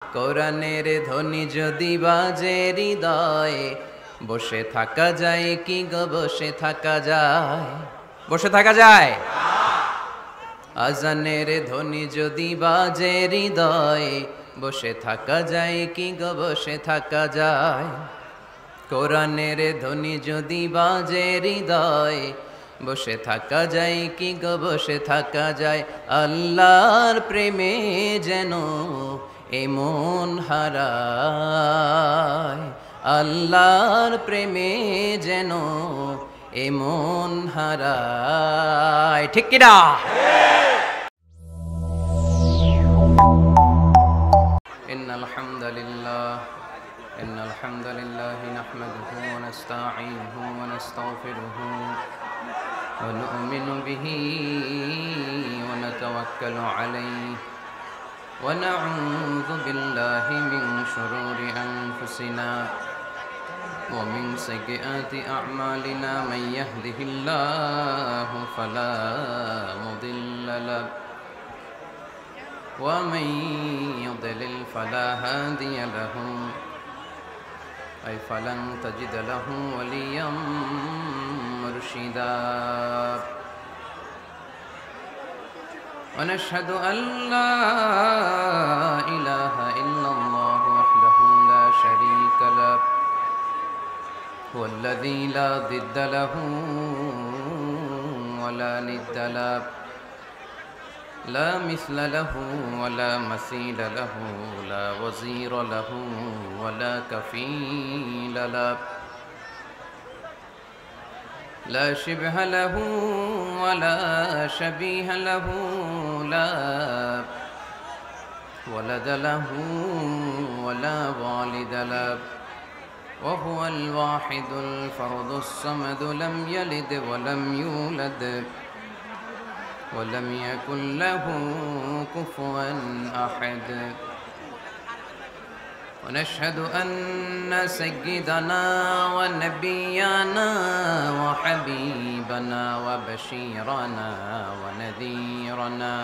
কোরআনের ধ্বনি যদি বাজে হৃদয়ে, বসে থাকা যায় কি গো, বসে থাকা যায়? বসে থাকা যায়? আজানের ধ্বনি যদি বাজে হৃদয়ে, বসে থাকা যায় কি গো, বসে থাকা যায়? কোরআনের ধ্বনি যদি বাজে হৃদয়ে, বসে থাকা যায় কি গো, বসে থাকা যায়? আল্লাহর প্রেমে যেন এমন হারায়, আল্লাহর প্রেমে যেন এমন হারায়। ঠিক কিনা? ইন্নাল হামদুলিল্লাহ ইন্নাল হামদুলিল্লাহ নাহমাদুহু ওয়া নাস্তাঈনুহু ওয়া নাস্তাগফিরুহু ওয়া নু'মিনু বিহি ওয়া নাতাওয়াক্কালু আলাইহি ওয়া না'উযু বিল্লাহি মিন শুরুরি আনফুসিনা ওয়া মিন সাইয়্যাতি আ'মালিনা মান ইয়াহদিহিল্লাহু ফালা মুদিল্লা লাহু ومن يضلل فلا هادي له أي فلن تجد له وليا مرشدا ونشهد أن لا إله إلا الله وحده لا شريك له هو الذي لا ضد له ولا ند له لا مثل له ولا مثيل له لا وزير له ولا كفيل له لا شبه له ولا شبيه له لا ولد له ولا والد له وهو الواحد الفرد الصمد لم يلد ولم يولد ولم يكن له كفوا أحد ونشهد أن سيدنا ونبينا وحبيبنا وبشيرنا ونذيرنا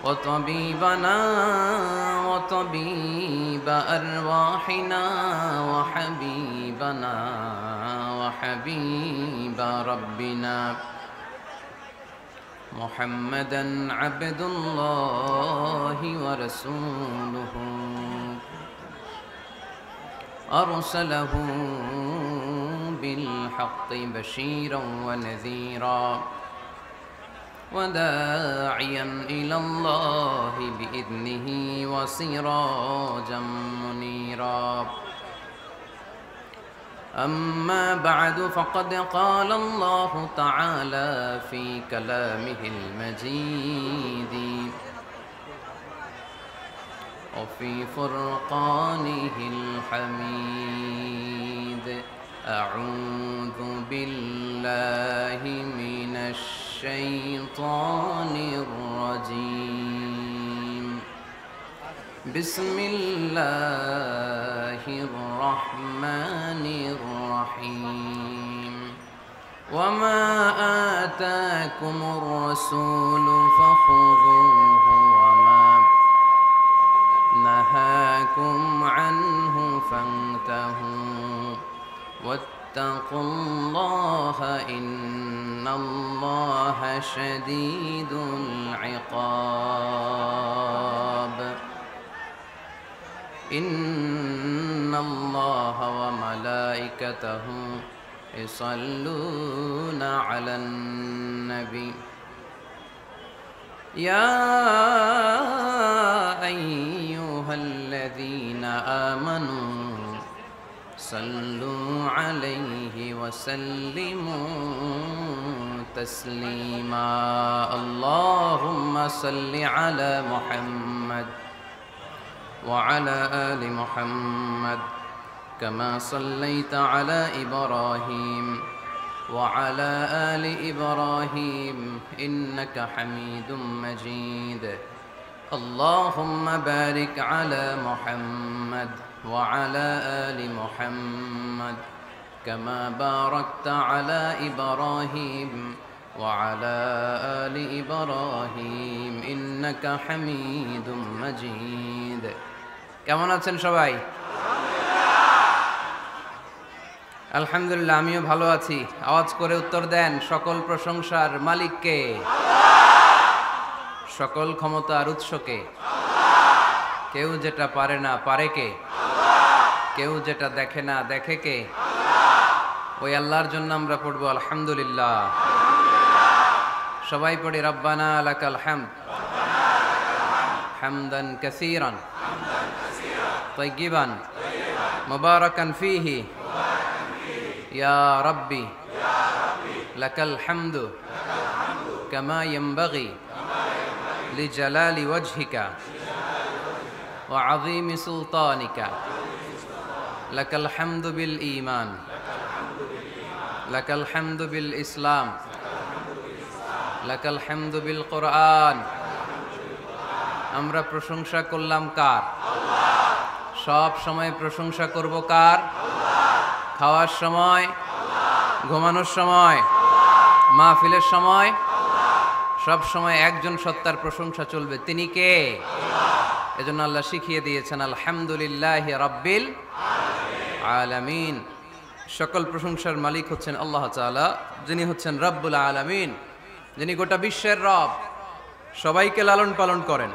وطبيبنا وطبيب أرواحنا وحبيبنا وحبيب ربنا محمدا عبد الله ورسوله أرسله بالحق بشيرا ونذيرا وداعيا إلى الله بإذنه وسراجا منيرا أما بعد فقد قال الله تعالى في كلامه المجيد وفي فرقانه الحميد أعوذ بالله من الشيطان الرجيم بسم الله الرحمن الرحيم وما آتاكم الرسول فخذوه وما نهاكم عنه فانتهوا واتقوا الله إن الله شديد العقاب إن الله وملائكته يصلون على النبي يا أيها الذين آمنوا صلوا عليه وسلموا تسليما اللهم صل على محمد وعلى آل محمد كما صليت على إبراهيم وعلى آل إبراهيم إنك حميد مجيد اللهم بارك على محمد وعلى آل محمد كما باركت على إبراهيم وعلى آل إبراهيم إنك حميد مجيد কেমন আছেন সবাই? আলহামদুলিল্লাহ, আমিও ভালো আছি। আওয়াজ করে উত্তর দেন, সকল প্রশংসার মালিক কে? সকল ক্ষমতার উৎস কে? কেউ যেটা পারে না পারে কে? কেউ যেটা দেখে না দেখে কে? ওই আল্লাহর জন্য আমরা পড়বো আলহামদুলিল্লাহ। সবাই পড়ি রব্বানা লাকাল হামদ হামদান কাসীরান তাইয়িবান মুবারাকান ফীহি ইয়া রাব্বি লাকাল হামদু কামা ইয়ানবাগি লিজালালি ওয়াজহিকা ওয়া আযীমি সুলতানিকা লাকাল হামদু বিল ঈমান লাকাল হামদু বিল ইসলাম লাকাল হামদু বিল কোরআন। আমরা প্রশংসা করলাম কার? সব সময় প্রশংসা করব কার? খাওয়ার সময়, ঘুমানোর সময়, মাহফিলের সময়, সব সময় একজন সত্তার প্রশংসা চলবে। তিনি কে? এজন্য আল্লাহ শিখিয়ে দিয়েছেন আলহামদুলিল্লাহি রাব্বিল আলামিন। সকল প্রশংসার মালিক হচ্ছেন আল্লাহ তাআলা, যিনি হচ্ছেন রব্বুল আলামিন, যিনি গোটা বিশ্বের রব। সবাইকে লালন পালন করেন,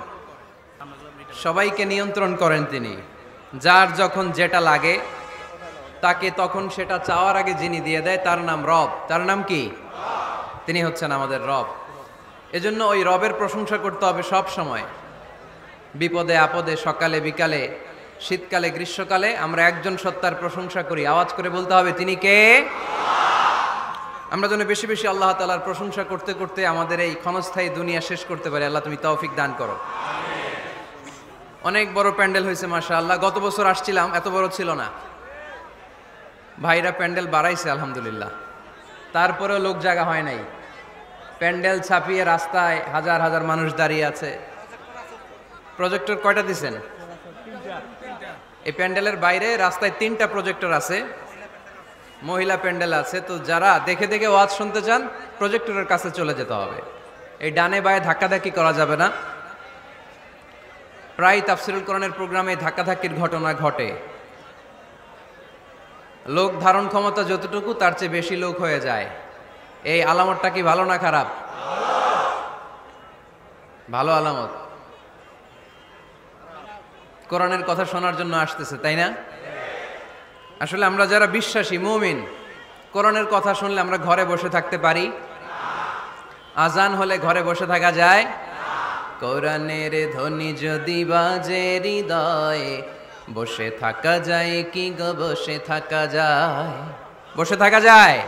সবাইকে নিয়ন্ত্রণ করেন তিনি। যার যখন যেটা লাগে তাকে তখন সেটা চাওয়ার আগে যিনি দিয়ে দেয় তার নাম রব। তার নাম কি? তিনি হচ্ছেন আমাদের রব। এজন্য ওই রবের প্রশংসা করতে হবে সব সময়, বিপদে আপদে, সকালে বিকালে, শীতকালে গ্রীষ্মকালে। আমরা একজন সত্তার প্রশংসা করি, আওয়াজ করে বলতে হবে তিনি কে? আমরা যেন বেশি বেশি আল্লাহ তাআলার প্রশংসা করতে করতে আমাদের এই ক্ষণস্থায়ী দুনিয়া শেষ করতে পারি। আল্লাহ তুমি তৌফিক দান করো। অনেক বড় প্যান্ডেল হয়েছে মাশাআল্লাহ। গত বছর আসছিলাম, এত বড় ছিল না। ভাইরা প্যান্ডেল বাড়াইছে আলহামদুলিল্লাহ, তারপরেও লোক জায়গা হয় নাই। প্যান্ডেল ছাপিয়ে রাস্তায় হাজার হাজার মানুষ দাঁড়িয়ে আছে। প্রজেক্টর কয়টা দিছেন? এই প্যান্ডেলের বাইরে রাস্তায় 3টা প্রজেক্টর আছে, মহিলা প্যান্ডেল আছে। তো যারা দেখে দেখে ওয়াজ শুনতে চান প্রজেক্টরের কাছে চলে যেতে হবে। এই ডানে বায়ে ধাক্কাধাক্কি করা যাবে না। প্রায় তাফসিরুল কোরআনের প্রোগ্রামে ধাক্কাধাক্কির ঘটনা ঘটে। লোক ধারণ ক্ষমতা যতটুকু তার চেয়ে বেশি লোক হয়ে যায়। এই আলামতটা কি ভালো না খারাপ? ভালো আলামত। কোরআনের কথা শোনার জন্য আসতেছে, তাই না? আসলে আমরা যারা বিশ্বাসী মুমিন, কোরআনের কথা শুনলে আমরা ঘরে বসে থাকতে পারি? আজান হলে ঘরে বসে থাকা যায়? কোরআনের ধ্বনি যদি বাজে হৃদয়ে, বসে থাকা যায় কি গো? বসে থাকা যায়? বসে থাকা যায়?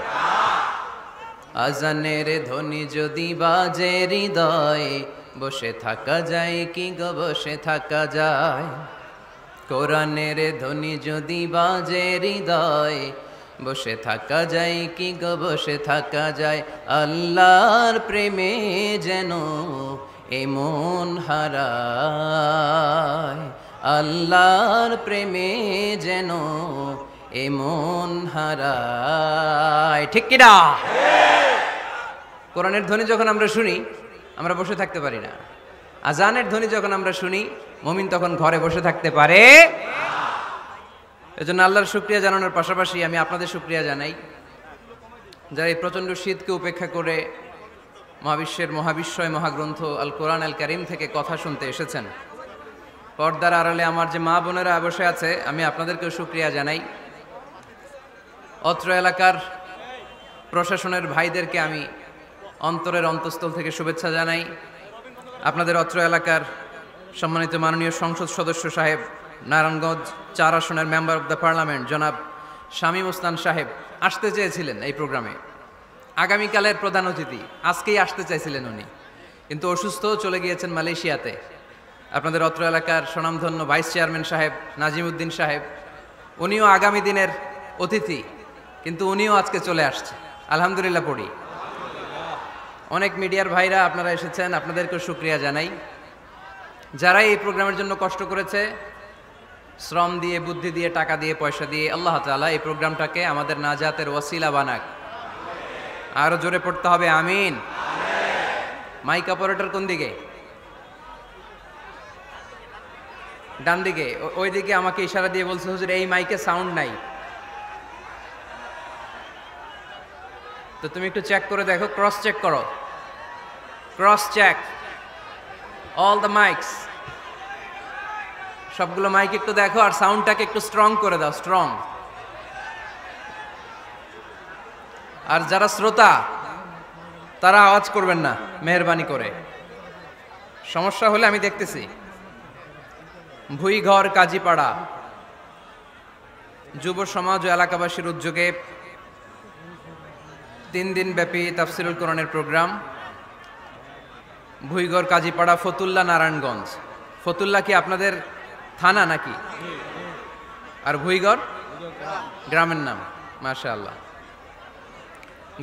আজানের ধ্বনি যদি বাজে হৃদয়ে, বসে থাকা যায় কি গো? বসে থাকা যায়? কোরআনের ধ্বনি যদি বাজে হৃদয়ে, বসে থাকা যায় কি গো? বসে থাকা যায়? আল্লাহর প্রেমে যেন এমন হারায়, আল্লাহর প্রেমে যেন এমন হারায়। ঠিক কিনা? কোরআনের ধ্বনি যখন আমরা শুনি আমরা বসে থাকতে পারি না। আজানের ধ্বনি যখন আমরা শুনি মুমিন তখন ঘরে বসে থাকতে পারে। এজন্য আল্লাহর শুকরিয়া জানানোর পাশাপাশি আমি আপনাদের শুকরিয়া জানাই, যারা এই প্রচণ্ড শীতকে উপেক্ষা করে মহাবিশ্বের মহাবিশ্বয় মহাগ্রন্থ আল কোরআন আল কারীম থেকে কথা শুনতে এসেছেন। পর্দার আড়ালে আমার যে মা বোনেরা বসে আছে, আমি আপনাদেরকেও শুকরিয়া জানাই। অত্র এলাকার প্রশাসনের ভাইদেরকে আমি অন্তরের অন্তঃস্থল থেকে শুভেচ্ছা জানাই। আপনাদের অত্র এলাকার সম্মানিত মাননীয় সংসদ সদস্য সাহেব, নারায়ণগঞ্জ 4 আসনের মেম্বার অব দ্য পার্লামেন্ট জনাব শামীম ওসমান সাহেব আসতে চেয়েছিলেন এই প্রোগ্রামে। আগামীকালের প্রধান অতিথি, আজকেই আসতে চাইছিলেন উনি, কিন্তু অসুস্থ, চলে গিয়েছেন মালয়েশিয়াতে। আপনাদের অত্র এলাকার স্বনামধন্য ভাইস চেয়ারম্যান সাহেব নাজিমউদ্দিন সাহেব, উনিও আগামী দিনের অতিথি, কিন্তু উনিও আজকে চলে আসছে। আলহামদুলিল্লাহ পড়ি। অনেক মিডিয়ার ভাইরা আপনারা এসেছেন, আপনাদেরকেও শুকরিয়া জানাই। যারা এই প্রোগ্রামের জন্য কষ্ট করেছে, শ্রম দিয়ে, বুদ্ধি দিয়ে, টাকা দিয়ে, পয়সা দিয়ে, আল্লাহ তাআলা এই প্রোগ্রামটাকে আমাদের নাজাতের ওয়াসিলা বানাক। আরো জোরে পড়তে হবে আমিন। মাইক অপারেটর কোন দিকে? ডান দিকে। ওই দিকে আমাকে ইশারা দিয়ে বলছে হুজুর এই মাইকে সাউন্ড নাই। তো তুমি একটু চেক করে দেখো, ক্রস চেক করো, cross check all the mics, সবগুলো মাইক একটু দেখো আর সাউন্ডটাকে একটু স্ট্রং করে দাও, স্ট্রং। আর যারা শ্রোতা তারা আওয়াজ করবেন না মেহেরবানি করে, সমস্যা হলে আমি দেখতেছি। ভুইঘর কাজীপাড়া যুব সমাজ ও এলাকাবাসীর উদ্যোগে 3 দিন ব্যাপী তাফসিরুল কোরআনের প্রোগ্রাম। ভুইঘর কাজীপাড়া ফতুল্লা নারায়ণগঞ্জ। ফতুল্লা কি আপনাদের থানা নাকি? আর ভুইঘর গ্রামের নাম। মাশাআল্লাহ।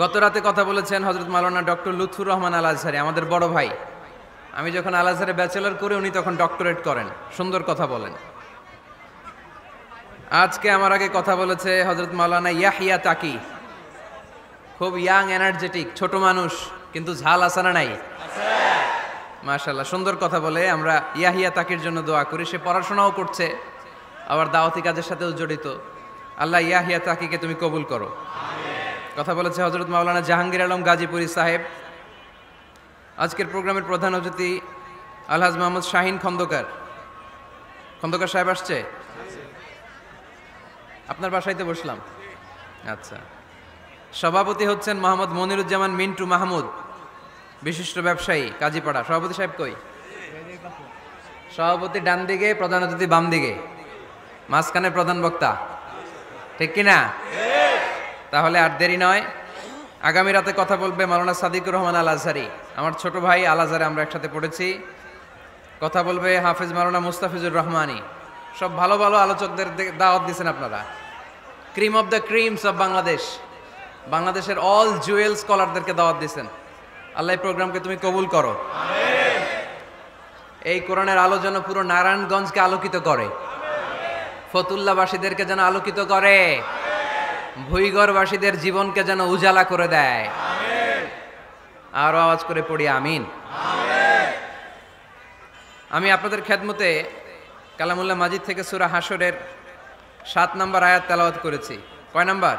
গত রাতে কথা বলেছেন হযরত মাওলানা ডক্টর লুৎফুর রহমান আল আজহারি, আমাদের বড় ভাই। আমি যখন আল আজহারে ব্যাচেলর করি উনি তখন ডক্টরেট করেন, সুন্দর কথা বলেন। আজকে আমার আগে কথা বলেছে হযরত মাওলানা ইয়াহিয়া তাকি, খুব ইয়াং এনার্জেটিক, ছোট মানুষ কিন্তু ঝাল আছে না নাই? মাশাআল্লাহ, সুন্দর কথা বলে। আমরা ইয়াহিয়া তাকির জন্য দোয়া করি। সে পড়াশোনাও করছে, আবার দাওয়াতি কাজের সাথেও জড়িত। আল্লাহ ইয়াহিয়া তাকিকে তুমি কবুল করো। কথা বলেছে হযরত মাওলানা জাহাঙ্গীর আলম গাজীপুরী সাহেব। আজকের প্রোগ্রামের প্রধান অতিথি আলহাজ মোহাম্মদ শাহিন খন্দকার। খন্দকার সাহেব আসছে? আপনার বাসায় তো বসলাম। আচ্ছা। সভাপতি হচ্ছেন মোহাম্মদ মনিরুজ্জামান মিন্টু মাহমুদ, বিশিষ্ট ব্যবসায়ী, কাজীপাড়া। সভাপতি সাহেব কই? সভাপতি ডান দিকে, প্রধান অতিথি বাম দিকে, মাঝখানে প্রধান বক্তা, ঠিক কিনা? তাহলে আর দেরি নয়, আগামী রাতে কথা বলবে মাওলানা সাদিকুর রহমান আল আজহারি, আমার ছোট ভাই। আল আজহারে আমরা একসাথে পড়েছি। কথা বলবে হাফেজ মাওলানা মুস্তাফিজুর রহমানি। সব ভালো ভালো আলোচকদের দাওয়াত দিয়েছেন আপনারা, cream of the creams of Bangladesh, বাংলাদেশের অল জুয়েল স্কলারদেরকে দাওয়াত দিয়েছেন। আল্লাহ এই প্রোগ্রামকে তুমি কবুল করো। এই কোরআনের আলো যেন পুরো নারায়ণগঞ্জকে আলোকিত করে, ফতুল্লাবাসীদেরকে যেন আলোকিত করে, ভুইগড়বাসীদের জীবনকে যেন উজালা করে দেয়। আরো আওয়াজ করে পড়ি আমিন। আমি আপনাদের খেদমতে কালামুল্লাহ মাজিদ থেকে সূরা হাশরের 7 নম্বর আয়াত তেলাওয়াত করেছি। কয় নাম্বার?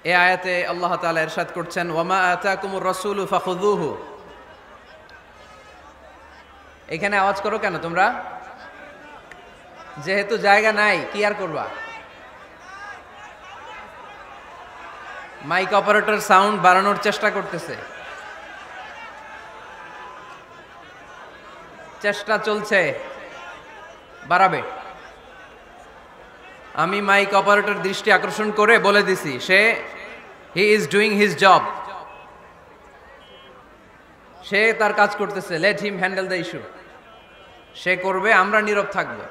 এই আয়াতে আল্লাহ তাআলা ইরশাদ করছেন, ওয়ামা আতাকুমুর রাসূলু ফাখুযুহু। এখানে আওয়াজ করো কেন তোমরা? যেহেতু জায়গা নাই, কি আর করবা? মাইক অপারেটর সাউন্ড বাড়ানোর চেষ্টা করতেছে, চেষ্টা চলছে, বাড়াবে। আমি মাইক অপারেটর দৃষ্টি আকর্ষণ করে বলে দিছি, he is doing his job, সে তার কাজ করতেছে, let him handle the issue. সে করবে, আমরা নীরব থাকবো,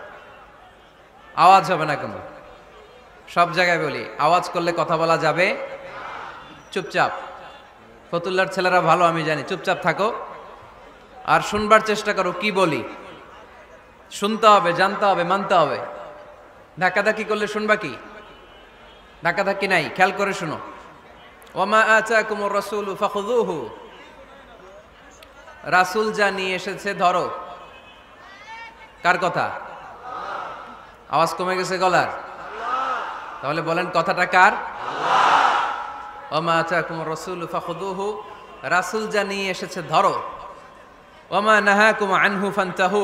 আওয়াজ হবে না কোনো। সব জায়গায় বলি, আওয়াজ করলে কথা বলা যাবে, চুপচাপ। ফতুল্লার ছেলেরা ভালো, আমি জানি, চুপচাপ থাকো আর শুনবার চেষ্টা করো কি বলি। শুনতে হবে, জানতে হবে, মানতে হবে। ধাক্কাধাক্কি করলে শুনবা কি? ধাক্কাধাক্কি নাই, খেয়াল করে শুনো। ওয়ামা আতাকুমুর রাসূলু ফাখুযুহু। রাসূল যা নিয়ে এসেছে ধরো। কার কথা? আওয়াজ কমে গেছে গলার? তাহলে বলেন কথাটা কার? ওয়ামা আতাকুমুর রাসূলু ফাখুযুহু। রাসূল যা নিয়ে এসেছে ধরো। ওয়ামা নাহাকুম আনহু ফান্তাহু।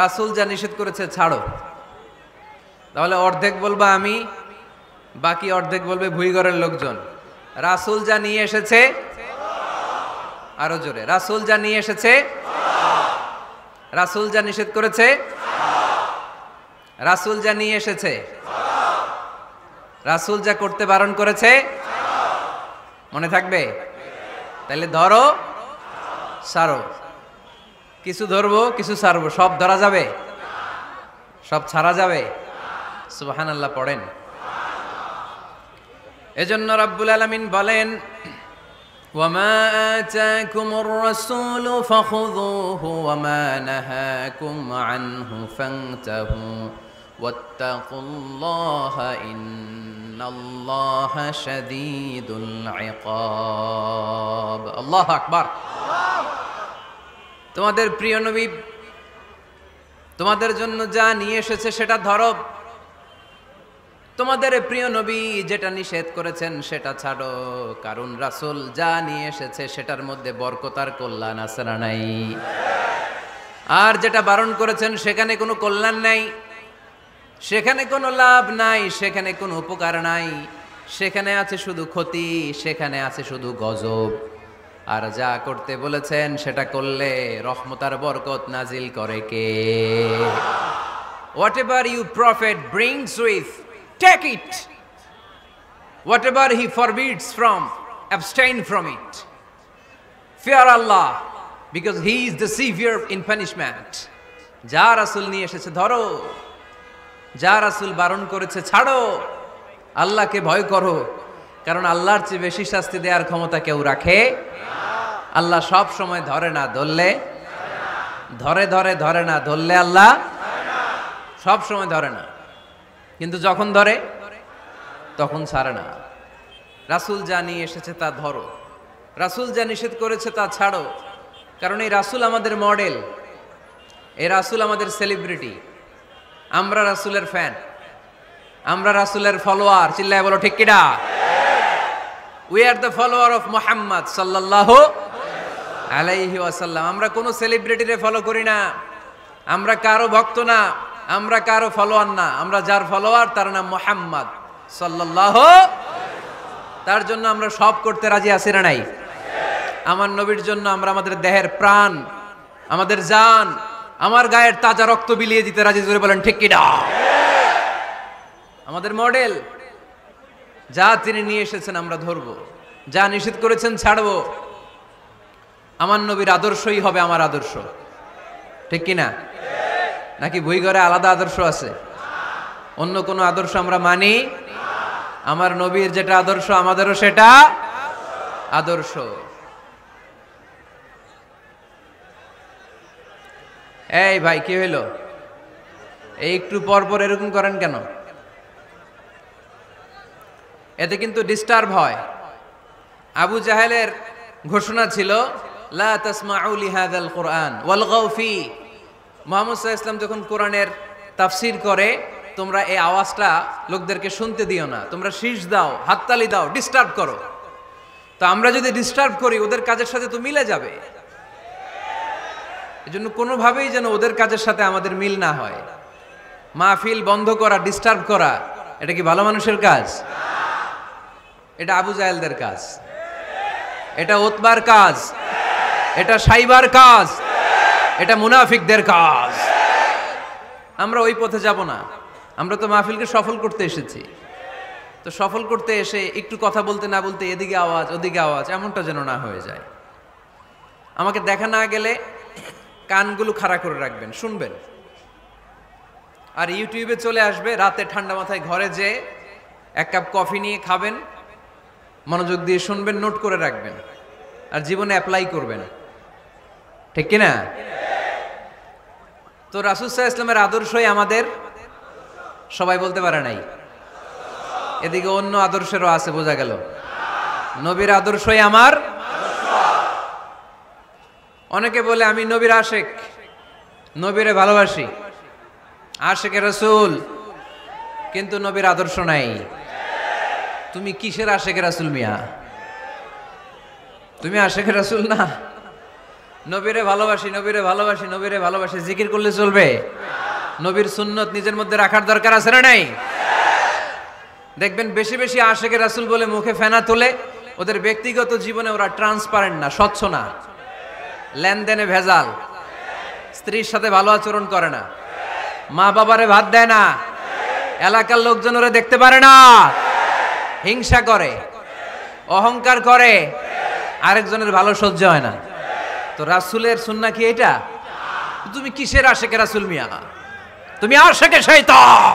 রাসূল যা নিষেধ করেছে ছাড়ো। তাহলে অর্ধেক বলবা আমি, বাকি অর্ধেক বলবে ভুইগড়ের লোকজন। রাসূল যা নিয়ে এসেছে, আরো জোরে, রাসূল যা নিয়ে এসেছে, রাসূল যা নিষেধ করেছে, রাসূল যা নিয়ে এসেছে, রাসূল যা করতে বারণ করেছে, মনে থাকবে? তাহলে ধরো, ছাড়ো। কিছু ধরবো, কিছু ছাড়বো, সব ধরা যাবে? সব ছাড়া যাবে? সুবহানাল্লাহ পড়েন। এজন্য রাব্বুল আলামিন বলেন, ওয়ামা আতাকুমুর রাসূলু ফাখুযুহু ওয়ামা নাহাকুম আনহু ফান্তাহু ওয়াত্তাকুল্লাহা ইন্নাল্লাহা শাদীদুল ইকাব। আল্লাহু আকবার। তোমাদের প্রিয় নবী তোমাদের জন্য যা নিয়ে এসেছে সেটা ধরো, তোমাদের প্রিয় নবী যেটা নিষেধ করেছেন সেটা ছাড়ো, কারণ রাসূল যা নিয়ে এসেছে সেটার মধ্যে বরকত আর কল্যাণ আছে না নাই? আর যেটা বারণ করেছেন সেখানে কোনো কল্যাণ নাই, সেখানে কোনো লাভ নাই, সেখানে কোনো উপকার নাই, সেখানে আছে শুধু ক্ষতি, সেখানে আছে শুধু গজব। আর যা করতে বলেছেন সেটা করলে রহমত আর বরকত নাজিল করে কে? Whatever you prophet brings with, take it. Whatever he forbids from, abstain from it. Fear Allah, because he is the severe in punishment. যা রাসূল নিয়ে এসেছে ধরো, যা রাসূল বারণ করেছে ছাড়ো, আল্লাহকে ভয় করো, কারণ আল্লাহর চেয়ে বেশি শাস্তি দেওয়ার ক্ষমতা কেউ রাখে? আল্লাহ সব সময় ধরে না, ধরলে ধরে না, ধরলে আল্লাহ সব সময় ধরে না, কিন্তু যখন ধরে তখন ছাড়ে না। রাসূল যা নিয়ে এসেছে তা ধরো, রাসূল যা নিষেধ করেছে তা ছাড়ো, কারণ এই রাসূল আমাদের মডেল, এই রাসূল আমাদের সেলিব্রিটি। আমরা রাসূলের ফ্যান, আমরা রাসূলের ফলোয়ার। চিল্লায় বলো ঠিক কিনা? We are the follower of Muhammad সাল্লাল্লাহু আলাইহি ওয়াসাল্লাম। আমরা কোনো সেলিব্রিটিরে ফলো করি না, আমরা কারো ভক্ত না, আমরা কারো ফলোয়ার না, আমরা যার ফলোয়ার তার নাম মুহাম্মদ সাল্লাল্লাহু। তার জন্য আমরা সব করতে রাজি আছি না নাই? আমার নবীর জন্য আমরা আমাদের দেহের প্রাণ, আমাদের জান, আমার গায়ের তাজা রক্ত বিলিয়ে দিতে রাজি। জোরে বলেন ঠিক কিনা? আমাদের মডেল, যা তিনি নিয়ে এসেছেন আমরা ধরবো, যা নিষেধ করেছেন ছাড়বো। আমার নবীর আদর্শই হবে আমার আদর্শ, ঠিক কিনা? নাকি বই ঘরে আলাদা আদর্শ আছে? অন্য কোনো আদর্শ আমরা মানি? আমার নবীর যেটা আদর্শ আমাদেরও সেটা আদর্শ। এই ভাই কি হইলো? এই একটু পর পর এরকম করেন কেন? এতে কিন্তু ডিস্টার্ব হয়। আবু জাহেলের ঘোষণা ছিল লা তাসমাউ লিহাযাল কুরআন ওয়ালগাউ ফি। মুহাম্মদ সাল্লাল্লাহু আলাইহি ওয়াসাল্লাম যখন কোরআনের তাফসীর করে, তোমরা এই আওয়াজটা লোকদেরকে শুনতে দিও না, তোমরা শীষ দাও, হাততালি দাও, ডিস্টার্ব করো। তো আমরা যদি ডিস্টার্ব করি ওদের কাজের সাথে তো মিলে যাবে। এজন্য কোনোভাবেই যেন ওদের কাজের সাথে আমাদের মিল না হয়। মাহফিল বন্ধ করা, ডিস্টার্ব করা, এটা কি ভালো মানুষের কাজ? এটা আবু জাহেলদের কাজ, এটা উতবার কাজ, এটা সাইবার কাজ, এটা মুনাফিকদের কাজ। আমরা ওই পথে যাব না। আমরা তো মাহফিলকে সফল করতে এসেছি, তো সফল করতে এসে একটু কথা বলতে না বলতে এদিকে আওয়াজ ওদিকে আওয়াজ, এমনটা যেন না হয়ে যায়। আমাকে দেখা না গেলে কানগুলো খাড়া করে রাখবেন, শুনবেন। আর ইউটিউবে চলে আসবে, রাতে ঠান্ডা মাথায় ঘরে যেয়ে এক কাপ কফি নিয়ে খাবেন, মনোযোগ দিয়ে শুনবেন, নোট করে রাখবেন, আর জীবনে অ্যাপ্লাই করবেন, ঠিক কিনা? তো রাসূল সাল্লাল্লাহু আলাইহি ওয়াসাল্লামের আদর্শই আমাদের, সবাই বলতে পারে নাই। এদিকে অন্য আদর্শেরও আছে, বোঝা গেল। নবীর আদর্শই আমার। অনেকে বলে আমি নবীর আশেক, নবীরে ভালোবাসি, আশেকে রাসূল, কিন্তু নবীর আদর্শ নাই। তুমি কিসের আশেকে রাসূল মিয়া? তুমি আশেকে রাসূল না। নবীরে ভালোবাসি, নবীরে ভালোবাসি, নবীরে ভালোবাসি, জিকির করলে চলবে? নবীর সুন্নত নিজের মধ্যে রাখার দরকার আছে না নাই? দেখবেন বেশি বেশি আশেকে রাসূল বলে মুখে ফেনা তোলে, ওদের ব্যক্তিগত জীবনে ওরা ট্রান্সপারেন্ট না, স্বচ্ছ না, লেনদেনে ভেজাল, স্ত্রীর সাথে ভালো আচরণ করে না, মা বাবারে ভাত দেয় না, এলাকার লোকজন ওরা দেখতে পারে না, হিংসা করে, অহংকার করে, আরেকজনের ভালো সহ্য হয় না। তো রাসূলের সুন্নাহ কি এটা? তুমি কিসের আশেকে রাসূল মিয়া? তুমি আশেকে শয়তান।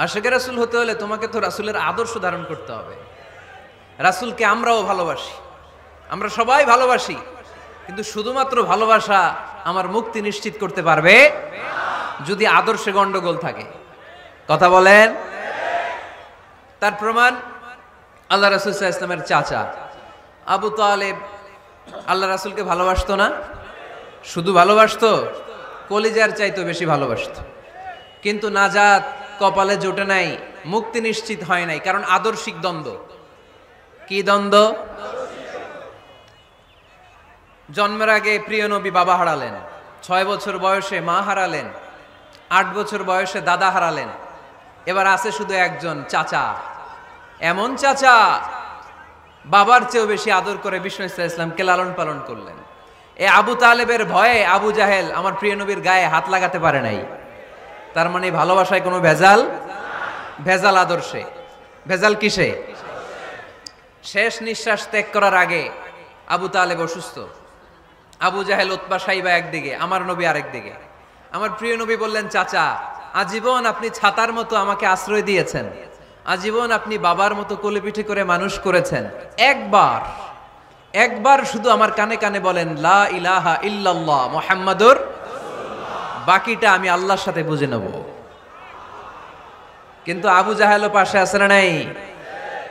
আশেকে রাসূল হতে হলে তোমাকে তো রাসূলের আদর্শ ধারণ করতে হবে। রাসূলকে আমরাও ভালোবাসি, আমরা সবাই ভালোবাসি, কিন্তু শুধুমাত্র ভালোবাসা আমার মুক্তি নিশ্চিত করতে পারবে না। যদি আদর্শে গন্ডগোল থাকে। কথা বলেন। তার প্রমাণ আল্লাহ রাসূল সাল্লাল্লাহু আলাইহি ওয়াসাল্লামের চাচা আবু তালেব আল্লাহ রাসূলকে ভালোবাসতো না? শুধু ভালোবাসতো, কলিজার চাইতে বেশি ভালোবাসতো। কিন্তু নাজাত কপালে জোটে নাই, মুক্তি নিশ্চিত হয় নাই, কারণ আদর্শিক দ্বন্দ্ব। কি দ্বন্দ্ব? জন্মের আগে প্রিয় নবী বাবা হারালেন, 6 বছর বয়সে মা হারালেন, 8 বছর বয়সে দাদা হারালেন, এবার আছে শুধু একজন চাচা। এমন চাচা বাবার চেয়েও বেশি আদর করে বিষ্ণু ইসলামকে লালন পালন করলেন। এ আবু তালেবের ভয়ে আবু জাহেল আমার প্রিয় নবীর গায়ে হাত লাগাতে পারে নাই। তার মানে ভালোবাসায় কোনো ভেজাল? ভেজাল আদর্শে। ভেজাল কিসে? শেষ নিঃশ্বাস ত্যাগ করার আগে আবু তালেব অসুস্থ, আবু জাহেল উতবা সাইবা একদিকে, আমার নবী আরেক দিকে। আমার প্রিয় নবী বললেন, চাচা আজীবন আপনি ছাতার মতো আমাকে আশ্রয় দিয়েছেন, আজীবন আপনি বাবার মতো কোলে পিঠে করে মানুষ করেছেন, একবার শুধু আমার কানে কানে বলেন লা ইলাহা ইল্লাল্লাহ মুহাম্মাদুর রাসূলুল্লাহ, বাকিটা আমি আল্লাহর সাথে বুঝে নেব। কিন্তু আবু জাহেলও পাশে আছে না নাই?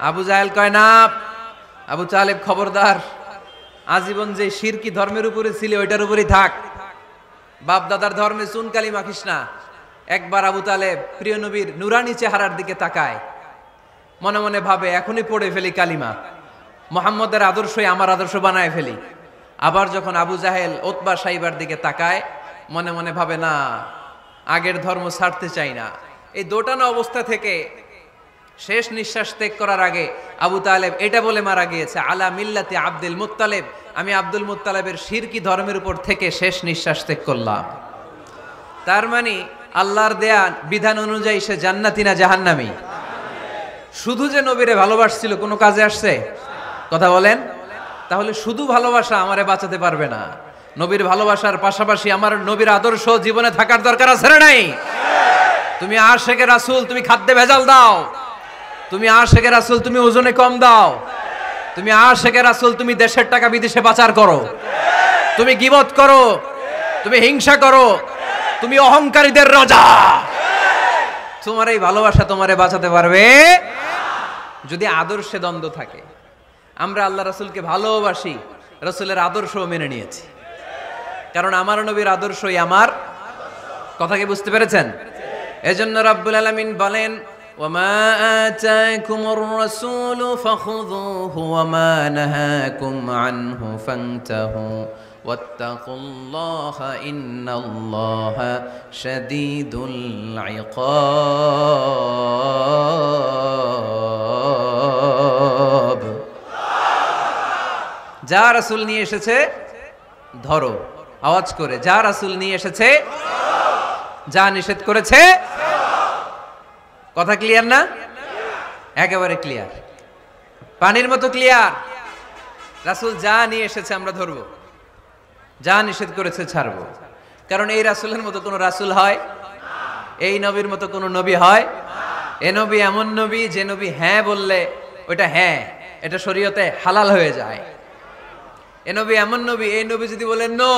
আবু জাহেল কয় না, আবু তালেব খবরদার, আজীবন যে শিরকি ধর্মের উপরে ছিল ওইটার উপরেই থাক, বাপ দাদার ধর্মে চুন কালি মাখিস না। একবার আবু তালেব প্রিয় নবীর নুরানি চেহারার দিকে তাকায়, মনে মনে ভাবে এখনই পড়ে ফেলি কালিমা, মুহাম্মদের আদর্শই আমার আদর্শ বানায় ফেলি। আবার যখন আবু জাহেল উতবা সাইবার দিকে তাকায়, মনে মনে ভাবে না, আগের ধর্ম ছাড়তে চাই না। এই দোটানা অবস্থা থেকে শেষ নিঃশ্বাস ত্যাগ করার আগে আবু তালেব এটা বলে মারা গিয়েছে, আলা মিল্লাতি আব্দুল মুত্তালিব, আমি আব্দুল মুত্তালিবের শিরকি ধর্মের উপর থেকে শেষ নিঃশ্বাস ত্যাগ করলাম। তার মানে আল্লাহর দেয়া বিধান অনুযায়ী সে জান্নাতি না জাহান্নামী? শুধু যে নবীরে ভালোবাসছিল কোনো কাজে আসছে? কথা বলেন। তাহলে শুধু ভালোবাসা আমারে বাঁচাতে পারবে না। নবীর ভালোবাসার পাশাপাশি আমার নবীর আদর্শ জীবনে থাকার দরকার আছে না নাই? তুমি আশেকে রাসূল, তুমি খাদ্যে ভেজাল দাও, তুমি আশেকে রাসূল, তুমি ওজনে কম দাও, তুমি আশেকে রাসূল, তুমি দেশের টাকা বিদেশে পাচার করো, তুমি গীবত করো, তুমি হিংসা করো, তুমি অহংকারীদের রাজা, তোমার এই ভালোবাসা তোমারে বাঁচাতে পারবে যদি আদর্শে দ্বন্দ্ব থাকে। আমরা আল্লাহ রাসূলকে ভালোবাসি, রাসূলের আদর্শও মেনে নিয়েছি, কারণ আমার নবীর আদর্শই আমার। কথা কি বুঝতে পেরেছেন? এজন্য রাব্বুল আলামিন বলেন, ওয়ামা আতাকুমুর রাসূলু ফাখুযুহু ওয়ামা নাহাকুম আনহু ফান্তাহু ওয়াত্তাকুল্লাহা ইন্নাল্লাহা শাদীদুল ইকাব। যা রাসূল নিয়ে এসেছে ধরো, আওয়াজ করে, যা রাসূল নিয়ে এসেছে, যা নিষেধ করেছে। কথা ক্লিয়ার না? একেবারে ক্লিয়ার, পানির মতো ক্লিয়ার। রাসূল যা নিয়ে এসেছে আমরা ধরবো, যা নিষেধ করেছে ছাড়বো। কারণ এই রাসূলের মতো কোনো রাসূল হয়? এই নবীর মতো কোনো নবী হয়? এ নবী এমন নবী যে নবী হ্যাঁ বললে ওইটা হ্যাঁ, এটা শরীয়তে হালাল হয়ে যায়। এ নবী এমন নবী, এই নবী যদি বলেন নো,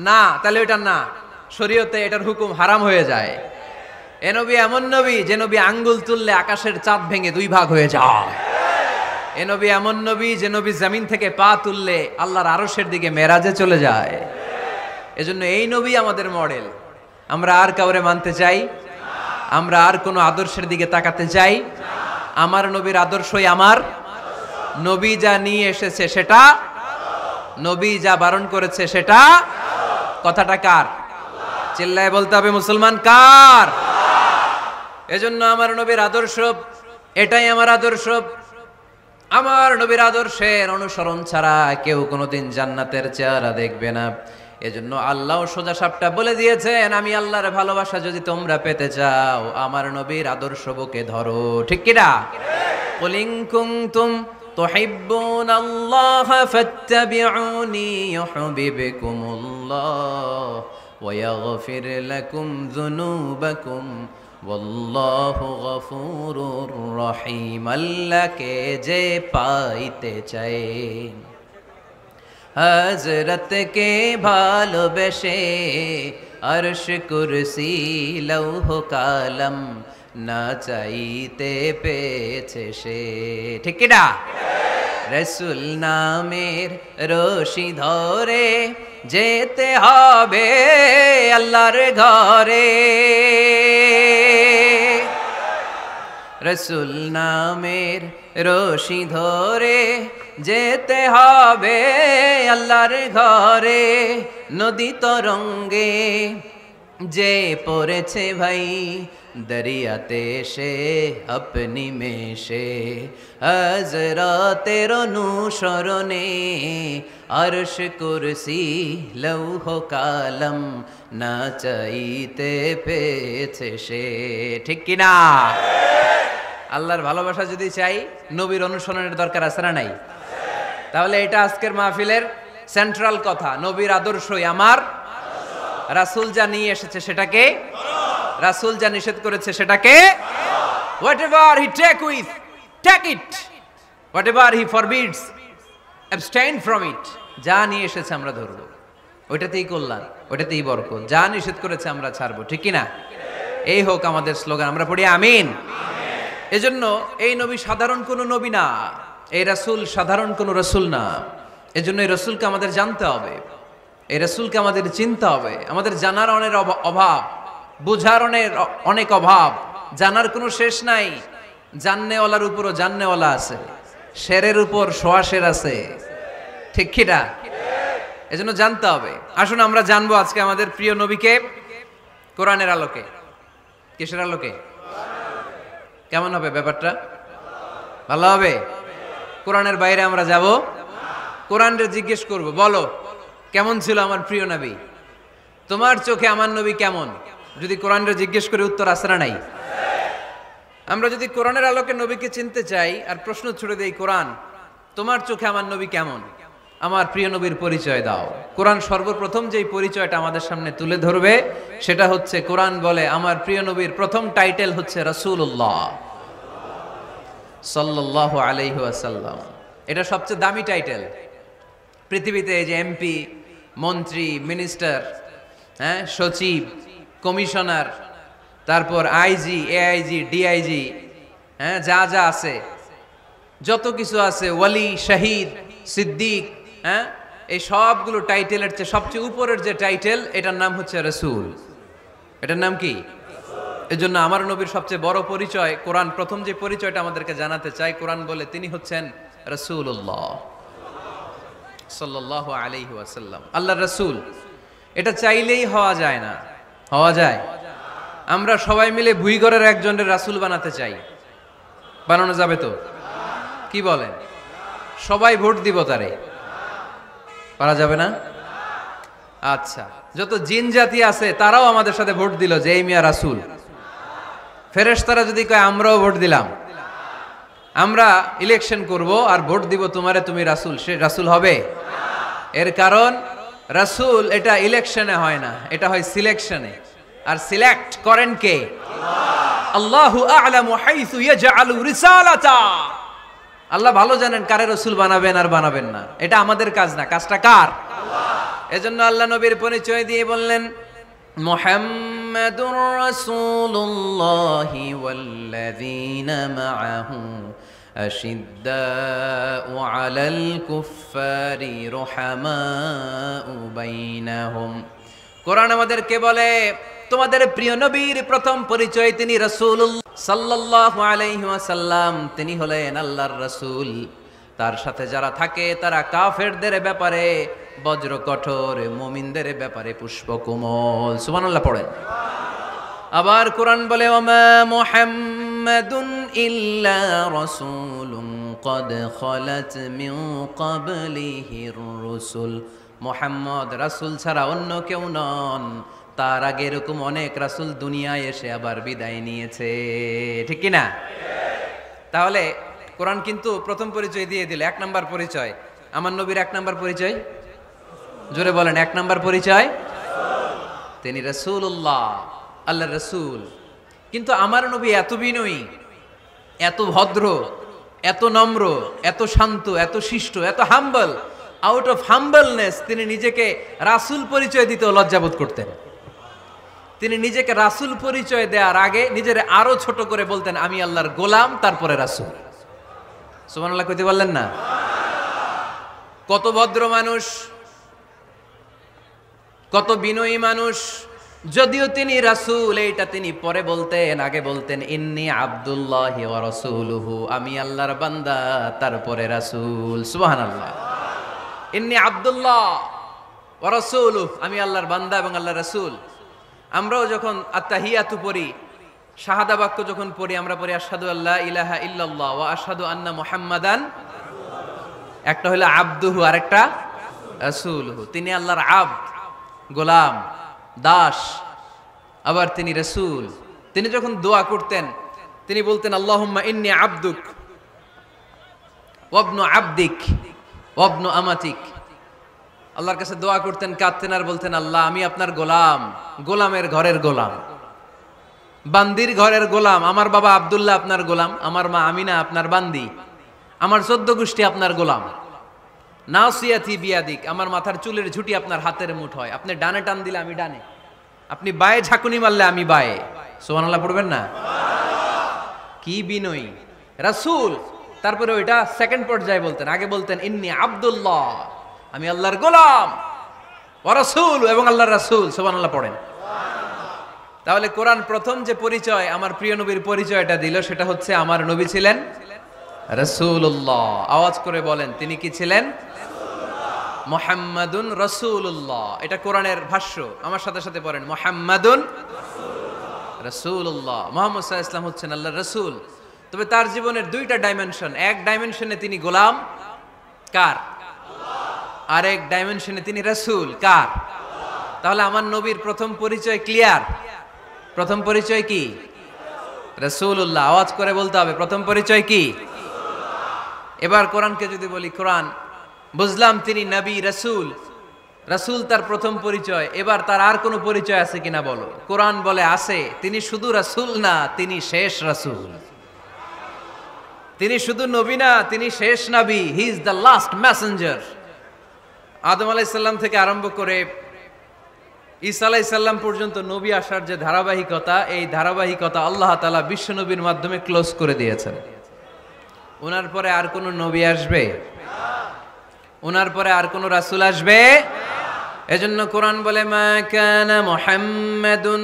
না, তাহলে ওইটা না, শরীয়তে এটার হুকুম হারাম হয়ে যায়। এ নবী এমন নবী যে নবী আঙ্গুল তুললে আকাশের চাঁদ ভেঙে 2 ভাগ হয়ে যায়। এ নবী এমন নবী যে নবী জমিন থেকে পা তুললে আল্লাহর আরশের দিকে মেরাজে চলে যায়। এজন্য এই নবী আমাদের মডেল। আমরা আর কাউরে মানতে চাই? আমরা আর কোনো আদর্শের দিকে তাকাতে চাই? আমার নবীর আদর্শই আমার। নবী যা নিয়ে এসেছে সেটা, নবী যা বারণ করেছে সেটা। কথাটা কার? চিল্লায় বলতে হবে মুসলমান, কার? এজন্য আমার নবীর আদর্শ, এটাই আমার আদর্শ। আমার নবীর আদর্শের অনুসরণ ছাড়া কেউ কোনোদিন জান্নাতের চেহারা দেখবে না। এজন্য আল্লাহ সোজা সাপটা বলে দিয়েছেন, আমি আল্লাহর ভালোবাসা যদি তোমরা পেতে চাও আমার নবীর আদর্শ বুকে ধরো। ঠিক কিনা? কুল ইন কুনতুম তুহিব্বুনাল্লাহা ফাত্তাবিউনি ইউহিব্বুকুমুল্লাহ ওয়া ইয়াগফির লাকুম যুনুবাকুম ওয়াল্লাহু গফুরুর রহিম। আল্লাহকে যে পাইতে চায়, হযরতকে ভালোবেসে আরশ কুরসি লৌহ কালাম না চাইতে পেয়েছে সে। ঠিক কি না? রসুল নামের রশি ধরে যেতে হবে আল্লাহর ঘরে। রসুল নামের রশি ধরে যেতে হবে আল্লাহর ঘরে। নদী তরঙ্গে যে পড়েছে ভাই দরিয়াতে সে আপনি মেশে হযরতের অনুসরণে আরশ কুরসি লৌহ কালাম না চাইতে পেয়েছে সে। ঠিক কিনা? আল্লাহর ভালোবাসা যদি চাই নবীর অনুসরণের দরকার আছে না নাই? তাহলে এটা আজকের মাহফিলের সেন্ট্রাল কথা। নবীর আদর্শই আমার, রাসূল যা নিয়ে এসেছে সেটাকে, রাসূল যা নিষেধ করেছে সেটাকে, whatever he take it, whatever he forbids abstain from it। যা নিয়ে এসেছে আমরা ধরবো, ওইটাতেই কল্যাণ, ওইটাতেই বরকত। যা নিষেধ করেছে আমরা ছাড়বো। ঠিক কি না? এই হোক আমাদের স্লোগান। আমরা পড়ি আমিন। এজন্য এই নবী সাধারণ কোনো নবী না, এই রাসূল সাধারণ কোনো রাসূল না। এজন্য এই রাসূলকে আমাদের জানতে হবে, এই রাসূলকে আমাদের চিনতে হবে। আমাদের জানার অনেক অভাব, বুঝার অনেক অভাব, জানার কোনো শেষ নাই। জাননেওয়ালার উপরও জাননেওয়ালা আছে, শেরের উপর সোয়া শের আছে। ঠিক কি না? এজন্য জানতে হবে। আসুন আমরা জানবো আজকে আমাদের প্রিয় নবীকে কোরআনের আলোকে। কিসের আলোকে? কেমন হবে ব্যাপারটা? ভালো হবে? কোরআনের বাইরে আমরা যাব, কোরআনরে জিজ্ঞেস করব, বলো কেমন ছিল আমার প্রিয় নবী? তোমার চোখে আমার নবী কেমন? যদি কোরআনরে জিজ্ঞেস করে উত্তর আসে না নাই? আমরা যদি কোরআনের আলোকে নবীকে চিনতে চাই আর প্রশ্ন ছুড়ে দেই, কোরআন তোমার চোখে আমার নবী কেমন? আমার প্রিয় নবীর পরিচয় দাও। কোরআন সর্বপ্রথম যেই পরিচয়টা আমাদের সামনে তুলে ধরবে সেটা হচ্ছে, কোরআন বলে আমার প্রিয় নবীর প্রথম টাইটেল হচ্ছে রাসূলুল্লাহ সাল্লাল্লাহু আলাইহি ওয়াসাল্লাম। এটা সবচেয়ে দামি টাইটেল পৃথিবীতে। এই যে এমপি, মন্ত্রী, মিনিস্টার, হ্যাঁ, সচিব, কমিশনার, তারপর আইজি, এআইজি, ডিআইজি, হ্যাঁ, যা যা আছে, যত কিছু আছে, ওয়ালি, শহীদ, সিদ্দিক, হ্যাঁ, এই সবগুলো টাইটেলের চেয়ে সবচেয়ে উপরের যে টাইটেল, এটার নাম হচ্ছে রাসূল। এটার নাম কি? এজন্য আমার নবীর সবচেয়ে বড় পরিচয়, কোরআন প্রথম যে পরিচয়টা আমাদেরকে জানাতে চাই, কোরআন বলে তিনি হচ্ছেন রাসূলুল্লাহ সাল্লাল্লাহু আলাইহি ওয়াসাল্লাম, আল্লাহর রাসূল। এটা চাইলেই হওয়া যায় না। হওয়া যায়? আমরা সবাই মিলে ভুইগড়ের একজনের রাসূল বানাতে চাই, বানানো যাবে তো? কি বলেন? সবাই ভোট দিব তারে, পারা যাবে না? আচ্ছা, যত জিন জাতি আছে তারাও আমাদের সাথে ভোট দিল যে এই মিয়া রাসূল। ফেরেশতারা যদি কয় আমরাও ভোট দিলাম, আমরা ইলেকশন করব আর ভোট দিব তোমারে, তুমি রাসূল, সে রাসূল হবে? এর কারণ রাসূল এটা ইলেকশনে হয় না, এটা হয় সিলেকশনে। আর সিলেক্ট করেন কে? আল্লাহু আ'লামু হাইসু ইয়াজআলু রিসালাতা। আল্লাহ ভালো জানেন কারে রাসূল বানাবেন আর বানাবেন না। এটা আমাদের কাজ না, কাজটা কার? আল্লাহ। এজন্য আল্লাহ নবীর পরিচয় দিয়ে বললেন, মুহাম্মাদুর রাসূলুল্লাহি ওয়াল্লাযীনা মাআহু আশিদ্দাউ আলাল কুফফারি রুহামাউ বাইনাহুম। কোরআন আমাদেরকে বলে তোমাদের প্রিয় নবীর প্রথম পরিচয় তিনি রাসূলুল্লাহ সাল্লাল্লাহু আলাইহি ওয়াসাল্লাম। তিনি হলেন আল্লাহর রাসূল। তার সাথে যারা থাকে তারা কাফেরদের ব্যাপারে বজ্র কঠোর, মুমিনদের ব্যাপারে পুষ্পকোমল। সুবহানাল্লাহ পড়েন। আবার কোরআন বলে, ওমা মুহাম্মাদুন ইল্লা রাসূলুন ক্বাদ খালাত মিন ক্বাবলিহির রাসূল। মুহাম্মদ রাসূল ছাড়া অন্য কেউ নন, তার আগে এরকম অনেক রাসূল দুনিয়ায় এসে আবার বিদায় নিয়েছে। ঠিক কি না? তাহলে কোরআন কিন্তু প্রথম পরিচয় দিয়ে দিল, এক নাম্বার পরিচয়। আমার নবীর এক নাম্বার পরিচয়, জোরে বলেন, এক নাম্বার পরিচয় তিনি রাসূলুল্লাহ, আল্লাহর রাসূল। কিন্তু আমার নবী এত বিনয়ী, এত ভদ্র, এত নম্র, এত শান্ত, এত শিষ্ট, এত হাম্বল। আউট অফ হাম্বলনেস তিনি নিজেকে রাসূল পরিচয় দিতে লজ্জাবোধ করতেন। তিনি নিজেকে রাসূল পরিচয় দেওয়ার আগে নিজের আরো ছোট করে বলতেন আমি আল্লাহর গোলাম, তারপরে রাসূল। সুবহানাল্লাহ কইতে বললেন না? কত ভদ্র মানুষ, কত বিনয়ী মানুষ। যদিও তিনি রাসূল, এইটা তিনি পরে বলতেন, আগে বলতেন ইন্নী আব্দুল্লাহি ওয়া রাসূলুহু, আমি আল্লাহর বান্দা তারপরে রাসূল। সুবহানাল্লাহ। ইন্নী আব্দুল্লাহ ওয়া রাসূলুহু, আমি আল্লাহর বান্দা এবং আল্লাহর রাসূল। আমরাও যখন আত্তাহিয়াতু পড়ি, শাহাদা বাক্য যখন পড়ি, আমরা পড়ি আশহাদু আল্লা ইলাহা ইল্লাল্লাহ ওয়া আশহাদু আন্না মুহাম্মাদান। একটা হলো আব্দুহু, আরেকটা রাসূলুহু। তিনি আল্লাহর আবদ, গোলাম, দাস, আবার তিনি রাসূল। তিনি যখন দোয়া করতেন তিনি বলতেন আল্লাহুম্মা ইন্নী আবদুক ওয়া ইবনু আবদিক ওয়া ইবনু আমাতিক। আল্লাহর কাছে দোয়া করতেন, কাঁদতেন আর বলতেন আল্লাহ আমি আপনার গোলাম, গোলামের ঘরের গোলাম, বান্দির ঘরের গোলাম। আমার বাবা আব্দুল্লাহ আপনার গোলাম, আমার মা আমিনা আপনার বান্দি, আমার 14 গোষ্ঠী আপনার গোলাম। নাসিয়াতি বিয়াদিক, আমার মাথার চুলের ঝুঁটি আপনার হাতের মুঠোয়, আপনি ডানে টান দিলে আমি ডানে, আপনি বায়ে ঝাঁকুনি মারলে আমি বায়ে। সুবহানাল্লাহ পড়বেন না? কি বিনয়ী রাসূল। তারপরে ওইটা সেকেন্ড পর্যায়ে বলতেন, আগে বলতেন ইন্নী আব্দুল্লাহ, আমি আল্লাহর গোলাম, ওয়া রাসূল, এবং আল্লাহর রাসূল। সুবহানাল্লাহ পড়েন। তাহলে কোরআন প্রথম যে পরিচয় আমার প্রিয় নবীর পরিচয়টা দিল, সেটা হচ্ছে আমার নবী ছিলেন রাসূলুল্লাহ। আওয়াজ করে বলেন তিনি কি ছিলেন? মুহাম্মাদুন রাসূলুল্লাহ। এটা কোরআনের ভাষ্য, আমার সাথে সাথে পড়েন মুহাম্মাদুন রাসূলুল্লাহ। মুহাম্মদ সাল্লাল্লাহু আলাইহি ওয়াসাল্লাম হচ্ছেন আল্লাহর রাসূল। তবে তার জীবনের দুইটা ডাইমেনশন, এক ডাইমেনশনে তিনি গোলাম, কার? আরেক ডাইমেনশনে তিনি রাসূল, কার? তাহলে আমার নবীর প্রথম পরিচয় ক্লিয়ার। প্রথম পরিচয় কি? রাসূলুল্লাহ। আওয়াজ করে বলতে হবে প্রথম পরিচয় কি? এবার কোরআনকে যদি বলি, কোরআন বুঝলাম তিনি নবী রাসূল, রাসূল তার প্রথম পরিচয়। এবার তার আর কোনো পরিচয় আছে কিনা বলো? কোরআন বলে আছে। তিনি শুধু রাসূল না, তিনি শেষ রাসূল। তিনি শুধু নবী না, তিনি শেষ নবী। He is the last messenger. আদম আলাইহিস সালাম থেকে আরম্ভ করে ঈসা আলাইহিস সালাম পর্যন্ত নবী আসার যে ধারাবাহিকতা, এই ধারাবাহিকতা আল্লাহ তাআলা বিশ্ব নবীর মাধ্যমে ক্লোজ করে দিয়েছেন। ওনার পরে আর কোন নবী আসবে? ওনার পরে আর কোন রাসূল আসবে? এজন্য কোরআন বলে মা কানা মুহাম্মাদুন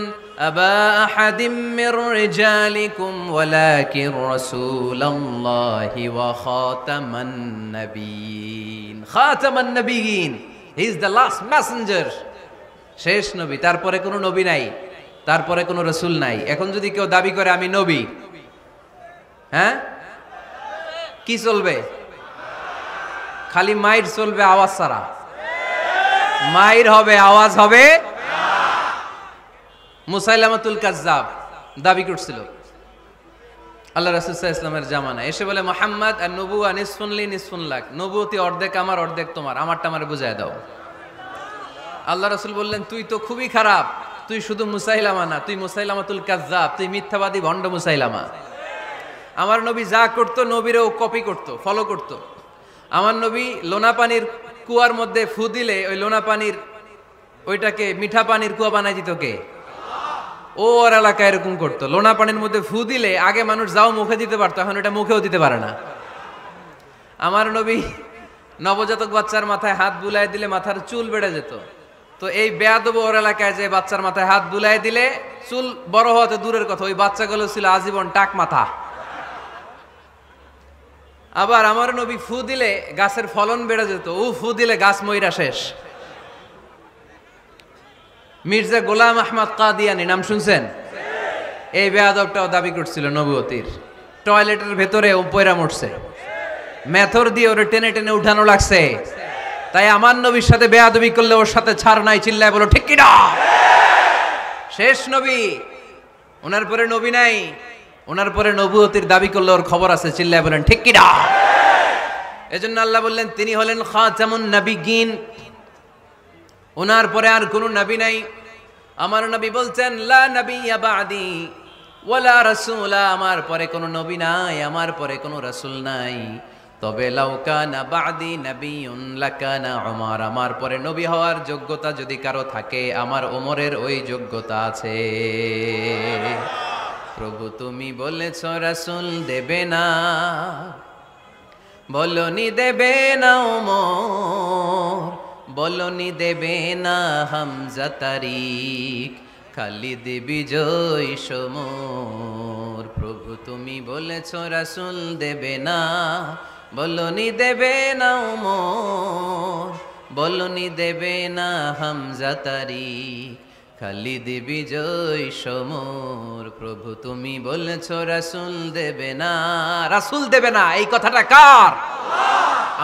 আবা আহাদিম মির রিজালিকুম ওয়ালাকিন রাসূলুল্লাহি ওয়া খাতামান নাবিয়িন। খাতামান নাবিয়িন, he is the last messenger, শেষ নবী। তারপরে কোনো নবী নাই, তারপরে কোনো রাসূল নাই। এখন যদি কেউ দাবি করে আমি নবী, হ্যাঁ, কি চলবে? খালি মাইর চলবে, আওয়াজ ছাড়া। মাইর হবে, আওয়াজ হবে। মুসাইলামাতুল কাজ্জাব দাবি করছিল আল্লাহ রাসূল সাল্লাল্লাহু আলাইহি ওয়াসাল্লামের জামানায়, এসে বলে মুহাম্মদ আর নবুয়া নিসফুন লি নিসফুন লাক, নবুয়তি অর্ধেক আমার অর্ধেক তোমার, আমারটা আমারে বুঝায় দাও। আল্লাহ রাসূল বললেন তুই তো খুবই খারাপ, তুই শুধু মুসাইলামা না, তুই মুসাইলামাতুল কাজ্জাব, তুই মিথ্যাবাদী ভণ্ড মুসাইলামা। আমার নবী যা করতো নবীরও কপি করতো, ফলো করতো। আমার নবী লোনা পানির কুয়ার মধ্যে ফু দিলে ওই লোনা পানির ওইটাকে মিঠা পানির কুয়া বানাই দিত কে? ওর এলাকায় এরকম করতো। লোনা পানির মধ্যে ফু দিলে আগে মানুষ যাও মুখে দিতে পারতো, এখন এটা মুখেও দিতে পারে না। আমার নবী নবজাতক বাচ্চার মাথায় হাত বুলাই দিলে মাথার চুল বেড়ে যেত। তো এই বেয়াদব ওর এলাকায় যে বাচ্চার মাথায় হাত বুলাই দিলে চুল বড় হওয়াতে দূরের কথা, ওই বাচ্চাগুলো ছিল আজীবন টাক মাথা। আবার আমার নবী ফু দিলে গাছের ফলন বেড়ে যেত, ও ফু দিলে গাছ মইরা শেষ। মির্জা গোলাম আহমদ কাদিয়ানী নাম শুনছেন? এই বেয়াদবটাও দাবি করছিল নবুয়তির। টয়লেটের ভেতরে ও পয়রা মরছে, মেথর দিয়ে ওরে টেনে টেনে উঠানো লাগছে। তাই আমার নবীর সাথে বেয়াদবি করলে ওর সাথে ছাড় নাই। চিল্লায় বলো ঠিক কিনা? শেষ নবী, ওনার পরে নবী নাই। ওনার পরে নবুয়তির দাবি করলে ওর খবর আছে। চিল্লায় বলেন ঠিক কিনা? এজন্য আল্লাহ বললেন তিনি হলেন খাতামুন নাবিয়্যিন, ওনার পরে আর কোনো নবী নাই। আমার নবী বলছেন লা নাবিয়্যা বা'দি ওয়ালা রাসূলা, আমার পরে কোনো নবী নাই, আমার পরে কোনো রাসূল নাই। তবে লাউ কানা বাদি নাবিয়্যুন লাকানা উমর, আমার পরে নবী হওয়ার যোগ্যতা যদি কারো থাকে আমার ওমরের ওই যোগ্যতা আছে। প্রভু তুমি বলেছ রাসূল দেবে না, বলনি দেবে না ওমর, বলনি দেবে না হামজা তারিক, খালিদ বিজয় সমর। প্রভু তুমি বলেছ রাসূল দেবে না, বলনি দেবে না ওমর, বলনি দেবে না হামজা তারিক, খালিদ বিজয় সমর। প্রভু তুমি বলেছ রাসূল দেবে না। রাসূল দেবে না এই কথাটা কার?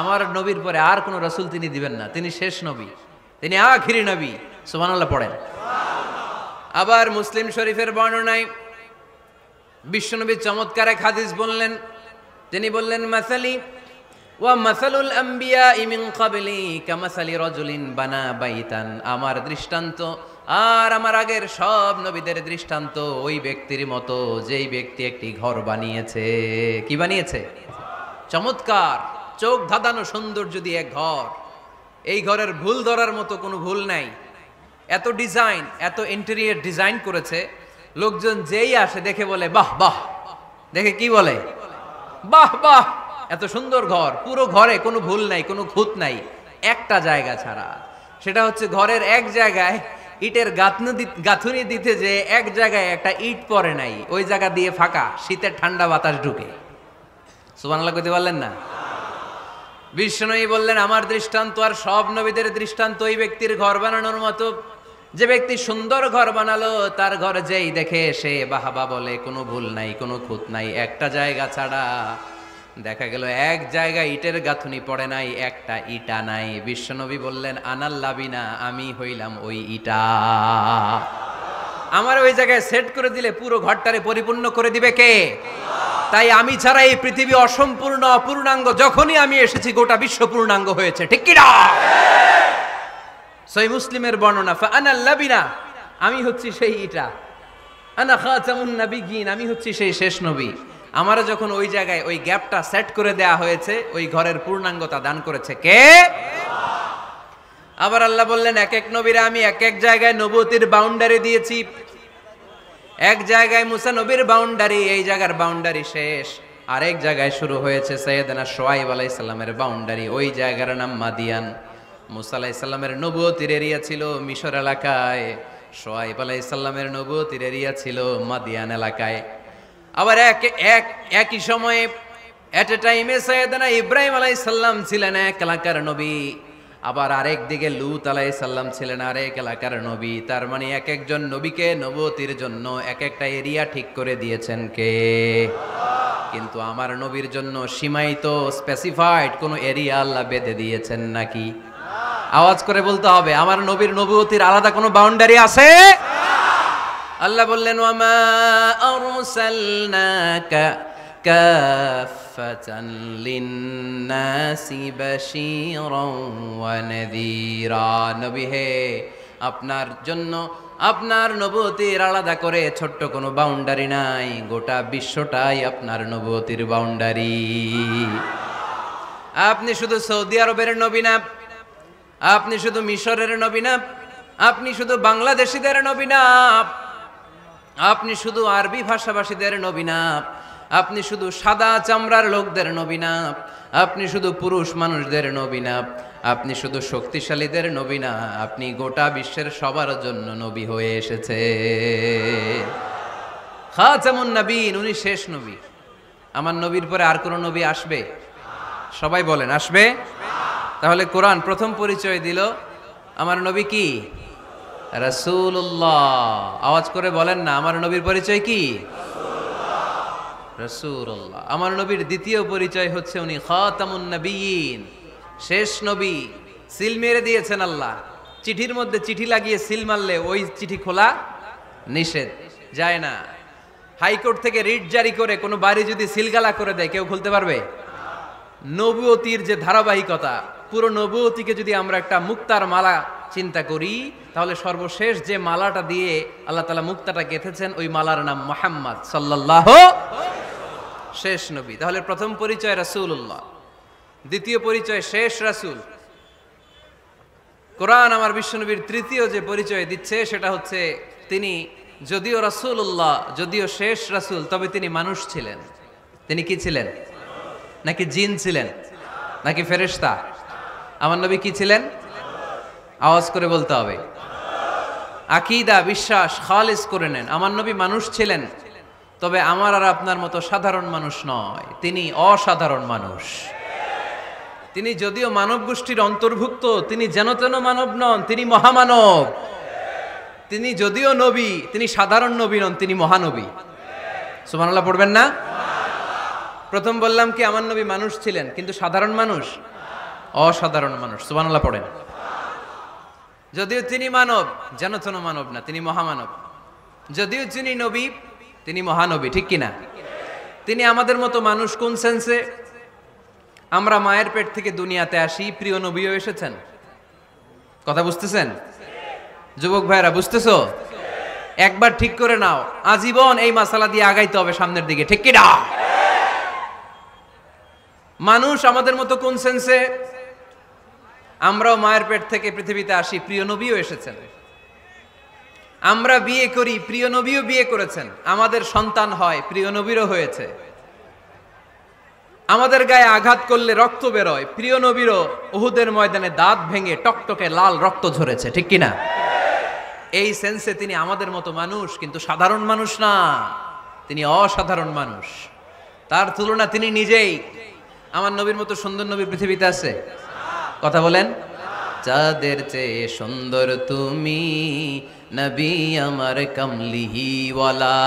আমার নবীর পরে আর কোন রাসূল তিনি দিবেন না, তিনি শেষ নবী, তিনি আখিরি নবী। সুবহানাল্লাহ পড়েন। আবার মুসলিম শরীফের বর্ণনায় বিশ্বনবী চমৎকার এক হাদিস বললেন, তিনি বললেন মাসালি ওয়া মাসালুল আম্বিয়াই মিন ক্বাবলি কামাসালি রাজুলিন বানা বাইতান, আমার দৃষ্টান্ত আর আমার আগের সব নবীদের দৃষ্টান্ত ওই ব্যক্তির মতো যেই ব্যক্তি একটি ঘর বানিয়েছে। কি বানিয়েছে? চমৎকার চোখ ধাঁধানো সৌন্দর্য দিয়ে এক ঘর। এই ঘরের ভুল ধরার মতো কোনো ভুল নাই। এত ডিজাইন, এত ইন্টেরিয়র ডিজাইন করেছে, লোকজন যেই আসে দেখে বলে বাহ বাহ, দেখে কি বলে? বাহ বাহ, এত সুন্দর ঘর। পুরো ঘরে কোনো ভুল নাই, কোনো খুঁত নাই, একটা জায়গা ছাড়া। সেটা হচ্ছে ঘরের এক জায়গায় ইটের গাঁথুনি দিতে যে এক জায়গায় একটা ইট পড়ে নাই, ওই জায়গা দিয়ে ফাঁকা, শীতের ঠান্ডা বাতাস ঢুকে। সুবহানাল্লাহ কইতে পারলেন না? বিশ্বনবী বললেন আমার দৃষ্টান্ত আর সব নবীদের দৃষ্টান্ত ওই ব্যক্তির ঘর বানানোর মতো, যে ব্যক্তি সুন্দর ঘর বানালো তার ঘর যেই দেখে সে বাহাবা বলে, কোনো ভুল নাই, কোনো খুঁত নাই, একটা জায়গা ছাড়া। দেখা গেল এক জায়গায় ইটের গাঁথুনি পড়ে নাই, একটা ইটা নাই। বিশ্বনবী বললেন আনাল লাবিনা, আমি হইলাম ওই ইটা। আমার ওই জায়গায় সেট করে দিলে পুরো ঘরটারে পরিপূর্ণ করে দিবে কে? তাই আমি ছাড়া এই পৃথিবী অসম্পূর্ণ, অপূর্ণাঙ্গ। যখনই আমি এসেছি গোটা বিশ্ব পূর্ণাঙ্গ হয়েছে। ঠিক কি না? সহিহ মুসলিমের বর্ণনা, ফাআনাল লাবিনা, আমি হচ্ছি সেই ইটা, আনা খাতামুন নাবিয়্যিন, আমি হচ্ছি সেই শেষ নবী। আমারও যখন ওই জায়গায় ওই গ্যাপটা সেট করে দেয়া হয়েছে, ওই ঘরের পূর্ণাঙ্গতা দান করেছে কে? আবার আল্লাহ বললেন এক এক নবীরা আমি এক এক জায়গায় নবুয়তির বাউন্ডারি দিয়েছি। এক জায়গায় মুসা নবীর বাউন্ডারি, এই জায়গার বাউন্ডারি শেষ। আরেক জায়গায় শুরু হয়েছে সাইয়েদনা শুআয়ব আলাইহিস সালামের বাউন্ডারি, ওই জায়গার নাম মাদিয়ান। মুসা আলাইহিস সালামের নবুয়তির এরিয়া ছিল মিশর এলাকায়, শুআয়ব আলাইহিস সালামের নবুয়তির এরিয়া ছিল মাদিয়ান এলাকায়। আবার একই সময়ে এট এ টাইমে সাইয়েদনা ইব্রাহিম আলাইহিস সালাম ছিলেন এক এলাকার নবী, আবার আরেক দিকে লূত আলাইহিস সালাম ছিলেন আরেক এলাকার নবী। তার মানে এক একজন নবীকে নবুয়তির জন্য এক একটা এরিয়া ঠিক করে দিয়েছেন কে? কিন্তু আমার নবীর জন্য সীমায়িত স্পেসিফাইড কোন এরিয়া আল্লাহ বেঁধে দিয়েছেন নাকি? আওয়াজ করে বলতে হবে, আমার নবীর নবুয়তির আলাদা কোনো বাউন্ডারি আছে? আল্লাহ বললেন ওয়ামা আরসালনাকা কাফাতান লিন্নাসি বাশীরান ওয়া নাযীরা। নবী হে, আপনার জন্য আপনার নবুয়তির আলাদা করে ছোট্ট কোনো বাউন্ডারি নাই, গোটা বিশ্বটাই আপনার নবুয়তির বাউন্ডারি। আপনি শুধু সৌদি আরবের নবী না, আপনি শুধু মিশরের নবী না, আপনি শুধু বাংলাদেশিদের নবী না, আপনি শুধু আরবি ভাষাভাষীদের নবী না, আপনি শুধু সাদা চামড়ার লোকদের নবী না, আপনি শুধু পুরুষ মানুষদের নবী না, আপনি শুধু শক্তিশালীদের নবী না, আপনি গোটা বিশ্বের সবার জন্য নবী হয়ে এসেছে। খাতামুন নবীন, উনি শেষ নবী। আমার নবীর পরে আর কোন নবী আসবে? সবাই বলেন আসবে। তাহলে কোরআন প্রথম পরিচয় দিল আমার নবী কি? রাসূলুল্লাহ। আওয়াজ করে বলেন না, আমার নবীর পরিচয় কি? রাসূলুল্লাহ। আমার নবীর দ্বিতীয় পরিচয় হচ্ছে উনি খাতামুন নবিয়্যিন, শেষ নবী। সিল মেরে দিয়েছেন আল্লাহ। চিঠির মধ্যে চিঠি লাগিয়ে সিল মারলে ওই চিঠি খোলা নিষেধ, যায় না। হাইকোর্ট থেকে রিট জারি করে কোনো বাড়ি যদি সিলগালা করে দেয় কেউ খুলতে পারবে? নবুয়তির যে ধারাবাহিকতা, পুরো নবুয়তিকে যদি আমরা একটা মুক্তার মালা চিন্তা করি, তাহলে সর্বশেষ যে মালাটা দিয়ে আল্লাহ তাআলা মুক্তাটা গেঁথেছেন ওই মালার নাম মুহাম্মদ সাল্লাল্লাহু, শেষ নবী। তাহলে প্রথম পরিচয় রাসূলুল্লাহ। দ্বিতীয় পরিচয় শেষ রাসূল। কোরআন আমার বিশ্বনবীর তৃতীয় যে পরিচয় দিচ্ছে সেটা হচ্ছে তিনি যদিও রাসূলুল্লাহ, যদিও শেষ রাসূল, তবে তিনি মানুষ ছিলেন। তিনি কি ছিলেন? নাকি জিন ছিলেন? নাকি ফেরেশতা? আমার নবী কি ছিলেন? আওয়াজ করে বলতে হবে। আকীদা, বিশ্বাস খালিস করে নেন, আমার নবী মানুষ ছিলেন, তবে আমার আর আপনার মতো সাধারণ মানুষ নয়, তিনি অসাধারণ মানুষ। তিনি যদিও মানব গোষ্ঠীর অন্তর্ভুক্ত, তিনি যেন তেন মানব নন, তিনি মহামানব। তিনি যদিও নবী, তিনি সাধারণ নবী নন, তিনি মহানবী। সুবহানাল্লাহ পড়বেন না? প্রথম বললাম কি আমার নবী মানুষ ছিলেন, কিন্তু সাধারণ মানুষ, অসাধারণ মানুষ। সুবহানাল্লাহ পড়েন। যদিও তিনি মানব, যেন তেন মানব না, তিনি মহামানব। যদিও তিনি নবী, তিনি মহানবী। ঠিক কিনা? তিনি আমাদের মতো মানুষ কোন সেন্সে? আমরা মায়ের পেট থেকে দুনিয়াতে আসি, প্রিয় নবীও এসেছেন। কথা বুঝতেছেন? যুবক ভাইরা বুঝতেছো? একবার ঠিক করে নাও, আজীবন এই মাসালা দিয়ে আগাইতে হবে সামনের দিকে। ঠিক কিনা? মানুষ আমাদের মতো কোন সেন্সে? আমরাও মায়ের পেট থেকে পৃথিবীতে আসি, প্রিয় নবীও এসেছেন। আমরা বিয়ে করি, প্রিয় নবীও বিয়ে করেছেন। আমাদের সন্তান হয়, প্রিয় নবীরও হয়েছে। আমাদের গায়ে আঘাত করলে রক্ত বেরোয়, প্রিয় নবীরও উহুদের ময়দানে দাঁত ভেঙে টকটকে লাল রক্ত ঝরেছে। ঠিক কিনা? এই সেন্সে তিনি আমাদের মতো মানুষ, কিন্তু সাধারণ মানুষ না, তিনি অসাধারণ মানুষ। তার তুলনা তিনি নিজেই। আমার নবীর মতো সুন্দর নবী পৃথিবীতে আছে? কথা বলেন। চাঁদের চেয়ে সুন্দর তুমি নবী আমার কামলিওয়ালা,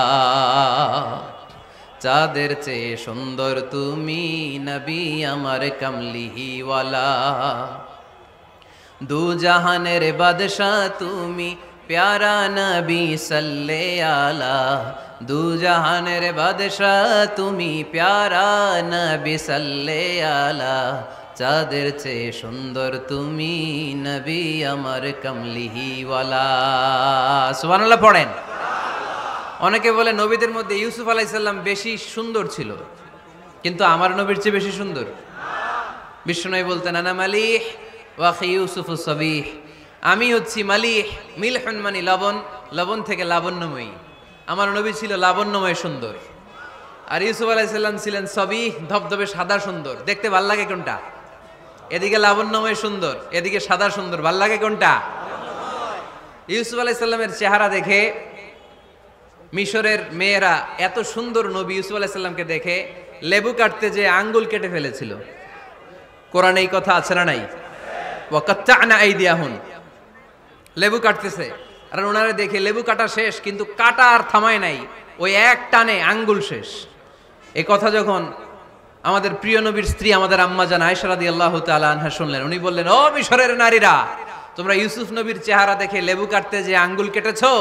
চাঁদের চেয়ে সুন্দর তুমি নবী আমার কামলিওয়ালা, দু জাহানের বাদশা তুমি প্যারা নবী সাল্লে আলা, দু জাহানের বাদশা তুমি প্যারা নবী সাল্লে আলা, চাঁদের চেয়ে সুন্দর তুমি নবী আমার কামলিওয়ালা। সুবহানাল্লাহ পড়েন। অনেকে বলে নবীদের মধ্যে ইউসুফ আলাইহিস সালাম বেশি সুন্দর ছিল, কিন্তু আমার নবীর চেয়ে বেশি সুন্দর? বিশ্বনবী বলতেন আনা মালিহ ওয়া আখি ইউসুফ সাবিহ, আমি হচ্ছি মালিহ, মিলহুন মানে লবণ, লবণ থেকে লাবণ্যময়ী। আমার নবী ছিল লাবণ্যময় সুন্দর, আর ইউসুফ আলাইহিস সালাম ছিলেন সাবিহ, ধবধবে সাদা সুন্দর। দেখতে ভাল লাগে কোনটা? এদিকে লাবণ্যময় সুন্দর, এদিকে সাদা সুন্দর, ভাল লাগে কোনটা? ইউসুফ আলাইহিস সালামের চেহারা দেখে মিশরের মেয়েরা এত সুন্দর নবী ইউসুফ আলাইহিস সালামকে দেখে লেবু কাটতে যে আঙ্গুল কেটে ফেলেছিল। কোরআনে এই কথা আছে না নাই? ওয়া কাত্তা'না আইদিয়াহুন, লেবু কাটতেছে, আর ওনারে দেখে লেবু কাটা শেষ, কিন্তু কাটা আর থামায় নাই, ওই এক টানে আঙ্গুল শেষ। এই কথা যখন আমাদের প্রিয় নবীর স্ত্রী আমাদের আম্মা জান আয়েশা রাদিয়াল্লাহু তাআলা আনহা শুনলেন, উনি বললেন, ও মিশরের নারীরা, তোমরা ইউসুফ নবীর চেহারা দেখে লেবু কাটতে যে আঙ্গুল কেটেছো,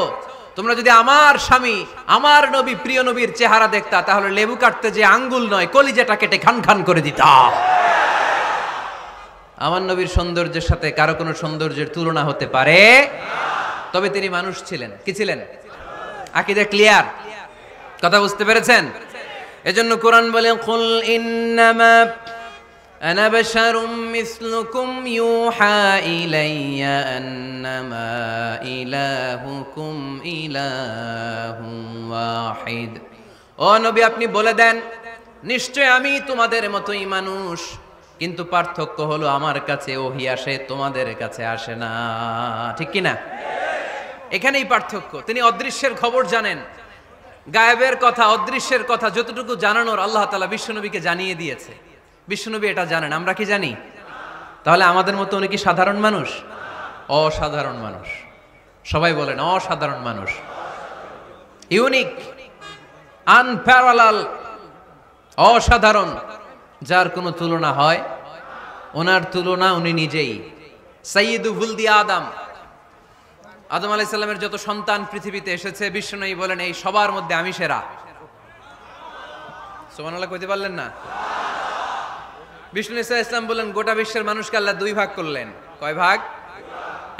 তোমরা যদি আমার স্বামী আমার নবী প্রিয় নবীর চেহারা দেখতা, তাহলে লেবু কাটতে যে আঙ্গুল নয়, কলিজাটা কেটে খান খান করে দিতা। আমার নবীর সৌন্দর্যের সাথে কারো কোনো সৌন্দর্যের তুলনা হতে পারে? তবে তিনি মানুষ ছিলেন। কি ছিলেন? আকীদা ক্লিয়ার? কথা বুঝতে পেরেছেন? এজন্য কোরআন বলে, কুল ইন্নামা আনা বাশারুম মিসলুকুম ইউহা ইলাইয়া আন্নামা ইলাহুকুম ইলাহুম ওয়াহিদ। ও নবী, আপনি বলে দেন, নিশ্চয় আমি তোমাদের মতোই মানুষ, কিন্তু পার্থক্য হলো আমার কাছে ওহী আসে, তোমাদের কাছে আসে না। ঠিক কিনা? এখানেই পার্থক্য। তিনি অদৃশ্যের খবর জানেন, গায়েবের কথা, অদৃশ্যের কথা যতটুকু জানানোর আল্লাহ তাআলা বিশ্বনবীকে জানিয়ে দিয়েছে। বিশ্বনবী এটা জানেন, আমরা কি জানি? তাহলে আমাদের মতো উনি কি সাধারণ মানুষ? অসাধারণ মানুষ। সবাই বলেন অসাধারণ মানুষ। ইউনিক, আনপ্যারালাল, অসাধারণ, যার কোনো তুলনা হয়? ওনার তুলনা উনি নিজেই। সাইয়্যিদু ওয়ালদি আদম, আদম আলাইহিস সালামের যত সন্তান পৃথিবীতে এসেছে, বিশ্বনবী বলেন এই সবার মধ্যে আমি সেরা। সুবহানাল্লাহ কইতে পারলেন না? বিষ্ণু সাল্লাল্লাহু আলাইহি ওয়াসাল্লাম বলেন, গোটা বিশ্বের মানুষকে আল্লাহ দুই ভাগ করলেন। কয় ভাগ?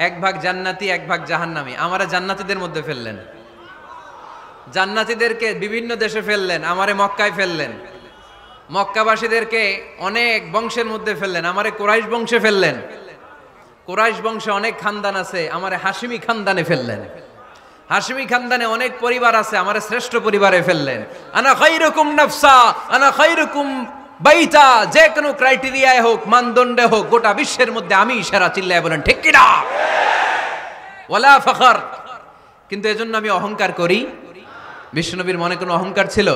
এক ভাগ জান্নাতি, এক ভাগ জাহান্নামী। আমারে জান্নাতীদের মধ্যে ফেললেন। জান্নাতীদেরকে বিভিন্ন দেশে ফেললেন, আমারে মক্কায় ফেললেন। মক্কাবাসীদেরকে অনেক বংশের মধ্যে ফেললেন, আমারে কুরাইশ বংশে ফেললেন। কুরাইশ বংশে অনেক খানদান আছে, আমারে হাশিমি খানদানে ফেললেন। হাশিমি খানদানে অনেক পরিবার আছে, আমারে শ্রেষ্ঠ পরিবারে ফেললেন। আনা খায়রুকুম নাফসা আনা খায়রুকুম বাইতা, যে কোনো ক্রাইটেরিয়ায় হোক, মানদণ্ডে হোক, গোটা বিশ্বের মধ্যে আমি সেরা। চিল্লায় বলেন ঠিক কিনা? ওয়ালা ফখর। কিন্তু এজন্য আমি অহংকার করি? বিশ্বনবীর মনে কোনো অহংকার ছিল?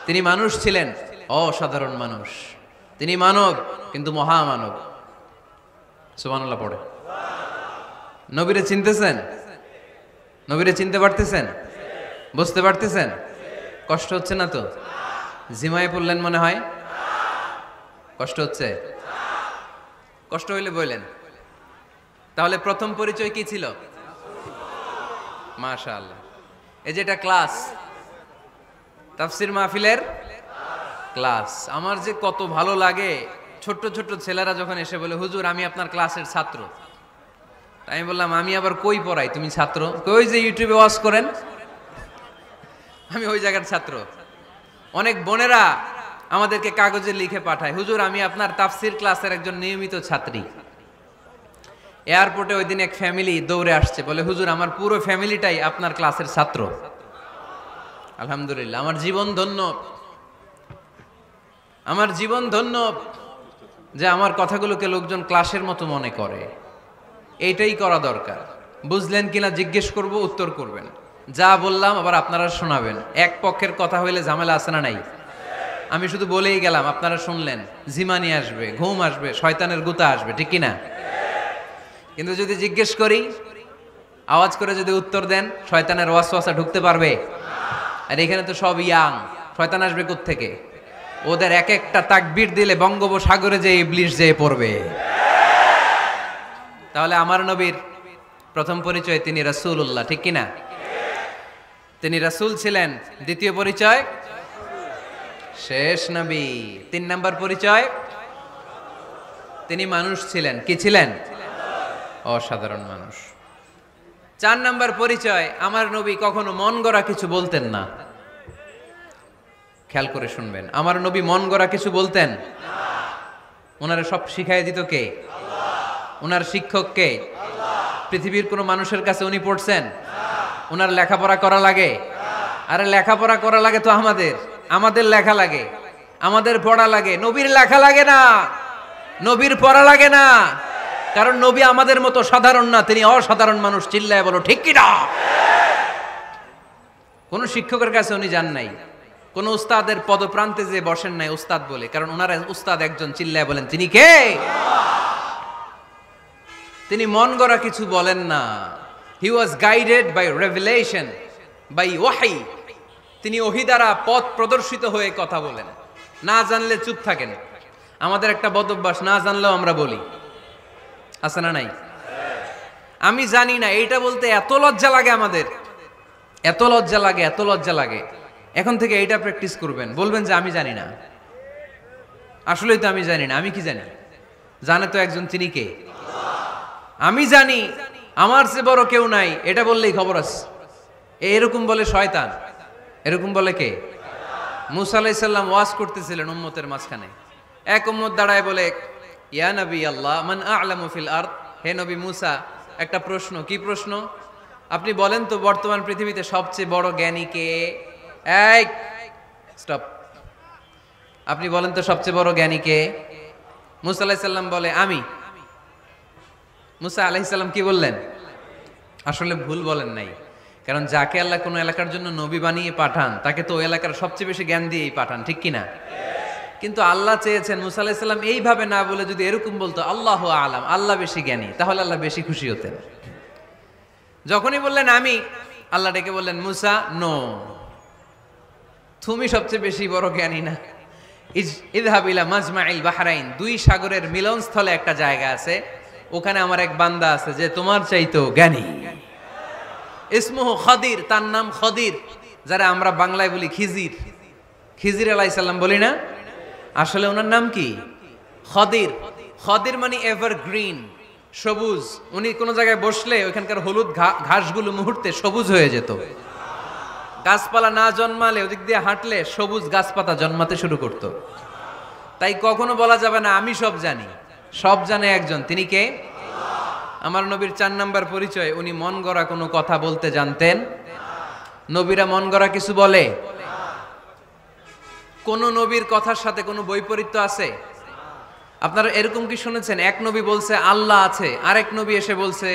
তিনি মানুষ ছিলেন, অসাধারণ মানুষ। তিনি মানব, কিন্তু মহামানব। সুবহানাল্লাহ পড়ে। নবীরে চিনতেছেন? নবীরে চিনতে পারতেছেন? বুঝতে পারতেছেন? কষ্ট হচ্ছে না তো? জিমায় পড়লেন মনে হয়? কষ্ট হচ্ছে? কষ্ট হইলে বললেন। তাহলে প্রথম পরিচয় কি ছিল? মাশাআল্লাহ। এই যে এটা ক্লাস, তাফসীর মাহফিলের ক্লাস। আমার যে কত ভালো লাগে ছোট্ট ছোট্ট ছেলেরা যখন এসে বলে, হুজুর আমি আপনার ক্লাসের ছাত্র। আমি বললাম, আমি আবার কই পড়াই, তুমি ছাত্র? কই যে ইউটিউবে ওয়াজ করেন, আমি ওই জায়গার ছাত্র। অনেক বোনেরা আমাদেরকে কাগজে লিখে পাঠায়, হুজুর আমি আপনার তাফসীর ক্লাসের একজন নিয়মিত ছাত্রী। এয়ারপোর্টে ওই দিন এক ফ্যামিলি দৌড়ে আসছে, বলে হুজুর আমার পুরো ফ্যামিলিটাই আপনার ক্লাসের ছাত্র। আলহামদুলিল্লাহ, আমার জীবন ধন্য, আমার জীবন ধন্য যে আমার কথাগুলোকে লোকজন ক্লাসের মতো মনে করে। এইটাই করা দরকার। বুঝলেন কিনা জিজ্ঞেস করব, উত্তর করবেন। যা বললাম আবার আপনারা শোনাবেন। এক পক্ষের কথা হইলে ঝামেলা আছে না নাই? আমি শুধু বলেই গেলাম, আপনারা শুনলেন, ঝিমানি আসবে, ঘুম আসবে, শয়তানের গুতা আসবে, ঠিক কিনা? কিন্তু যদি জিজ্ঞেস করি, আওয়াজ করে যদি উত্তর দেন, শয়তানের ওয়াসওয়াসা ঢুকতে পারবে? আর এখানে তো সব ইয়াং, শয়তান আসবে কোত্থেকে? ওদের এক একটা তাকবীর দিলে বঙ্গোপসাগরে যে ইবলিশ যেয়ে পড়বে। তাহলে আমার নবীর প্রথম পরিচয় তিনি রাসূলুল্লাহ, ঠিক কিনা? তিনি রাসূল ছিলেন। দ্বিতীয় পরিচয় শেষ নবী। 3 নাম্বার পরিচয় তিনি মানুষ ছিলেন। কি ছিলেন? অসাধারণ মানুষ। 4 নাম্বার পরিচয়, আমার নবী কখনো মন গড়া কিছু বলতেন না। খেয়াল করে শুনবেন, আমার নবী মন গড়া কিছু বলতেন না। ওনারে সব শিখাই দিত কে? আল্লাহ। ওনার শিক্ষক কে? আল্লাহ। পৃথিবীর কোনো মানুষের কাছে উনি পড়ছেন? না। ওনার লেখাপড়া করা লাগে? না। আরে লেখাপড়া করা লাগে তো আমাদের লেখা লাগে, আমাদের পড়া লাগে। নবীর লেখা লাগে না, নবীর পড়া লাগে না। কারণ নবী আমাদের মতো সাধারণ না, তিনি অসাধারণ মানুষ। চিল্লায় বলো ঠিক কি না? কোন শিক্ষকের কাছে উনি যান নাই, কোন উস্তাদের পদপ্রান্তে যে বসেন নাই উস্তাদ বলে, কারণ ওনার উস্তাদ একজন। চিল্লায় বলেন তিনি কে? তিনি মন গড়া কিছু বলেন না। He was guided by revelation, by ওয়াহি। তিনি ওহী দ্বারা পথ প্রদর্শিত হয়ে কথা বলেন। না জানলে চুপ থাকেন। আমাদের একটা বদ অভ্যাস, না জানলেও আমরা বলি, আছে না নাই? আমি জানি না, এইটা বলতে এত লজ্জা লাগে আমাদের, এত লজ্জা লাগে, এত লজ্জা লাগে। এখন থেকে এইটা প্র্যাকটিস করবেন, বলবেন যে আমি জানি না। আসলেই তো আমি জানি না। আমি কি জানি? জানে তো একজন, তিনি কে? আমি জানি, আমার চেয়ে বড় কেউ নাই, এটা বললেই খবর আছে। এরকম বলে শয়তান, এরকম বলে কে? মুসা আলাইহিস সালাম ওয়াজ করতেছিলেন উম্মতের মাঝখানে। এক উম্মত দাঁড়ায় বলে, ইয়া নবী আল্লাহ মান আ'লামু ফিল আরদ। হে নবী মুসা, একটা প্রশ্ন। কি প্রশ্ন? আপনি বলেন তো বর্তমান পৃথিবীতে সবচেয়ে বড় জ্ঞানী কে? এই স্টপ। আপনি বলেন তো সবচেয়ে বড় জ্ঞানী কে? মুসা আলাইহিস সালাম বলে আমি। মুসা আলাইহিস সালাম কি বললেন? আসলে ভুল বলেন নাই, কারণ যাকে আল্লাহ কোনো এলাকার জন্য নবী বানিয়ে পাঠান, তাকে তো ওই এলাকার সবচেয়ে বেশি জ্ঞান দিয়েই পাঠান, ঠিক কিনা? কিন্তু আল্লাহ চেয়েছেন মুসা আলাইহিস সালাম এইভাবে না বলে যদি এরকম বলতো আল্লাহু আ'লাম, আল্লাহ বেশি জ্ঞানী, তাহলে আল্লাহ বেশি খুশি হতেন। যখনই বললেন আমি, আল্লাহ ডেকে বললেন মুসা নো, তুমি সবচেয়ে বেশি বড় জ্ঞানী না। ইযহাব ইলা মাজমাইল বাহরাইন, দুই সাগরের মিলনস্থলে একটা জায়গা আছে, ওখানে আমার এক বান্দা আছে যে তোমার চাইতেও জ্ঞানী। ইসমুহু খদির, তার নাম খদির, যারা আমরা বাংলায় বলি খিজির। খিজির আলাইহিস সালাম বলি না, আসলে ওনার নাম কি? খদির। খদির মানে এভারগ্রিন, সবুজ। উনি কোন জায়গায় বসলে ওইখানকার হলুদ ঘাসগুলো মুহূর্তে সবুজ হয়ে যেত। গাছপালা না জন্মালে ওদিক দিয়ে হাঁটলে সবুজ গাছপাতা জন্মাতে শুরু করত। তাই কখনো বলা যাবে না আমি সব জানি। সব জানে একজন, তিনি কে? আমার নবীর 4 নাম্বার পরিচয়, উনি মন গড়া কোনো কথা বলতে জানতেন। নবীরা মন গড়া কিছু বলে? কোন নবীর কথার সাথে কোনো বৈপরীত্য আছে? আপনারা এরকম কি শুনেছেন এক নবী বলছে আল্লাহ আছে, আরেক নবী এসে বলছে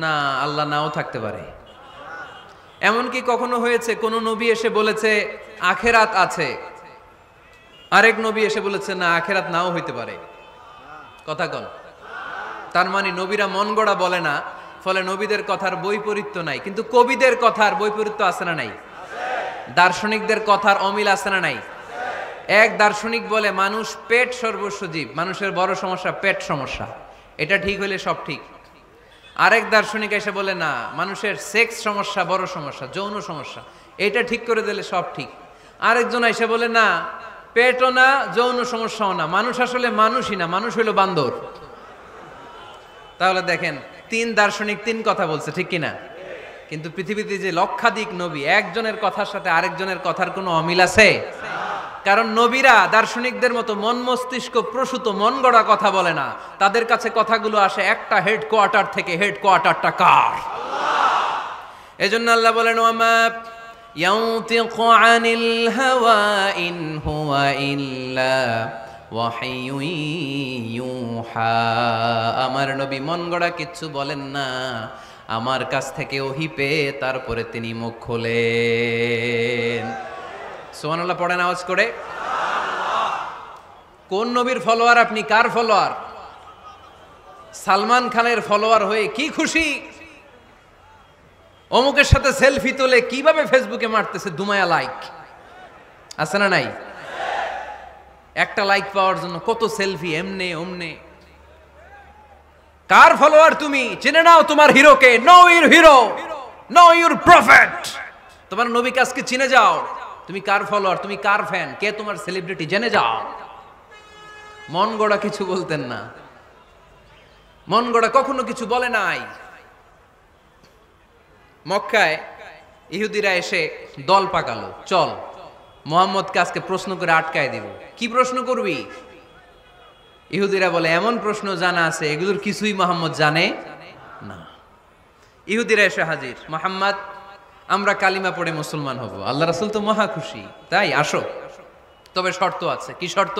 না আল্লাহ নাও থাকতে পারে? এমন কি কখনো হয়েছে কোন নবী এসে বলেছে আখেরাত আছে, আরেক নবী এসে বলেছে না আখেরাত নাও হইতে পারে? কথা কন। তার মানে নবীরা মন গড়া বলে না, ফলে নবীদের কথার বৈপরীত্য নাই। কিন্তু কবিদের কথার বৈপরীত্য আছে না নাই? দার্শনিকদের কথার অমিল আছে না নাই? এক দার্শনিক বলে মানুষ পেট সর্বস্ব জীব, মানুষের বড় সমস্যা পেট সমস্যা, এটা ঠিক হইলে সব ঠিক। আরেক দার্শনিক এসে বলে না মানুষের সেক্স সমস্যা বড় সমস্যা, যৌন সমস্যা, এটা ঠিক করে দিলে সব ঠিক। আরেকজন এসে বলে না পেটও না যৌন সমস্যাও না, মানুষ আসলে মানুষই না, মানুষ হইল বান্দর। তাহলে দেখেন 3 দার্শনিক 3 কথা বলছে, ঠিক কিনা? কিন্তু পৃথিবীতে যে লক্ষাধিক নবী, একজনের কথার সাথে আরেকজনের কথার কোনো অমিল আছে? কারণ নবীরা দার্শনিকদের মতো মন মস্তিষ্ক প্রসূত মন গড়া কথা বলে না, তাদের কাছে কথাগুলো আসে একটা হেডকোয়ার্টার থেকে। হেডকোয়ার্টারটা কার? এজন্য আল্লাহ বলেন ওয়ামা ইয়ানতিকু আনিল হাওয়া ইন হুয়া ইল্লা ওয়াহিয়ুন ইউহা। আমার নবী মন গড়া কিচ্ছু বলেন না, আমার কাছ থেকে ওহী পেয়ে তারপরে তিনি মুখ খোলেন। সুবহানাল্লাহ পড়েন আওয়াজ করে। কোন নবীর ফলোয়ার আপনি? কার ফলোয়ার? সালমান খানের ফলোয়ার হয়ে কি খুশি, অমুকের সাথে সেলফি তোলে কিভাবে ফেসবুকে মারতেছে দুমায়া লাইক, আছে না নাই? একটা লাইক পাওয়ার জন্য কত সেলফি, এমনে ওমনে। কার ফলোয়ার তুমি? চিনে নাও তোমার হিরোকে। Know your hero, know your prophet. তোমার নবীকে আজকে চিনে যাও। তুমি কার ফলোয়ার, তুমি কার ফ্যান, কে তোমার সেলিব্রিটি, জেনে যাও। মন গড়া কিছু বলতেন না, মন গড়া কখনো কিছু বলে নাই। মক্কায় ইহুদিরা এসে দল পাকালো, চল মুহাম্মদকে আজকে প্রশ্ন করে আটকায় দিব। কি প্রশ্ন করবি? ইহুদিরা বলে এমন প্রশ্ন জানা আছে এগুলোর কিছুই মুহাম্মদ জানে না। ইহুদিরা এসে হাজির, মুহাম্মদ আমরা কালিমা পড়ে মুসলমান হব। আল্লাহ রাসূল তো মহা খুশি, তাই আসো, তবে শর্ত আছে। কি শর্ত?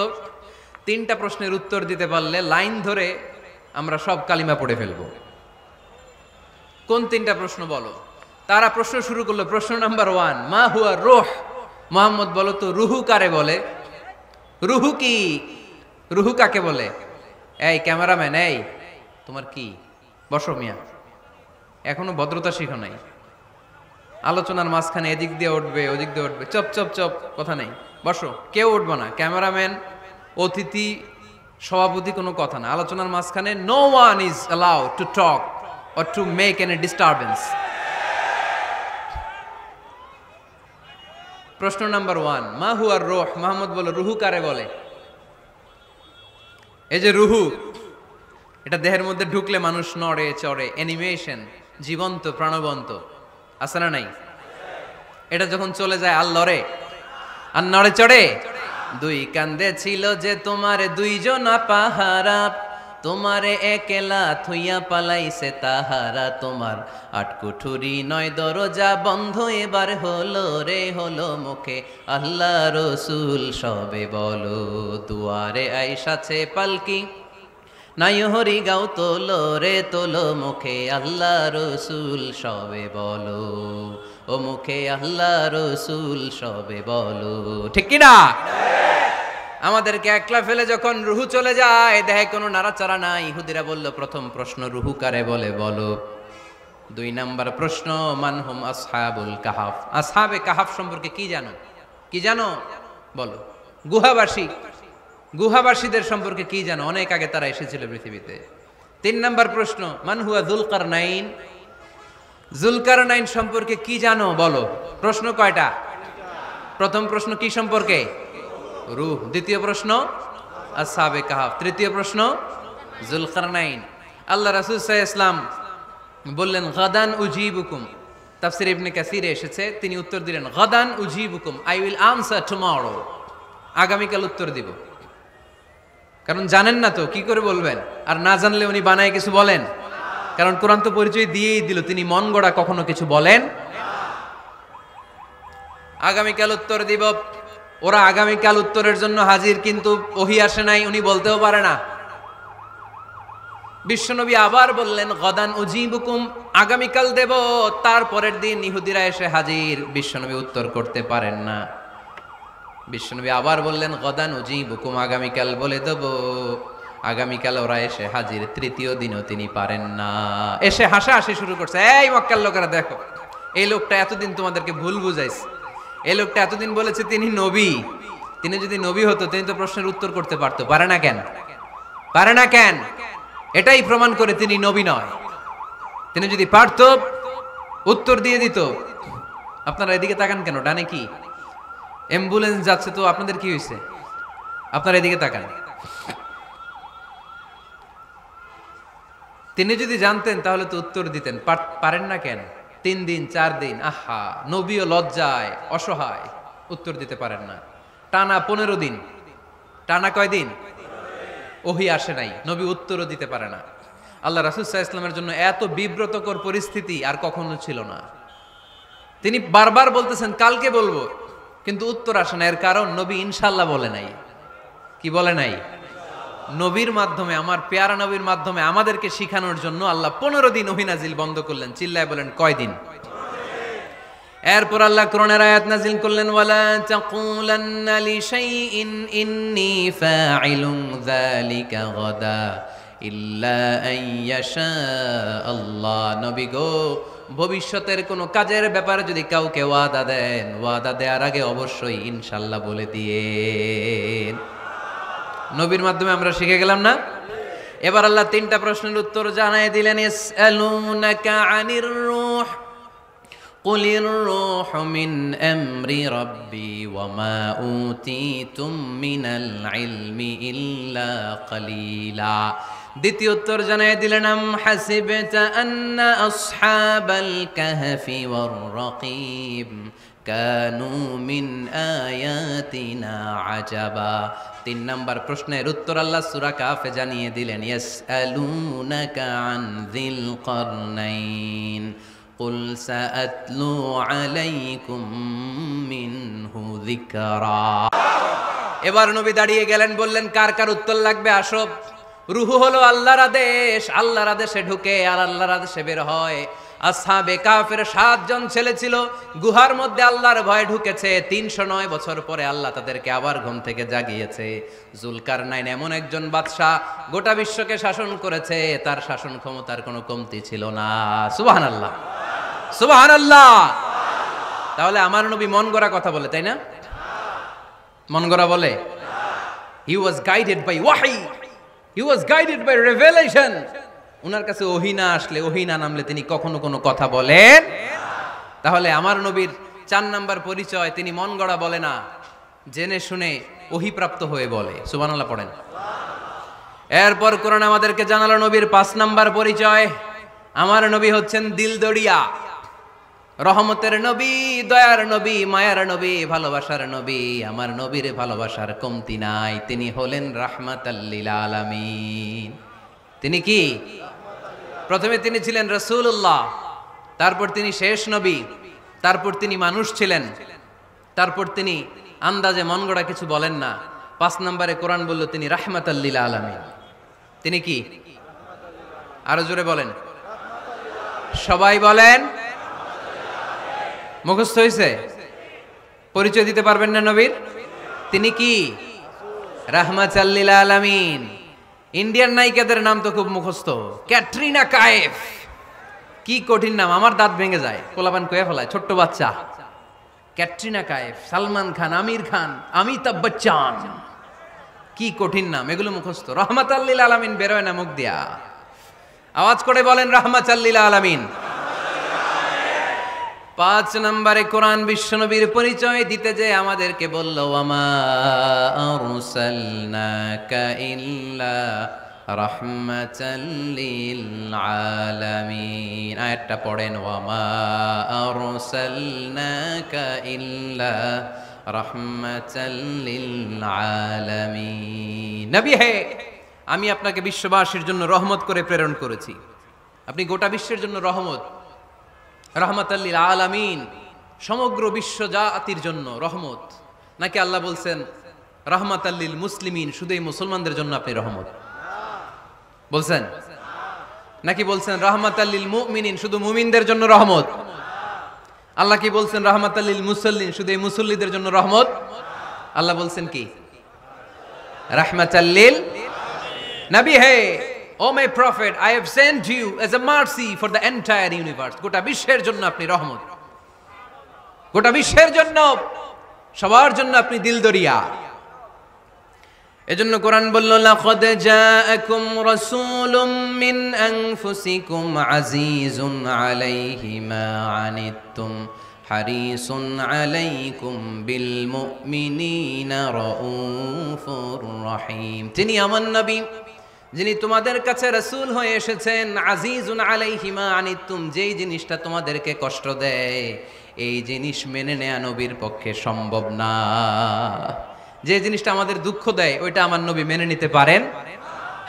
3টা প্রশ্নের উত্তর দিতে পারলে লাইন ধরে আমরা সব কালিমা পড়ে ফেলবো। কোন 3টা প্রশ্ন বলো? তারা প্রশ্ন শুরু করলো। প্রশ্ন নাম্বার 1, মা হুয়া রূহ। মুহাম্মদ বলো তো রুহু কারে বলে? রুহু কি? রুহু কাকে বলে? এই ক্যামেরাম্যান, এই তোমার কি? বসো মিয়া, এখনো ভদ্রতা শিখো নাই। আলোচনার মাঝখানে এদিক দিয়ে উঠবে ওদিক দিয়ে উঠবে, চপ চপ চপ, কথা নেই, বসো। কেউ উঠবো না, ক্যামেরাম্যান, অতিথি, সভাপতি, কোনো কথা না। আলোচনার মাঝখানে no one is allowed to talk or to make any disturbance. প্রশ্ন নাম্বার 1, মা হুয়া রূহ। মুহাম্মদ বলে রুহু কারে বলে? এই যে রুহু, এটা দেহের মধ্যে ঢুকলে মানুষ নড়ে চড়ে, অ্যানিমেশন, জীবন্ত প্রাণবন্ত, আছে না নাই? এটা যখন চলে যায় আর লড়ে আর নড়ে চড়ে। 2 কান্দে ছিল যে তোমারে 2 জনা পাহারা, তোমারে একলা থুইয়া পালাইছে তাহারা। তোমার 8 কুঠুরি 9 দরজা বন্ধ এবার হলো রে, হলো মুখে আল্লাহ রসুল সবে বলো। দুয়ারে আইসাছে পালকি, নাই হরি গাও তোলো রে তোলো, মুখে আল্লাহ রসুল সবে বলো। ও মুখে আল্লাহ রসুল সবে বলো। ঠিক কিনা? আমাদেরকে একলা ফেলে যখন রুহু চলে যায়, দেখে কোনো নাড়াচাড়া নাই। ইহুদিরা বলল প্রথম প্রশ্ন রুহু কারে বলে বলো। 2 নাম্বার প্রশ্ন মানহুম আসহাবুল কাহাফ। আসহাবে কাহাফ সম্পর্কে কি জানো? কি জানো বলো। গুহাবাসী, গুহাবাসীদের সম্পর্কে কি জানো? অনেক আগে তারা এসেছিল পৃথিবীতে। 3 নাম্বার প্রশ্ন মান হুয়া যুলকারনাইন। যুলকারনাইন সম্পর্কে কি জানো বলো। প্রশ্ন কয়টা? প্রথম প্রশ্ন কি সম্পর্কে? রূহ। দ্বিতীয় প্রশ্ন আসহাবে কাহাফ। তৃতীয় প্রশ্ন যুলকারনাইন। আল্লাহ রাসূল সাল্লাল্লাহু আলাইহি ওয়াসাল্লাম বললেন গাদান উজিবুকুম। তাফসীর ইবনে কাসিরে এসেছে, তিনি উত্তর দিলেন গাদান উজিবুকুম, আই উইল আনসার টুমরো। আগামীকাল উত্তর দিব। কারণ জানেন না তো কি করে বলবেন, আর না জানলে উনি বানায় কিছু বলেন? কারণ কোরআন তো পরিচয় দিয়েই দিল তিনি মন গড়া কখনো কিছু বলেন। আগামীকাল উত্তর দিব। ওরা আগামীকাল উত্তরের জন্য হাজির, কিন্তু ওহী আসে নাই, উনি বলতেও পারে না। বিশ্বনবী আবার বললেন গদান উজিবুকুম, আগামীকাল দেব। তারপরের দিন ইহুদিরা এসে হাজির, বিশ্বনবী উত্তর করতে পারেন না। বিশ্বনবী আবার বললেন গদান উজিবুকুম, আগামীকাল বলে দেব। আগামীকাল ওরা এসে হাজির, তৃতীয় দিনও তিনি পারেন না। এসে হাসাহাসি শুরু করছে, এই মক্কার লোকেরা দেখো, এই লোকটা এতদিন তোমাদেরকে ভুল বুঝাইছে। এই লোকটা এতদিন বলেছে তিনি নবী। তিনি যদি নবী হতো তিনি তো প্রশ্নের উত্তর করতে পারতো, পারে না কেন? পারে না কেন? এটাই প্রমাণ করে তিনি নবী নয়। তিনি যদি পারত উত্তর দিয়ে দিত। আপনারা এদিকে তাকান কেন? ডানে কি অ্যাম্বুলেন্স যাচ্ছে, তো আপনাদের কি হয়েছে? আপনারা এদিকে তাকান। তিনি যদি জানতেন তাহলে তো উত্তর দিতেন, পারেন না কেন? 3 দিন 4 দিন, আহা, নবীও লজ্জায় অসহায়, উত্তর দিতে পারেন না। টানা 15 দিন, টানা কয়দিন ওহী আসে নাই, নবী উত্তরও দিতে পারে না। আল্লাহ রাসূল সাল্লাল্লাহু আলাইহি ওয়াসাল্লামের জন্য এত বিব্রতকর পরিস্থিতি আর কখনো ছিল না। তিনি বারবার বলতেছেন কালকে বলবো, কিন্তু উত্তর আসে না। এর কারণ নবী ইনশাআল্লাহ বলে নাই। কি বলে নাই? নবীর মাধ্যমে, আমার পেয়ারা নবীর মাধ্যমে আমাদেরকে শিখানোর জন্য আল্লাহ 15 দিন ওহী নাজিল বন্ধ করলেন। চিল্লায় বলেন কয়দিন? এরপর আল্লাহ কোরআনের আয়াত নাজিল করলেন, ওয়ালা তাকুলান্না লিশাইইন ইন্নী ফাইলুন যালিকা গাদা ইল্লা আইয়াশা আল্লাহ। নবী গো, ভবিষ্যতের কোনো কাজের ব্যাপারে যদি কাউকে ওয়াদা দেন, ওয়াদা দেওয়ার আগে অবশ্যই ইনশাআল্লাহ বলে দিয়েন। নবীর মাধ্যমে আমরা শিখে গেলাম না? এবার আল্লাহ 3টা প্রশ্নের উত্তর জানাই দিলেন। ইয়াসআলুনাকা আনির রূহ কুলির রূহু মিন আমরি রাব্বি ওয়া মা উতিতুম মিনাল ইলমি ইল্লা কালিলা। দ্বিতীয় উত্তর জানাই দিলেন, আম হাসিবতা আন্না আসহাবাল কাহফি ওয়ার রাকিব কানু মিন আয়াতিনা আজাবা। 3 নম্বর প্রশ্নের উত্তর আল্লাহ সূরা কাফে জানিয়ে দিলেন, ইয়াসআলুনাকা আন যিল কারনাইন কুল সাআতলু আলাইকুম মিনহু যিকরা। এবার নবী দাঁড়িয়ে গেলেন, বললেন কার কার উত্তর লাগবে আসো। রূহু হলো আল্লাহর আদেশ, আল্লাহর আদেশে ঢুকে আর আল্লাহর আদেশে বের হয়। আসহাবে কাফের 7 জন ছেলে ছিল, গুহার মধ্যে আল্লাহর ভয়ে ঢুকেছে। 309 বছর পরে আল্লাহ তাদেরকে আবার ঘুম থেকে জাগিয়েছে। জুলকারনাইন এমন একজন বাদশাহ, গোটা বিশ্বকে শাসন করেছে, তার শাসন ক্ষমতার কোনো কমতি ছিল না। সুবহানাল্লাহ, সুবহানাল্লাহ। তাহলে আমার নবী মন গড়া কথা বলে, তাই না? মন গড়া বলে? হি ওয়াজ গাইডেড বাই ওয়াহি, হি ওয়াজ গাইডেড বাই রেভেলেশন। উনার কাছে ওহী না আসলে, ওহী না নামলে তিনি কখনো কোনো কথা বলেন? তাহলে আমার নবীর 4 নাম্বার পরিচয়, তিনি মন গড়া বলে না, জেনে শুনে ওহী প্রাপ্ত হয়ে বলে। সুবহানাল্লাহ পড়েন। এরপর কোরআন আমাদেরকে জানালো নবীর 5 নাম্বার পরিচয়, আমার নবী হচ্ছেন দিলদরিয়া, রহমতের নবী, দয়ার নবী, মায়ার নবী, ভালোবাসার নবী। আমার নবীর ভালোবাসার কমতি নাই। তিনি হলেন রাহমাতাল লিল আলামিন। তিনি কি? প্রথমে তিনি ছিলেন রাসূলুল্লাহ, তারপর তিনি শেষ নবী, তারপর তিনি মানুষ ছিলেন, তারপর তিনি আন্দাজে মন গড়া কিছু বলেন না। 5 নম্বরে কোরআন বলল তিনি রাহমাতাল লিল আলামিন। তিনি কি? আরো জোরে বলেন, সবাই বলেন। মুখস্থ হয়েছে? পরিচয় দিতে পারবেন না নবীর? তিনি কি? রাহমাতাল লিল আলামিন। ইন্ডিয়ান নায়িকাদের নাম তো খুব মুখস্থ। ক্যাটরিনা কাইফ, কি কঠিন নাম, আমার দাঁত ভেঙে যায়, পোলাপান কয়ে ফেলায়, ছোট্ট বাচ্চা। ক্যাটরিনা কাইফ, সালমান খান, আমির খান, অমিতাভ বচ্চন, কি কঠিন নাম, এগুলো মুখস্থ। রাহমাতাল লিল আলামিন বেরোয় না মুখ দিয়া। আওয়াজ করে বলেন রাহমাতাল লিল আলামিন। 5 নম্বরে কোরআন বিশ্বনবীর পরিচয় দিতে যে আমাদেরকে বলল, ওয়ামা আরসালনাকা ইল্লা রাহমাতাল লিল আলামিন। আয়াতটা পড়েন, ওয়ামা আরসালনাকা ইল্লা রাহমাতাল লিল আলামিন। নবী হে, আমি আপনাকে বিশ্ববাসীর জন্য রহমত করে প্রেরণ করেছি। আপনি গোটা বিশ্বের জন্য রহমত, রাহমাতাল লিল আলামিন, সমগ্র বিশ্ব জাতির জন্য রহমত। নাকি আল্লাহ বলছেন রাহমাতাল লিল মুসলিমিন, শুধু এই মুসলমানদের জন্য আপনি রহমত বলছেন? নাকি বলছেন রাহমাতাল লিল মুমিনিন, শুধু মুমিনদের জন্য রহমত? আল্লাহ কি বলছেন রাহমাতাল লিল মুসাল্লিন, শুধু এই মুসল্লিদের জন্য রহমত? আল্লাহ বলছেন কি রাহমাতাল লিল নবী হে, oh my prophet, I have sent you as a mercy for the entire universe. গোটা বিশ্বের জন্য আপনি রহমত, গোটা বিশ্বের জন্য, সবার জন্য আপনি দিলদরিয়া। এজন্য কোরআন বলল লাকাদ জাআকুম রাসূলুম মিন আনফুসিকুম আজিজুন আলাইহি মা আনিতুম হারিসুন আলাইকুম বিল মুমিনিনা রাউফুর রহিম। তিনি আমার নবী, যিনি তোমাদের কাছে রাসূল হয়ে এসেছেন। আজিজুন আলাইহি মা আনিতুম, যেই জিনিসটা তোমাদেরকে কষ্ট দেয় এই জিনিস মেনে নেয়া নবীর পক্ষে সম্ভব না। যে জিনিসটা আমাদের দুঃখ দেয় ওইটা আমার নবী মেনে নিতে পারেন?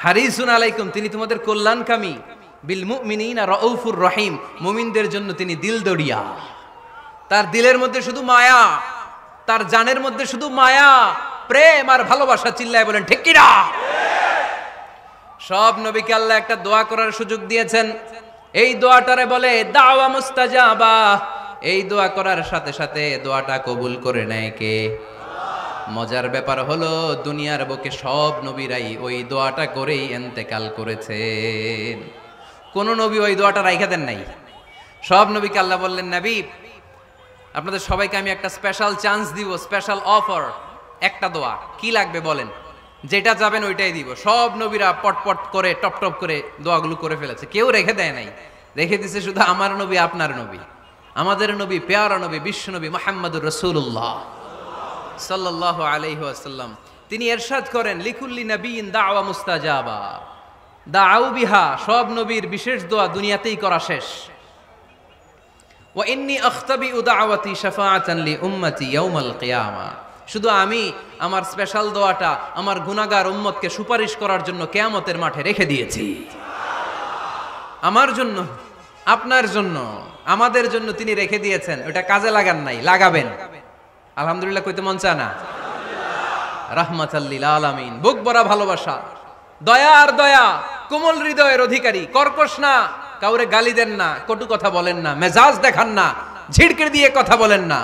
হারিসুন আলাইকুম, তিনি তোমাদের কল্যাণকামী। বিল মুমিনিনা রাউফুর রহিম, মুমিনদের জন্য তিনি দিলদরিয়া। তার দিলের মধ্যে শুধু মায়া, তার জানের মধ্যে শুধু মায়া, প্রেম আর ভালোবাসা। চিল্লায় বলেন ঠিক কিনা? সব নবীকে আল্লাহ একটা দোয়া করার সুযোগ দিয়েছেন। এই দোয়াটারে বলে দাওয়া মুস্তাজাবা। এই দোয়া করার সাথে সাথে দোয়াটা কবুল করে নেয় কে? মজার ব্যাপার হলো দুনিয়ার বুকে সব নবীরাই ওই দোয়াটা করেই ইন্তেকাল করেছেন। কোন নবী ওই দোয়াটা রাইখা দেন নাই। সব নবীকে আল্লাহ বললেন নবী, আপনাদের সবাইকে আমি একটা স্পেশাল চান্স দিব, স্পেশাল অফার। একটা দোয়া, কি লাগবে বলেন, যেটা যাবেন ওইটাই দিব। সব নবীরা পটপট করে টপ টপ করে দোয়াগুলো করে ফেলেছে, কেউ রেখে দেয় নাই। রেখে দিছে শুধু আমার নবী, আপনার নবী, আমাদের নবী, পেয়ারা নবী, বিশ্ব নবী মুহাম্মদুর রাসূলুল্লাহ সাল্লাল্লাহু আলাইহি ওয়াসাল্লাম। তিনি ইরশাদ করেন লিকুল্লি নবিয়্যিন দাওয়া মুস্তাজাবা, দাউ বিহা। সব নবীর বিশেষ দোয়া দুনিয়াতেই করা শেষ। ওয়া ইন্নী আখতাবিউ দাওয়াতি শাফাআতান লি উম্মতি ইয়াউমাল কিয়ামা। শুধু আমি আমার স্পেশাল দোয়াটা আমার গুনাহগার উম্মতকে সুপারিশ করার জন্য কিয়ামতের মাঠে রেখে দিয়েছি। আমার জন্য, আপনার জন্য, আমাদের জন্য তিনি রেখে দিয়েছেন। ওটা কাজে লাগান নাই, লাগাবেন। আলহামদুলিল্লাহ কইতে মন চায় না? রাহমাতাল লিল আলামিন, বুক ভরা ভালোবাসা, দয়া আর দয়া, কোমল হৃদয়ের অধিকারী, কর্কশ না, কাউরে গালি দেন না, কটু কথা বলেন না, মেজাজ দেখান না, ঝিড়কে দিয়ে কথা বলেন না।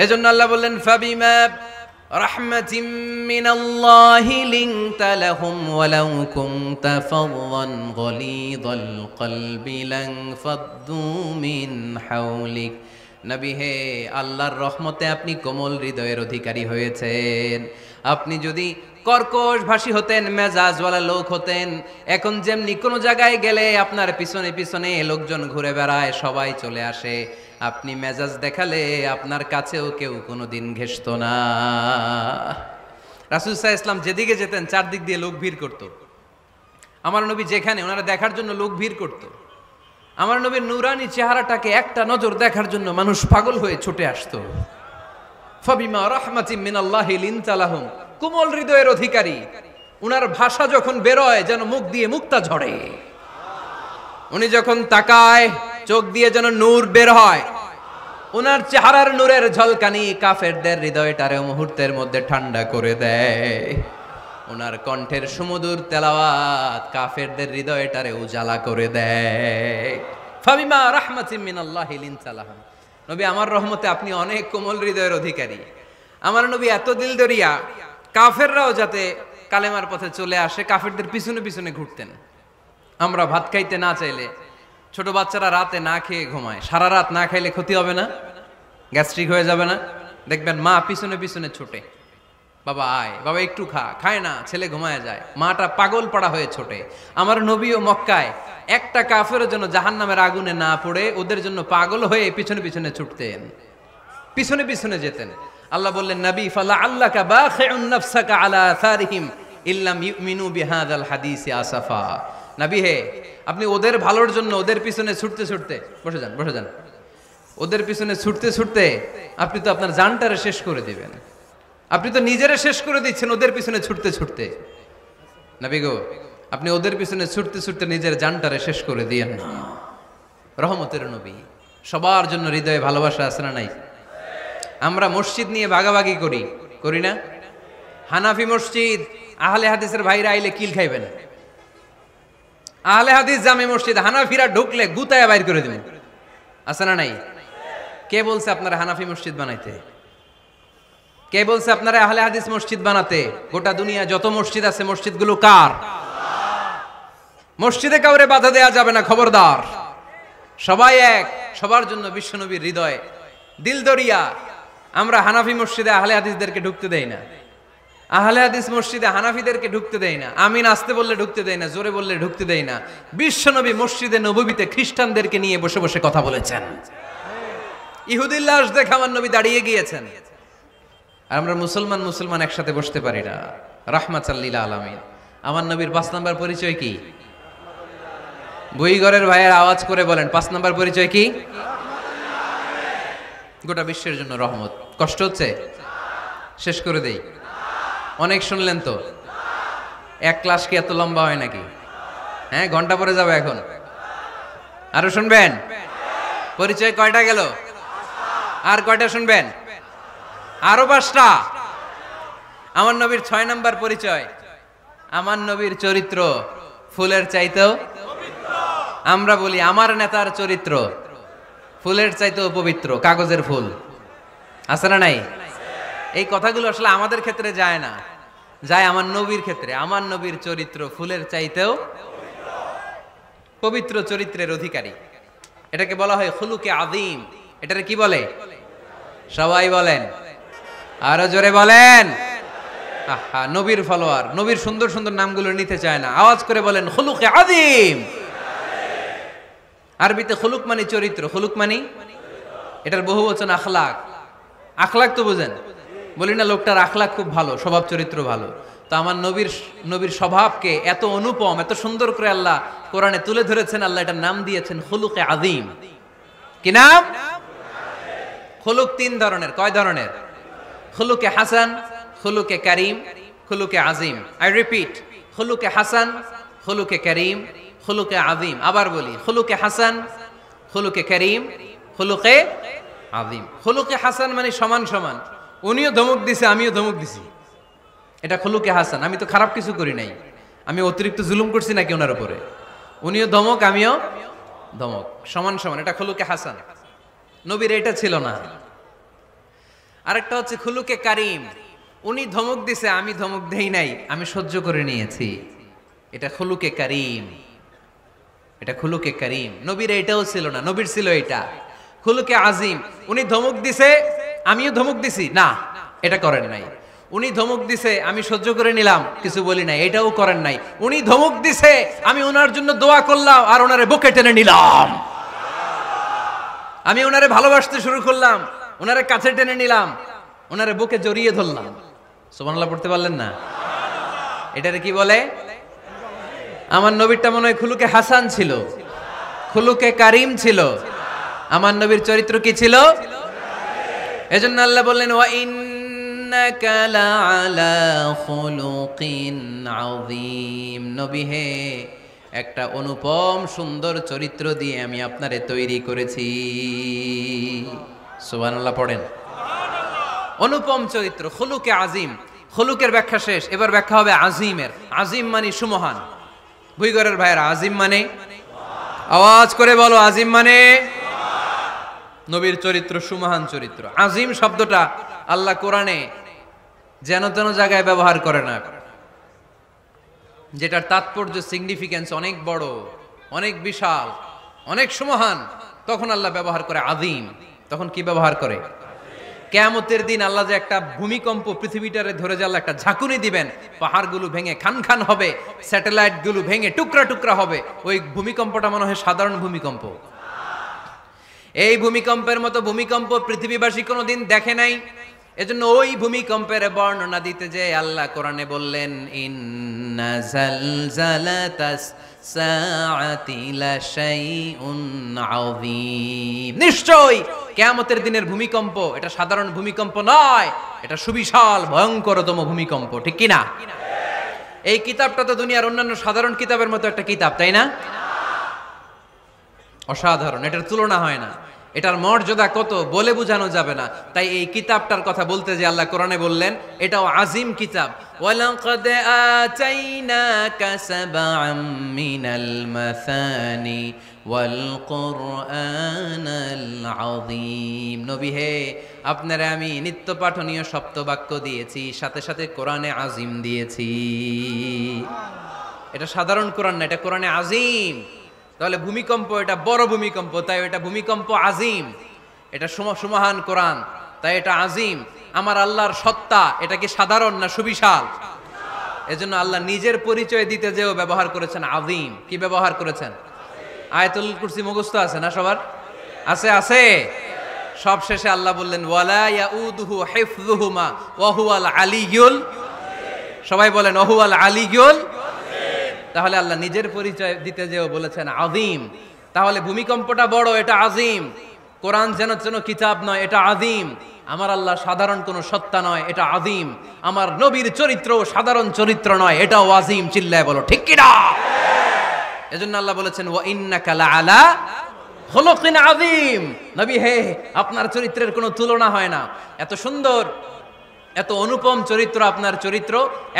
এজন্য আল্লাহ বললেন ফাবিমা রাহমাতিম মিনাল্লাহি লিনতা লাহুম ওয়ালাউ কুনতা ফাযযান গলীযাল কলবি লান ফাদ্দু মিন হাওলিক। নবী হে, আল্লাহর রহমতে আপনি কোমল হৃদয়ের অধিকারী হয়েছেন। আপনি যদি কর্কশ ভাষী হতেন, মেজাজওয়ালা লোক হতেন, এখন যেমনি কোনো জায়গায় গেলে আপনার পিছনে পিছনে লোকজন ঘুরে বেড়ায়, সবাই চলে আসে, আপনি মেজাজ দেখালে আপনার কাছেও কেউ কোনোদিন ঘেষত না। রাসূল সাল্লাল্লাহু আলাইহি ওয়াসাল্লাম যেদিকে যেতেন চারদিক দিয়ে লোক ভিড় করত। আমার নবী যেখানে, ওনারা দেখার জন্য লোক ভিড় করত। আমার নবীর নূরানি চেহারাটাকে একটা নজর দেখার জন্য মানুষ পাগল হয়ে ছুটে আসতো। ফাবিমা রাহমাতিম মিনাল্লাহি লিনতা লাহুম, কোমল হৃদয়ের অধিকারী। উনার ভাষা যখন বেরোয় যেন মুখ দিয়ে মুক্তা ঝরে। উনি যখন তাকায় চোখ দিয়ে যেন নূর বের হয়। উনার চেহারার নূরের ঝলকানি কাফেরদের হৃদয়টারে মুহূর্তের মধ্যে ঠান্ডা করে দেয়। ওনার কণ্ঠের সুমধুর তেলাওয়াত কাফেরদের হৃদয়টারে উজালা করে দেয়। ফাবিমা রাহমাতিম মিনাল্লাহি লিনতা লাহুম, নবী আমার রহমতে আপনি অনেক কোমল হৃদয়ের অধিকারী। আমার নবী এত দিলদরিয়া, কাফেররাও যাতে কালেমার পথে চলে আসে কাফেরদের পিছনে পিছনে ঘুরতেন। আমরা ভাত খাইতে না চাইলে, ছোট বাচ্চারা রাতে না খেয়ে ঘুমায়, সারা রাত না খাইলে ক্ষতি হবে না? গ্যাস্ট্রিক হয়ে যাবে না? দেখবেন মা পিছনে পিছনে ছোটে, বাবা আয়, বাবা একটু খা, খায় না, ছেলে ঘুমায় যায়, মাটা পাগল পাড়া হয়ে ছোটে। আমার নবীও মক্কায় একটা কাফেরের জন্য জাহান্নামের আগুনে না পড়ে ওদের জন্য পাগল হয়ে পিছনে পিছনে ছুটতেন, পিছনে পিছনে যেতেন। আল্লাহ বললেন নবী ফালা আল্লাকা বাখিউন নাফসাকা আলা আসারিহিম ইল্লাম ইউমিনু বিহাযাল হাদিসি আসাফা। নবী হে, আপনি ওদের ভালোর জন্য ওদের পিছনে ছুটতে ছুটতে, বসে যান বসে যান, ওদের পিছনে ছুটতে ছুটতে আপনি তো আপনার জানটারে শেষ করে দিবেন, আপনি তো নিজেরে শেষ করে দিচ্ছেন ওদের পিছনে ছুটতে ছুটতে। নবী গো, আপনি ওদের পিছনে ছুটতে ছুটতে নিজের জানটারে শেষ করে দিয়েন না। রহমতের নবী, সবার জন্য হৃদয়ে ভালোবাসা আছে না নাই? আমরা মসজিদ নিয়ে ভাগাভাগি করি না? হানাফি মসজিদ, আহলে হাদিসের ভাইরা আইলে কিল খাইবেন। আহলে হাদিস জামে মসজিদ, হানাফিরা ঢুকলে গুতায়া বাইর করে দিবেন, আছে না নাই? কে বলছে আপনারা হানাফি মসজিদ বানাইতে? কে বলছে আপনারা আহলে হাদিস মসজিদ বানাতে? গোটা দুনিয়া যত মসজিদ আছে, মসজিদগুলো কার? মসজিদে কাউরে বাধা দেয়া যাবে না, খবরদার। সবাই এক, সবার জন্য বিশ্বনবীর হৃদয় দিল দরিয়া। আমরা হানাফি মসজিদে আহলে হাদিসদেরকে ঢুকতে দেই না, আহলে হাদিস মসজিদে হানাফিদেরকে ঢুকতে দেই না। আমিন আসতে বললে ঢুকতে দেই না, জোরে বললে ঢুকতে দেই না। বিশ্বনবী মসজিদে নববীতে খ্রিস্টানদেরকে নিয়ে বসে বসে কথা বলেছেন। ইহুদির লাশ দেখে আমার নবী দাঁড়িয়ে গিয়েছেন। আর আমরা মুসলমান একসাথে বসতে পারি না। রাহমাতাল লিল আলামিন। আমার নবীর 5 নাম্বার পরিচয় কি? বইঘরের ভাইয়ের আওয়াজ করে বলেন, 5 নাম্বার পরিচয় কি? গোটা বিশ্বের জন্য রহমত। কষ্ট হচ্ছে? শেষ করে দেই। অনেক শুনলেন তো। এক ক্লাস কি এত লম্বা হয় নাকি? হ্যাঁ, ঘন্টা পরে যাবে এখন। আরো শুনবেন? পরিচয় কয়টা গেল? আর কয়টা শুনবেন? আরো 5টা। আমার নবীর 6 নাম্বার পরিচয়, আমার নবীর চরিত্র ফুলের চাইতেও পবিত্র। আমরা বলি আমার নেতার চরিত্র ফুলের চাইতেও পবিত্র, কাগজের ফুল। আছে না নাই? এই কথাগুলো আসলে আমাদের ক্ষেত্রে যায় না, যায় আমার নবীর ক্ষেত্রে। আমার নবীর চরিত্র ফুলের চাইতেও পবিত্র চরিত্রের অধিকারী। এটাকে বলা হয় খুলুকে আযীম। এটারে কি বলে? সবাই বলেন, আরো জোরে বলেন। আহা, নবীর ফলোয়ার, নবীর সুন্দর সুন্দর নামগুলো নিতে চায় না, আওয়াজ করে বলেন খুলুকে আযীম। আরবিতে খুলুক মানে চরিত্র, খুলুক মানে এটার বহুবচন আখলাক। আখলাক তো বুঝেন, বলি না লোকটার আখলাক খুব ভালো, স্বভাব চরিত্র ভালো। তো আমার নবীর স্বভাবকে এত অনুপম, এত সুন্দর করে আল্লাহ কোরআনে তুলে ধরেছেন। আল্লাহ এটার নাম দিয়েছেন খুলুকে আযীম। কি নাম? খুলুক 3 ধরনের। কয় ধরনের? খুলুকে হাসান, খুলুকে কারীম, খুলুকে আযীম। আই রিপিট, খুলুকে হাসান, খুলুকে কারীম, খুলুকে আযীম। আবার বলি, খুলুকে হাসান, খুলুকে কারীম, খুলুকে আযীম। খুলুকে হাসান মানে সমান সমান, উনিও ধমক দিছে আমিও ধমক দিছি, এটা খুলুকে হাসান। আমি তো খারাপ কিছু করি নাই, আমি অতিরিক্ত জুলুম করছি নাকি ওনার উপরে? উনিও ধমক আমিও ধমক, সমান সমান, এটা খুলুকে হাসান। নবীর এটা ছিল না। আরেকটা হচ্ছে খুলুকে কারীম, উনি ধমক দিছে আমি ধমক দেই নাই, আমি সহ্য করে নিয়েছি, এটা খুলুকে কারীম। এটা খুলুকে কারীম। নবীর এটাও ছিল না, নবীর ছিল এটা খুলুকে আযীম। উনি ধমক দিছে আমিও ধমক দিছি, না এটা করেন নাই। উনি ধমক দিছে আমি সহ্য করে নিলাম, কিছু বলি নাই, এটাও করেন নাই। উনি ধমক দিছে আমি ওনার জন্য দোয়া করলাম আর ওনারে বুকে টেনে নিলাম, আমি ওনারে ভালোবাসতে শুরু করলাম, ওনারে কাছে টেনে নিলাম, ওনারে বুকে জড়িয়ে ধরলাম। সুবহানাল্লাহ পড়তে পারলেন না? এটারে কি বলে? আমার নবীরটা মনে হয় খুলুকে হাসান ছিল, খুলুকে কারীম ছিল। আমার নবীর চরিত্র কি ছিল? এজন্য আল্লাহ বললেন ওয়া ইন্নাকা লাআলা খুলুকিন আযীম। নবী হে, একটা অনুপম সুন্দর চরিত্র দিয়ে আমি আপনারে তৈরি করেছি। সুবহানাল্লাহ পড়েন। অনুপম চরিত্র, খুলুকে আযীম। খুলুকের ব্যাখ্যা শেষ, এবার ব্যাখ্যা হবে আযীমের। আযীম মানে সুমহান। ভুইগরের ভাইয়েরা, আযীম মানে? আওয়াজ করে বলো, আযীম মানে? নবীর চরিত্র সুমহান চরিত্র। আযীম শব্দটা আল্লাহ কোরআনে যেন তেন জায়গায় ব্যবহার করে না, যেটার তাৎপর্য সিগনিফিকেন্স অনেক বড়, অনেক বিশাল, অনেক সুমহান, তখন আল্লাহ ব্যবহার করে আযীম। তখন কি ব্যবহার করে? কিয়ামতের দিন আল্লাহ যে একটা ভূমিকম্প পৃথিবীটারে ধরে যে আল্লাহ একটা ঝাঁকুনি দিবেন, পাহাড়গুলো ভেঙে খান খান হবে, স্যাটেলাইট গুলো ভেঙে টুকরা টুকরা হবে। ওই ভূমিকম্পটা মনে হয় সাধারণ ভূমিকম্প। এই ভূমিকম্পের মতো ভূমিকম্প পৃথিবীবাসী কোনোদিন দেখে নাই। এজন্য ওই ভূমিকম্পের বর্ণনা দিতে যে আল্লাহ কোরআনে বললেন ইন্না জালজালাতাস সাআতি লাশাইউন আযীম। নিশ্চয়ই কিয়ামতের দিনের ভূমিকম্প এটা সাধারণ ভূমিকম্প নয়, এটা সুবিশাল ভয়ঙ্করতম ভূমিকম্প, ঠিক কি না? এই কিতাবটা তো দুনিয়ার অন্যান্য সাধারণ কিতাবের মতো একটা কিতাব, তাই না? অসাধারণ, এটার তুলনা হয় না। এটার মর্যাদা কত বলে বোঝানো যাবে না। তাই এই কিতাবটার কথা বলতে যে আল্লাহ কোরআনে বললেন এটাও আজিম কিতাব। ওয়ালাকাদ আতাইনাকা সাবআম মিনাল মাসানি ওয়াল কুরআনাল আযীম। নবী হে, আপনারে আমি নিত্য পাঠনীয় সপ্তবাক্য দিয়েছি, সাথে সাথে কোরআনে আজিম দিয়েছি। এটা সাধারণ কোরআন না, এটা কোরআনে আজিম। তাহলে ভূমিকম্প এটা বড় ভূমিকম্প, তাই এটা ভূমিকম্প আজিম। এটা সুমহান কোরআন, তাই এটা আজিম। আমার আল্লাহর সত্তা এটা কি সাধারণ না সুবিশাল? এজন্য আল্লাহ নিজের পরিচয় দিতে যেও ব্যবহার করেছেন আজিম। কি ব্যবহার করেছেন? আয়াতুল কুরসি মুখস্থ আছে না সবার? আছে আছে। সব শেষে আল্লাহ বললেন ওয়ালা ইয়াউদুহু হিফযুহুমা ওয়া হুয়াল আলিয়্যুল। সবাই বলেন ওয়া হুয়াল আলিয়্যুল। তাহলে আল্লাহ নিজের পরিচয় দিতে যেও বলেছেন আযীম। তাহলে ভূমিকম্পটা বড়, এটা আযীম। কোরআন যেন কিতাব নয়, এটা আযীম। আমার আল্লাহ সাধারণ কোনো সত্তা নয়, এটা আযীম। আমার নবীর চরিত্র সাধারণ চরিত্র নয়, এটাও আযীম। চিল্লায় বলো ঠিক কি না? এজন্য আল্লাহ বলেছেন ওয়া ইন্নাকা লাআলা খুলুকিন আযীম। নবী হে, আপনার চরিত্রের কোনো তুলনা হয় না। এত সুন্দর, এত অনুপম চরিত্র আপনার চরিত্র।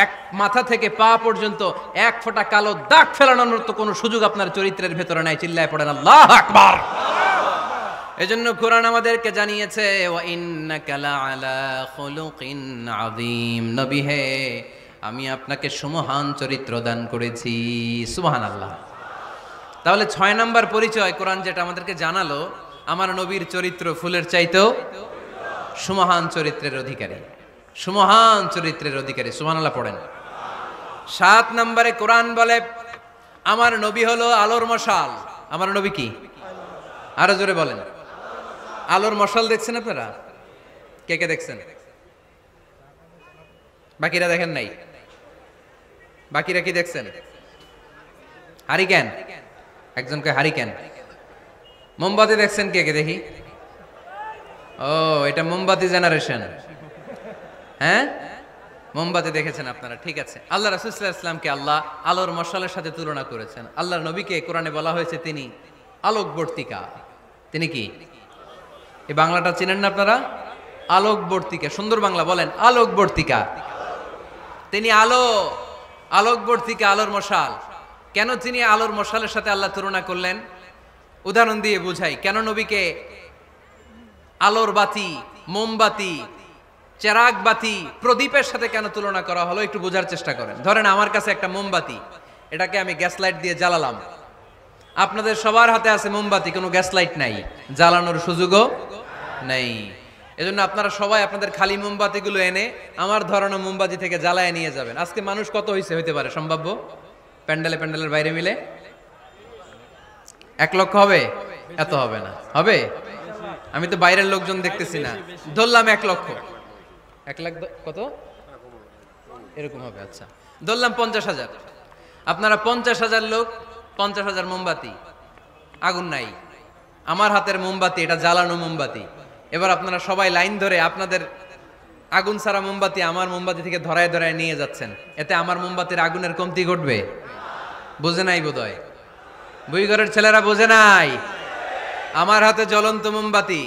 এক মাথা থেকে পা পর্যন্ত এক ফোঁটা কালো দাগ ফেলানোর মতো কোনো সুযোগ আপনার চরিত্রের ভেতরে নাই। চিল্লায় পড়েন আল্লাহু আকবার। এজন্য কোরআন আমাদেরকে জানিয়েছে ওয়া ইন্নাকা লাআলা খুলুকিন আযীম। নবী হে, আমি আপনাকে সুমহান চরিত্র দান করেছি। সুবহানাল্লাহ। তাহলে 6 নাম্বার পরিচয় কোরআন যেটা আমাদেরকে জানালো, আমার নবীর চরিত্র ফুলের চাইতেও সুমহান চরিত্রের অধিকারী। সুমহান চরিত্রের অধিকারী। সুবহানাল্লাহ পড়েন। 7 নম্বরে কোরআন বলে আমার নবী হলো আলোর মশাল। আমার নবী কি? আরো জোরে বলেন। আলোর মশাল দেখছেন আপনারা? কে কে দেখছেন? বাকিরা দেখেন নাই? বাকিরা কি দেখছেন? হারিকেন? একজনকে হারিকেন। মোমবাতি দেখছেন কে কে? দেখি। ও, এটা মোমবাতি জেনারেশন। হ্যাঁ, মোমবাতি দেখেছেন আপনারা, ঠিক আছে। আল্লাহ রাসূল সাল্লাল্লাহু আলাইহি ওয়াসাল্লামকে আল্লাহ আলোর মশালের সাথে তুলনা করেছেন। আল্লাহর নবীকে কোরআনে বলা হয়েছে তিনি আলোকবর্তিকা। তিনি কি? এই বাংলাটা চিনেন না আপনারা? আলোকবর্তিকা। সুন্দর বাংলা বলেন, আলোকবর্তিকা। তিনি আলো, আলোকবর্তিকা, আলোর মশাল। কেন তিনি আলোর মশালের সাথে আল্লাহ তুলনা করলেন? উদাহরণ দিয়ে বুঝাই। কেন নবীকে আলোর বাতি, মোমবাতি, চেরাগ বাতি, প্রদীপের সাথে কেন তুলনা করা হলো একটু বোঝার চেষ্টা করেন। ধরেন আমার কাছে একটা মোমবাতি, এটাকে আমি গ্যাস লাইট দিয়ে জ্বালালাম। আপনাদের সবার হাতে আছে মোমবাতি, কোনো গ্যাস লাইট নাই, জ্বালানোর সুযোগও নাই। এজন্য আপনারা সবাই আপনাদের খালি মোমবাতিগুলো এনে আমার ধরানো মোমবাতি থেকে জ্বালায় নিয়ে যাবেন। আজকে মানুষ কত হইতে পারে সম্ভাব্য? প্যান্ডেলের বাইরে মিলে 1 লক্ষ হবে? এত হবে না। হবে? আমি তো বাইরের লোকজন দেখতেছি না, ধরলাম 1 লক্ষ। 1 লাখ কত এরকম হবে। আচ্ছা, ধরলাম 50,000। আপনারা 50,000 লোক, 50,000 মোমবাতি, আগুন নাই। আমার হাতের মোমবাতি এটা জ্বালানো মোমবাতি। এবার আপনারা সবাই লাইন ধরে আপনাদের আগুন ছাড়া মোমবাতি আমার মোমবাতি থেকে ধরায় ধরায় নিয়ে যাচ্ছেন। এতে আমার মোমবাতির আগুনের কমতি ঘটবে? বোঝে নাই বোধহয়, বুইঘরের ছেলেরা বোঝে নাই। আমার হাতে জ্বলন্ত মোমবাতি,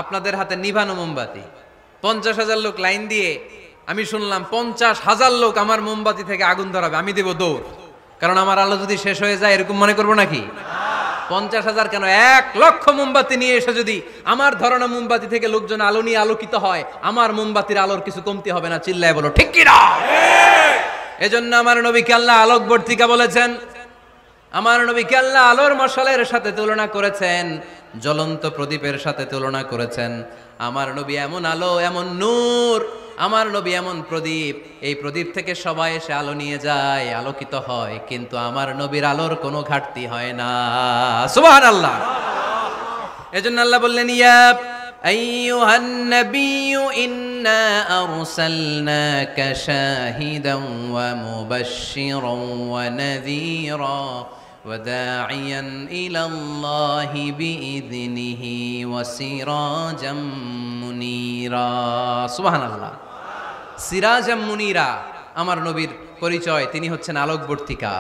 আপনাদের হাতে নিভানো মোমবাতি। 50,000 লোক লাইন দিয়ে, আমি শুনলাম 50,000 লোক আমার মোমবাতি থেকে আগুন ধরাবে, আমি দেব দৌড়। কারণ আমার আলো যদি শেষ হয়ে যায় এরকম মনে করবো নাকি? 50,000 কেন, 1 লক্ষ মোমবাতি নিয়ে এসে যদি আমার ধরানো মোমবাতি থেকে লোকজন আলো নিয়ে আলোকিত হয়, আমার মোমবাতির আলোর কিছু কমতি হবে না। চিল্লায় বলো ঠিক কি না? এজন্য আমার নবীকে আল্লাহ আলোকবর্তিকা বলেছেন। আমার নবীকে আল্লাহ আলোর মশালের সাথে তুলনা করেছেন, জ্বলন্ত প্রদীপের সাথে তুলনা করেছেন। আমার নবী এমন আলো, এমন নূর, আমার নবী এমন প্রদীপ, এই প্রদীপ থেকে সবাই এসে আলো নিয়ে যায়, আলোকিত হয়, কিন্তু আমার নবীর আলোর কোনো ঘাটতি হয় না। সুবহানাল্লাহ। এজন্য আল্লাহ বললেন ইয়া আইয়ুহান নাবিয়্যু ইন্না আরসালনাকা শাহিদান ওয়া মুবাশশিরান ওয়া নাযীরা وداعيا إلى الله بإذنه وسراجا منيرا سبحان الله সিরাজা মুনিরা আমার নবীর পরিচয় তিনি হচ্ছেন আলোকবর্তিকা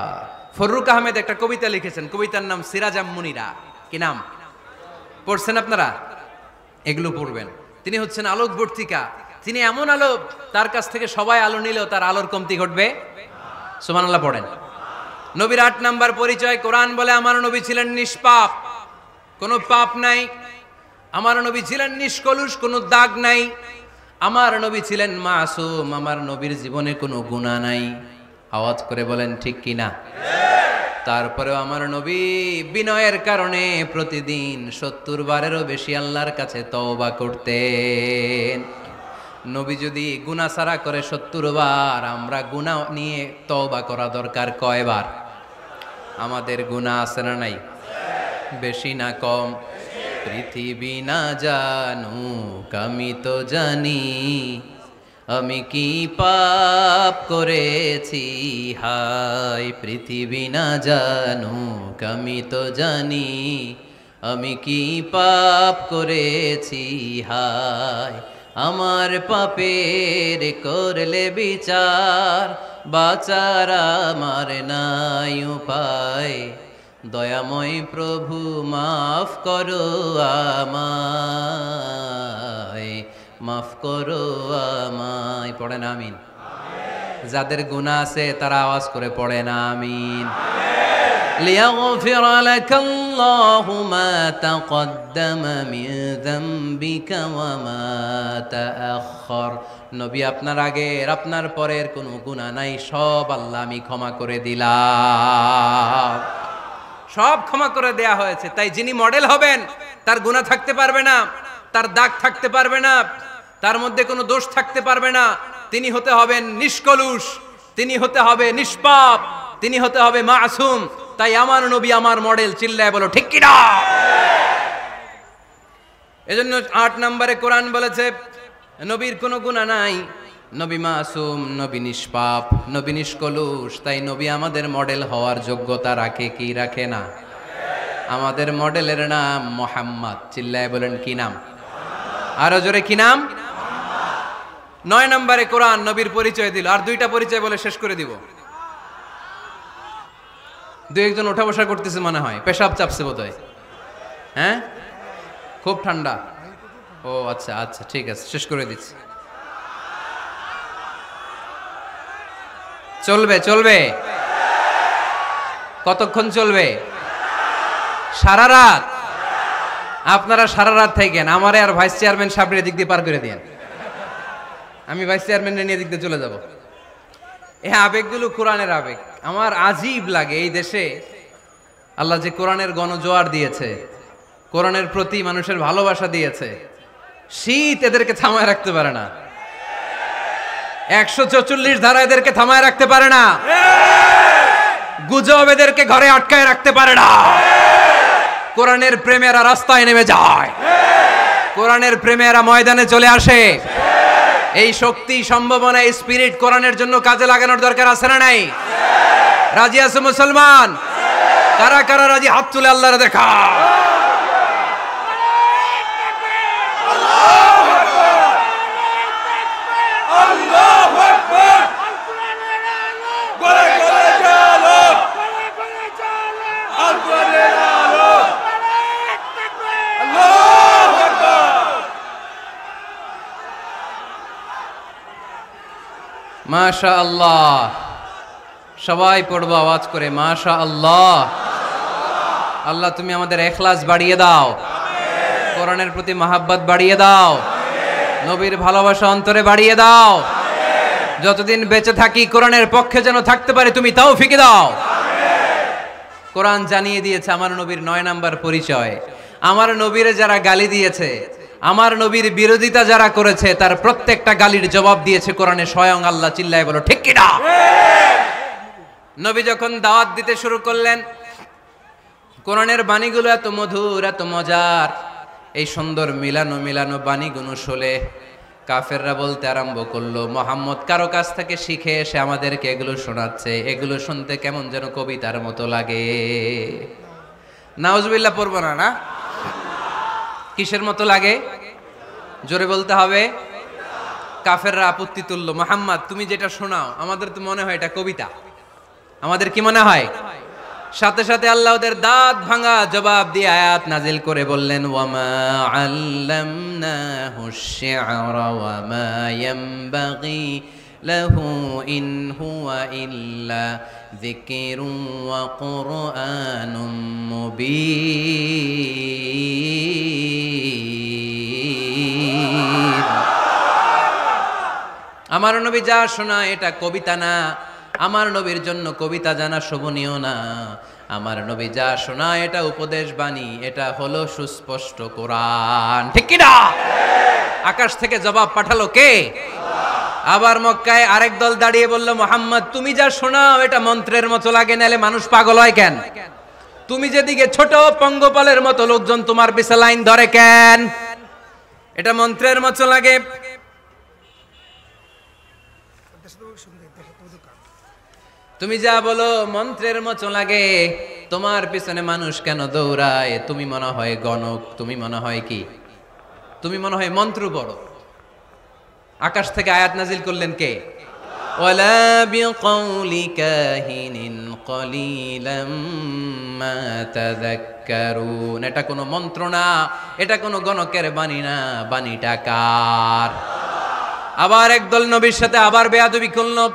ফররুক আহমেদ একটা কবিতা লিখেছেন কবিতার নাম সিরাজা মুনিরা কি নাম পড়ছেন আপনারা এগুলো পড়বেন তিনি হচ্ছেন আলোকবর্তিকা তিনি এমন আলো তার কাছ থেকে সবাই আলো নিলেও তার আলোর কমতি ঘটবে সুবহানাল্লাহ পড়েন নবীর 8 নাম্বার পরিচয় কোরআন বলে আমার নবী ছিলেন নিষ্পাপ কোনো পাপ নাই আমার নবী ছিলেন নিষ্কলুষ কোনো দাগ নাই আমার নবী ছিলেন মাসুম আমার নবীর জীবনে কোনো গুনাহ নাই আওয়াজ করে বলেন ঠিক কি না তারপরেও আমার নবী বিনয়ের কারণে প্রতিদিন 70 বারেরও বেশি আল্লাহর কাছে তওবা করতেন নবী যদি গুনাহ সারা করে 70 বার আমরা গুনাহ নিয়ে তওবা করা দরকার কয়বার আমাদের গুনাহ আছে না নাই বেশি না কম পৃথিবী না জানুক আমি তো জানি আমি কি পাপ করেছি হায় পৃথিবী না জানুক আমি তো জানি আমি কি পাপ করেছি হায় আমার পাপের করলে বিচার বাঁচার আমার নাই উপায় দয়াময় প্রভু মাফ করো আমায় মাফ করো আমায় পড়েন আমিন যাদের গুনাহ আছে তারা আওয়াজ করে পড়েন আমিন ليغفر لك الله ما تقدم من ذنبك وما تأخر নবী আপনার আগের আপনার পরের কোনো গুনাহ নাই সব আল্লাহ আমি ক্ষমা করে দিলাম সব ক্ষমা করে দেয়া হয়েছে তাই যিনি মডেল হবেন তার গুনাহ থাকতে পারবে না তার দাগ থাকতে পারবে না তার মধ্যে কোনো দোষ থাকতে পারবে না তিনি হতে হবেন নিষ্কলুষ তিনি হতে হবে নিষ্পাপ তিনি হতে হবে মাসুম তাই আমার নবী আমার মডেল চিল্লায় বলো ঠিক কি না এজন্য 8 নম্বরে কোরআন বলেছে নবীর কোনো গুনাহ নাই নবী মাসুম নবী নিষ্পাপ নবী নিষ্কলুষ তাই নবী আমাদের মডেল হওয়ার যোগ্যতা রাখে কি রাখে না আমাদের মডেলের নাম মুহাম্মদ চিল্লায় বলেন কি নাম আরো জোরে কি নাম 9 নম্বরে কোরআন নবীর পরিচয় দিল আর 2টা পরিচয় বলে শেষ করে দিব দুই একজন ওঠা বসা করতেছে মনে হয় পেশাব চাপছে বোধহয় হ্যাঁ খুব ঠান্ডা ও আচ্ছা আচ্ছা ঠিক আছে শেষ করে দিচ্ছি চলবে চলবে কতক্ষণ চলবে সারা রাত আপনারা সারা রাত থাকেন আমারে আর ভাইস চেয়ারম্যান সাহেবের দিক দিয়ে পার করে দেন আমি ভাইস চেয়ারম্যানের নিয়ে দিক দিয়ে চলে যাব এই আবেগগুলো কোরআনের আবেগ আমার আজীব লাগে এই দেশে আল্লাহ যে কোরআনের গণজোয়ার দিয়েছে কোরআনের প্রতি মানুষের ভালোবাসা দিয়েছে শীত এদেরকে থামায় রাখতে পারে না 144 ধারা এদেরকে থামায় রাখতে পারে না গুজব এদেরকে ঘরে আটকায় রাখতে পারে না কোরআনের প্রেমেরা রাস্তায় নেমে যায় কোরআনের প্রেমেরা ময়দানে চলে আসে এই শক্তি সম্ভাবনা স্পিরিট কোরআনের জন্য কাজে লাগানোর দরকার আছে না নাই রাজি আছে মুসলমান কারা কারা রাজি হাত তুলে আল্লাহর দেখা আল্লাহু আকবার গলে গলে চলো আকবরের আলো আল্লাহু আকবার মাশাআল্লাহ সবাই পড়বো আওয়াজ করে মাশাআল্লাহ আল্লাহ তুমি আমাদের ইখলাস বাড়িয়ে দাও কোরআনের প্রতি মহব্বত বাড়িয়ে দাও নবীর ভালোবাসা অন্তরে বাড়িয়ে দাও যতদিন বেঁচে থাকি কোরআনের পক্ষে যেন থাকতে পারে তুমি তৌফিক দাও কোরআন জানিয়ে দিয়েছে আমার নবীর 9 নাম্বার পরিচয় আমার নবীরে যারা গালি দিয়েছে আমার নবীর বিরোধিতা যারা করেছে তার প্রত্যেকটা গালির জবাব দিয়েছে কোরআনে স্বয়ং আল্লাহ চিল্লায় বলো ঠিক কি না নবী যখন দাওয়াত দিতে শুরু করলেন কোরআনের বাণীগুলো এত মধুর এত মজার এই সুন্দর মিলানো মিলানো বাণীগুলো শুনে কাফেররা বলতে আরম্ভ করলো, মুহাম্মদ কারো কাছ থেকে শিখে এসে আমাদেরকে এগুলো শোনাচ্ছে, এগুলো শুনতে কেমন যেন কবিতার মতো লাগে। নাউজুবিল্লাহ পড়বো না? না, কিসের মতো লাগে? জোরে বলতে হবে। কাফেররা আপত্তি তুললো, মুহাম্মদ তুমি যেটা শোনাও আমাদের তো মনে হয় এটা কবিতা। আমাদের কি মনে হয়? সাথে সাথে আল্লাহ ওদের দাঁত ভাঙা জবাব দিয়ে আয়াত নাজিল করে বললেন, ওয়ামা আল্লামনাহু শি'রা ওয়ামা ইয়ানবাগি লাহু ইন হুয়া ইল্লা যিকরুন ওয়া কুরআনুম মুবিন। আমার নবী যা শোনায় এটা কবিতা না, আমার নবীর জন্য কবিতা জানা শোভনীয় না। আমার নবী যা শোনায় এটা উপদেশ বাণী, এটা হলো সুস্পষ্ট কোরআন। ঠিক কি না? আকাশ থেকে জবাব পাঠালো কে? আবার মক্কায় আরেক দল দাঁড়িয়ে বলল, মুহাম্মদ তুমি যা শোনাও এটা মন্ত্রের মতো লাগে, নালে মানুষ পাগল হয় কেন? তুমি যেদিকে ছোট পঙ্গপালের মতো লোকজন তোমার পিছে লাইন ধরে কেন? এটা মন্ত্রের মতো লাগে। তুমি যা বলো মন্ত্রের মতো লাগে, তোমার পিছনে মানুষ কেন দৌড়ায়? তুমি মনে হয় গণক, তুমি মনে হয় কি, তুমি মনে হয় মন্ত্র পড়ো। আকাশ থেকে আয়াত নাজিল করলেন কে? ওয়ালা বিকাউলি কাহিনিন কলিলাম মা তাযাক্কারুন। এটা কোনো মন্ত্র না, এটা কোনো গণকের বাণী না, বাণীটা কার? আবার একদল নবীর সাথে আবার বেয়াদবি করলো,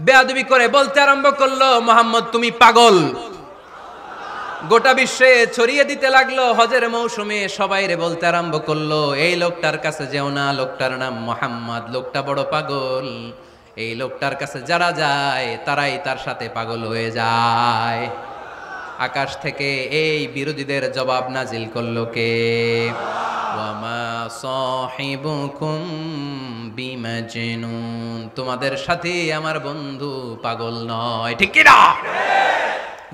বেয়াদবি করে বলতে আরম্ভ করলো, মুহাম্মদ তুমি পাগল। গোটা বিশ্বে ছড়িয়ে দিতে লাগলো। হজের মৌসুমে সবাই রে বলতে আরম্ভ করলো, এই লোকটার কাছে যেও না, লোকটার নাম মুহাম্মদ, লোকটা বড় পাগল। এই লোকটার কাছে যারা যায় তারাই তার সাথে পাগল হয়ে যায়। আকাশ থেকে এই বিরোধীদের জবাব নাজিল করলো কে? ওয়ামা সাহিবুকুম বিমাজনুন। তোমাদের সাথে আমার বন্ধু পাগল নয়। ঠিক কি না?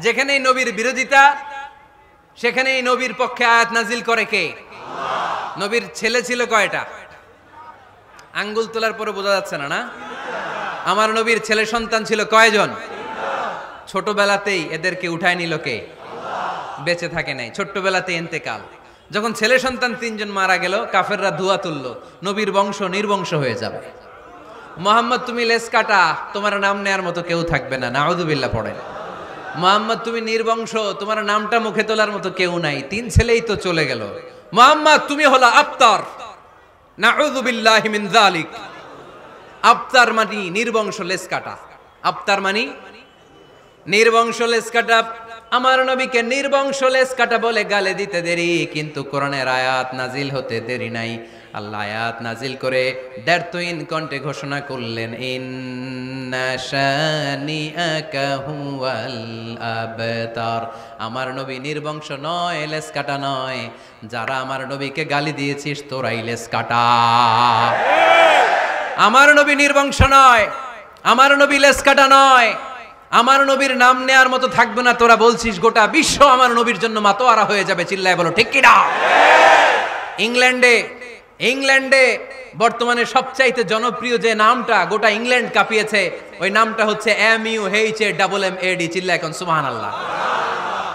যেখানেই নবীর বিরোধিতা সেখানেই নবীর পক্ষে আয়াত নাজিল করে কে? নবীর ছেলে ছিল কয়টা? আঙ্গুল তোলার পরে বোঝা যাচ্ছে না? না, আমার নবীর ছেলে সন্তান ছিল কয়জন? ছোটবেলাতেই এদেরকে উঠায় নিল কে? বেঁচে থাকে নাই, ছোট্টবেলাতেই ইন্তেকাল। যখন ছেলে সন্তান 3 জন মারা গেল, কাফেররা ধুয়া তুললো, নবীর বংশ নির্বংশ হয়ে যাবে। মুহাম্মদ তুমি লেস কাটা, তোমার নাম নেয়ার মতো কেউ থাকবে না। নাউযুবিল্লাহ পড়েন। মুহাম্মদ তুমি নির্বংশ, তোমার নামটা মুখে তোলার মতো কেউ নাই। 3 ছেলেই তো চলে গেল। মুহাম্মদ তুমি হলো আবতার। নাউযুবিল্লাহি মিন যালিক। আবতার মানে নির্বংশ, লেস কাটা। আবতার মানে নির্বংশ, লেস কাটা। আমার নবীকে নির্বংশ লেস কাটা বলে গালে দিতে দেরি, কিন্তু কোরআনের আয়াত নাজিল হতে দেরি নাই। আল্লাহ আয়াত নাজিল করে দ্ব্যর্থহীন কণ্ঠে ঘোষণা করলেন, ইন্না শানিআকা হুয়াল আবতার। আমার নবী নির্বংশ নয়, লেস কাটা নয়। যারা আমার নবীকে গালি দিয়েছিস তোরাই লেস কাটা। আমার নবী নির্বংশ নয়, আমার নবী লেস কাটা নয়। আমার নবীর নাম নেয়ার মতো থাকবে না। তোরা বলছিস গোটা বিশ্ব আমার নবীর জন্য মাতোয়ারা হয়ে যাবে। চিল্লায় বলো ঠিক কি না? ইংল্যান্ডে বর্তমানে সবচাইতে জনপ্রিয় যে নামটা গোটা ইংল্যান্ড কাঁপিয়েছে, ওই নামটা হচ্ছে MUHAMMAD। চিল্লায় এখন সুবহানাল্লাহ।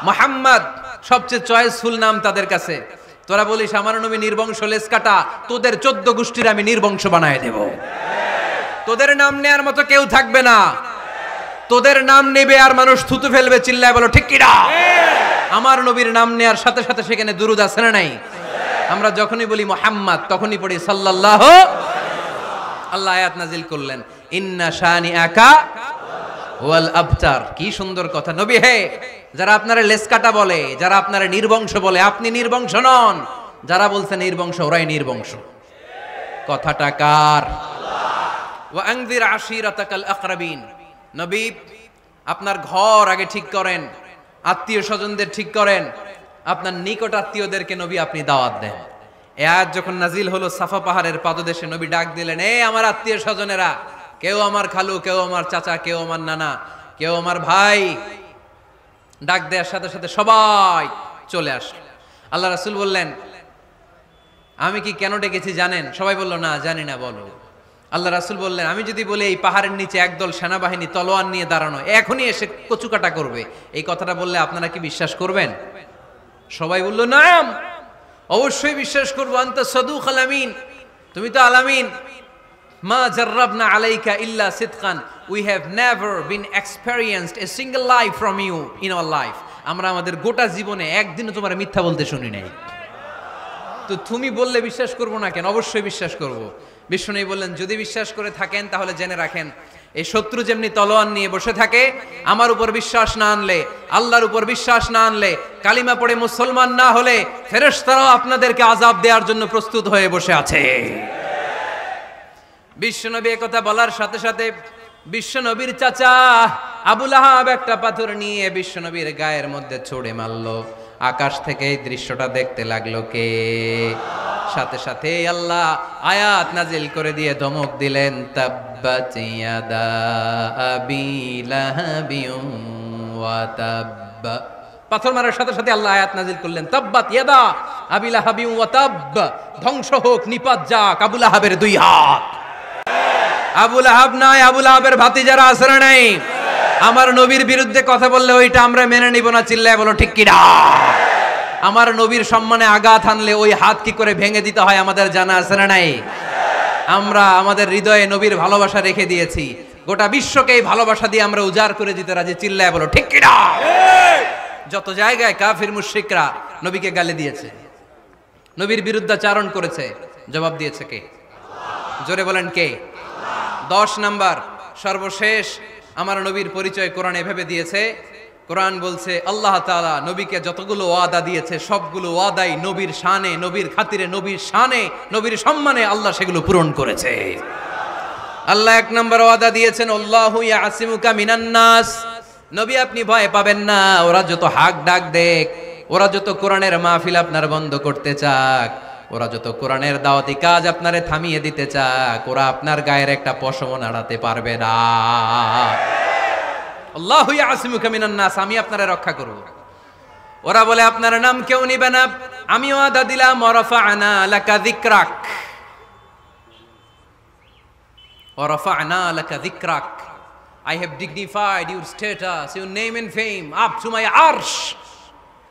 মুহাম্মদ সবচেয়ে চয়েসফুল নাম তাদের কাছে। তোরা বলিস আমার নবী নির্বংশ, লেস কাটা, তোদের 14 গোষ্ঠীর আমি নির্বংশ বানায় দেব। তোদের নাম নেয়ার মতো কেউ থাকবে না। তোদের নাম নেবে আর মানুষ থুতু ফেলবে। চিল্লায় বলো ঠিক কি না? আমার নবীর নাম নেয়ার সাথে সাথে সেখানে দুরূদ আছে না নাই? আমরা যখনই বলি মুহাম্মদ তখনই পড়ি সাল্লাল্লাহু। আল্লাহ আয়াত নাজিল করলেন, ইন্না শানিআকা ওয়াল আবতার। কি সুন্দর কথা। নবী হে, যারা আপনারা লেস কাটা বলে, যারা আপনারা নির্বংশ বলে, আপনি নির্বংশ নন। যারা বলছে নির্বংশ ওরাই নির্বংশ। কথাটা কার? ওয়া আনযির আশিরাতাকাল আকরাবিন। নবী আপনার ঘর আগে ঠিক করেন, আত্মীয় স্বজনদের ঠিক করেন, আপনার নিকট আত্মীয়দেরকে নবী আপনি দাওয়াত দেন। এ আয়াত যখন নাজিল হলো, সাফা পাহাড়ের পাদদেশে নবী ডাক দিলেন, এ আমার আত্মীয় স্বজনেরা, কেউ আমার খালু, কেউ আমার চাচা, কেউ আমার নানা, কেউ আমার ভাই। ডাক দেওয়ার সাথে সাথে সবাই চলে আসে। আল্লাহ রাসূল বললেন, আমি কি কেন ডেকেছি জানেন? সবাই বলল না জানি না। বলো। আল্লাহ রাসূল বললেন, আমি যদি বলি এই পাহাড়ের নিচে একদল সেনাবাহিনী তলোয়ার নিয়ে দাঁড়ানো, এখনই এসে কচুকাটা করবে, এই কথাটা বললে আপনারা কি বিশ্বাস করবেন? সবাই বলল নাম, অবশ্যই বিশ্বাস করবো। আনতা সাদুকুল আমিন, তুমি তো আলামিন। মা জাররাবনা আলাইকা ইল্লা সিদকান, we have never been experienced a single life from you in our life. আমরা আমাদের গোটা জীবনে একদিনও তোমার মিথ্যা বলতে শুনি নাই। তো তুমি বললে বিশ্বাস করব না কেন? অবশ্যই বিশ্বাস করব। বিষ্ণু বললেন, যদি বিশ্বাস করে থাকেন তাহলে জেনে রাখেন, এই শত্রু যেমনি তলোয়ার নিয়ে বসে থাকে, আমার উপর বিশ্বাস না আনলে, আল্লাহর উপর বিশ্বাস না আনলে, কালিমা পড়ে মুসলমান না হলে ফেরেশতারাও আপনাদেরকে আযাব দেওয়ার জন্য প্রস্তুত হয়ে বসে আছে। বিশ্বনবী একথা বলার সাথে সাথে বিশ্বনবীর চাচা আবু লাহাব একটা পাথর নিয়ে বিশ্বনবীর গায়ের মধ্যে ছুঁড়ে মারলো। আকাশ থেকে এই দৃশ্যটা দেখতে লাগলো কে? সাথে সাথে আল্লাহ আয়াত নাজিল করে দিয়ে ধমক দিলেন, তাব্বাত ইয়াদা আবি লাহাবিন ওয়া তাব্ব। পাথর মারার সাথে সাথে আল্লাহ আয়াত নাজিল করলেন, তাব্বাত ইয়াদা আবি লাহাবিন ওয়া তাব্ব, ধ্বংস হোক, নিপাত যাক আবু লাহাবের দুই হাত। আবু লাহাব নাই, আবু লাহাবের ভাতিজারা আছে না নাই? আমার নবীর বিরুদ্ধে কথা বললে ওইটা আমরা মেনে নিব না, চিল্লায় বলো ঠিক কি না? আমার নবীর সম্মানে আঘাত আনলে ওই হাত কি করে ভেঙে দিতে হয় আমাদের জানা আছে না নাই? আমরা আমাদের হৃদয়ে নবীর ভালোবাসা রেখে দিয়েছি, গোটা বিশ্বকে এই ভালোবাসা দিয়ে আমরা উজাড় করে দিতে রাজি, চিল্লায় বলো ঠিক কি না? যত জায়গায় কাফির মুশরিকরা নবীকে গালি দিয়েছে, নবীর বিরুদ্ধাচারণ করেছে, জবাব দিয়েছে কে? জোরে বলেন কে? 10 নাম্বার সর্বশেষ আমার নবীর পরিচয় কোরআন এভাবে দিয়েছে। কোরআন বলছে আল্লাহ তাআলা নবীকে যতগুলো ওয়াদা দিয়েছে সবগুলো ওয়াদাই নবীর শানে, নবীর খাতিরে, নবীর শানে, নবীর সম্মানে আল্লাহ সেগুলো পূরণ করেছে। আল্লাহ 1 নম্বর ওয়াদা দিয়েছেন, আল্লাহু ইয়াসিমুকা মিনান নাস, নবী আপনি ভয় পাবেন না। ওরা যত হাক ডাক দেখ, ওরা যত কোরআনের মাহফিল আপনার বন্ধ করতে চাক, ওরা যত কোরআনের দাওয়াতি কাজ আপনারে থামিয়ে দিতে চাক, ওরা আপনার গায়ের একটা পশম নাড়াতে পারবে না। আল্লাহু ইয়াসিমুকা মিনান নাস, আমি আপনারে রক্ষা করব। ওরা বলে আপনার নাম কেউ নিবে না, আমি ওয়াদা দিলাম, ওয়ারাফা'না লাকা যিকরাক, ওয়ারাফা'না লাকা যিকরাক, I have dignified your status, your name and fame up to my arsh,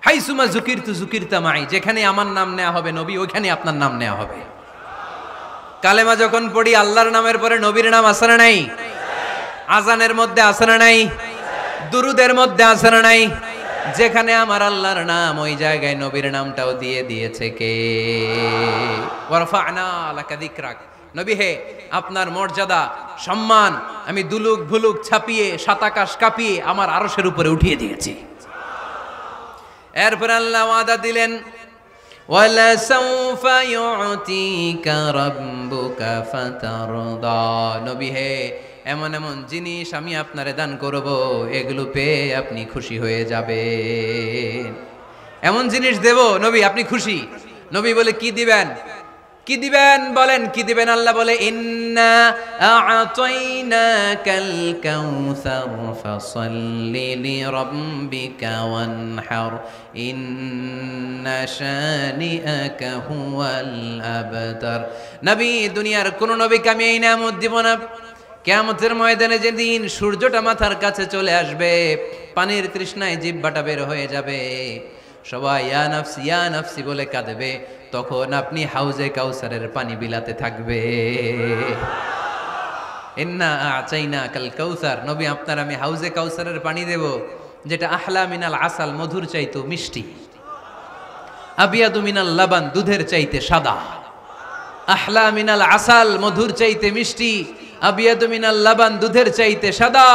হাইসুমা যুকিরতু যুকিরতা মাই, যেখানে আমার নাম নেওয়া হবে নবী, ওইখানে আপনার নাম নেওয়া হবে। কালেমা যখন পড়ি আল্লাহর নামের পরে নবীর নাম আছে না নাই? আজানের মধ্যে আছে না নাই? দুরুদের মধ্যে আছে না নাই? যেখানে আমার আল্লাহর নাম, ওই জায়গায় নবীর নামটাও দিয়ে দিয়েছে কে? ওয়ারফা'না লাকা যিকরাক, নবী হে আপনার মর্যাদা সম্মান আমি দুলুক ভুলুক ছাপিয়ে, সাত আকাশ কাঁপিয়ে আমার আরশের উপরে উঠিয়ে দিয়েছি। এরপর আল্লাহ ওয়াদা দিলেন, ওয়ালা সাউফা ইউতিকা রাব্বুকা ফাতারদা, নবী হে এমন এমন জিনিস আমি আপনারে দান করব, এগুলো পেয়ে আপনি খুশি হয়ে যাবেন। এমন জিনিস দেব নবী আপনি খুশি। নবী বলে কি দিবেন? কি দিবেন বলেন, কি দিবেন? আল্লাহ বলে, ইন্না আ'তাইনাকাল কাউসার ফাসাল্লি লিরাব্বিকা ওয়ানহার ইন্না শানিআকা হুয়াল আবতার। নবী দুনিয়ার কোন নবীকে আমি এই নিয়ামত দিব না। কিয়ামতের ময়দানে যেদিন সূর্যটা মাথার কাছে চলে আসবে, পানির তৃষ্ণায় জিহ্বাটা বের হয়ে যাবে, সবাই ইয়া নাফসি ইয়া নাফসি বলে কাঁদবে, তখন আপনি হাউজে কাউসারের পানি বিলাতে থাকবে। ইন্না আ'তাইনাকাল কাউসার, নবী আপনার আমি হাউজে কাউসারের পানি দেব, যেটা আহলা মিনাল আসাল, মধুর চাইতে মিষ্টি, আবিয়াদু মিনাল লাবান, দুধের চাইতে সাদা। আহলা মিনাল আসাল, মধুর চাইতে মিষ্টি, আবিয়াদু মিনাল লাবান, দুধের চাইতে সাদা,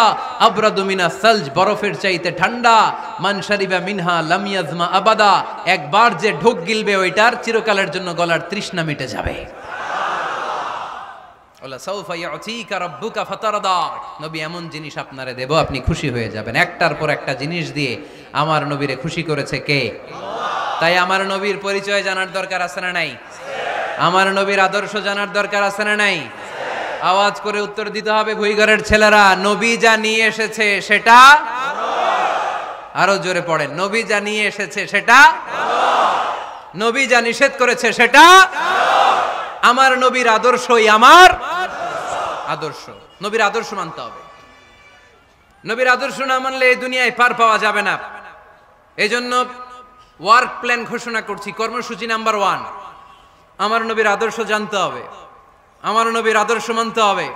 আবরাদু মিনাস সালজ, বরফের চাইতে ঠান্ডা, মান শারিবা মিনহা লাম ইয়াজমা আবাদা, একবার যে ঢোক গিলবে ওইটার চিরকালের জন্য গলার তৃষ্ণা মিটে যাবে। ওয়ালা সাউফা ইউতিকা রাব্বুকা ফাতারদা, নবী এমন জিনিস আপনারে দেব আপনি খুশি হয়ে যাবেন। একটার পর একটা জিনিস দিয়ে আমার নবীরে খুশি করেছে কে? তাই আমার নবীর পরিচয় জানার দরকার আছে না নাই? আমার নবীর আদর্শ জানার দরকার আছে না নাই? আওয়াজ করে উত্তর দিতে হবে ভুইঘরের ছেলেরা, নবী যা নিয়ে এসেছে সেটা, আরো জোরে পড়েন, নবী যা নিয়ে এসেছে সেটা, নবী যা নিষেধ করেছে সেটা। আমার নবীর আদর্শই আমার আদর্শ। নবীর আদর্শ মানতে হবে। নবীর আদর্শ না মানলে এই দুনিয়ায় পার পাওয়া যাবে না। এই জন্য ওয়ার্ক প্ল্যান ঘোষণা করছি, কর্মসূচি নাম্বার 1, আমার নবীর আদর্শ জানতে হবে, আমার নবীর আদর্শ মানতে হবে,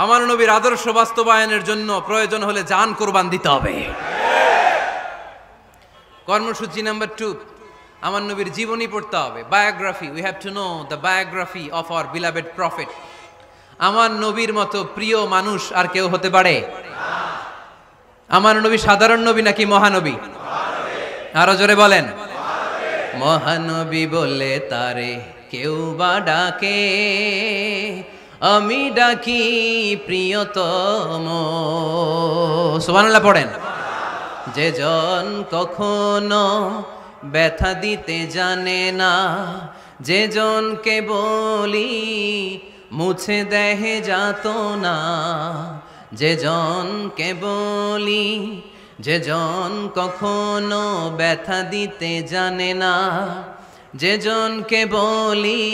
আমার নবীর আদর্শ বাস্তবায়নের জন্য প্রয়োজন হলে জান কোরবান দিতে হবে। কর্মসূচি নাম্বার 2, আমার নবীর জীবনী পড়তে হবে, biography. We have to know the biography of our beloved prophet. আমার নবীর মতো প্রিয় মানুষ আর কেউ হতে পারে? আমার নবী সাধারণ নবী নাকি মহানবী? আরো জোরে বলেন। মহানবী বলে তারে কেউ বা ডাকে, আমি ডাকি প্রিয়তম। সুবহানাল্লাহ পড়েন। যে জন কখনো ব্যথা দিতে জানে না, যে জনকে বলি মুছে দেহে যাত না, যে জনকে বলি, যে জন কখনো ব্যথা দিতে জানে না, যে জনকে বলি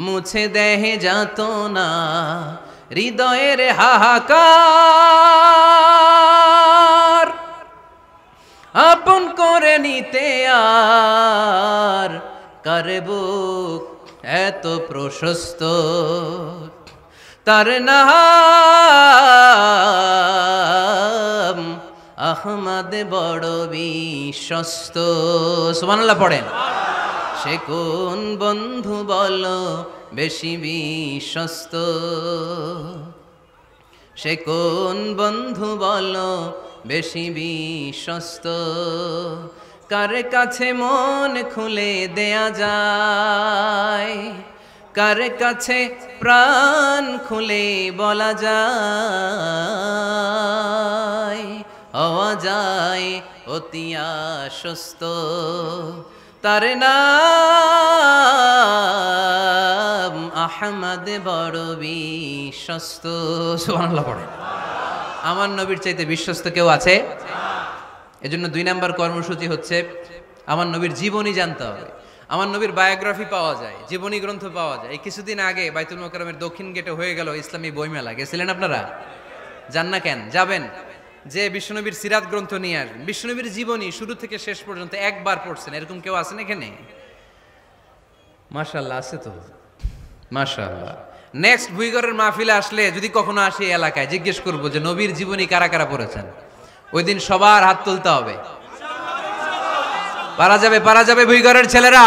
মুছে দেহে যাত না, হৃদয়ের হাহাকার আপন করে নিতে আর কারে বুক এত প্রশস্ত, তার নাম আহমদ বড় বিশ্বস্ত। সুবহানাল্লাহ পড়েন। সে কোন বন্ধু বলো বেশি বিশ্বস্ত, সে কোন বন্ধু বলো বেশি বিশ্বস্ত, কার কাছে মন খুলে দেয়া যায়, কার কাছে প্রাণ খুলে বলা যায়, হওয়া যায় অতি আশ্বস্ত, তার নাম আহমদ বড় বিশ্বস্ত। সুবহানাল্লাহ পড়েন। আমার নবীর চাইতে বিশ্বস্ত কেউ আছে? এজন্য 2 নাম্বার কর্মসূচি হচ্ছে আমার নবীর জীবনী জানতে হবে। আমার নবীর বায়োগ্রাফি পাওয়া যায়, জীবনী গ্রন্থ পাওয়া যায়। এই কিছুদিন আগে বাইতুল মোকাররমের দক্ষিণ গেটে হয়ে গেল ইসলামী বইমেলা। গেছিলেন আপনারা? যান না কেন? যাবেন। যে বিশ্বনবীর সিরাত গ্রন্থ নিয়ে আসবেন, বিশ্বনবীর জীবনী শুরু থেকে শেষ পর্যন্ত একবার পড়ছেন এরকম কেউ আছেন এখানে? মাশাআল্লাহ, আছে তো, মাশাআল্লাহ। নেক্সট ভুইগরের মাহফিলে আসলে যদি কখনো আসি এলাকায়, জিজ্ঞেস করবো যে নবীর জীবনী কারা কারা পড়েছেন। ওই দিন সবার হাত তুলতে হবে। পারা যাবে, পারা যাবে ভুইগরের ছেলেরা?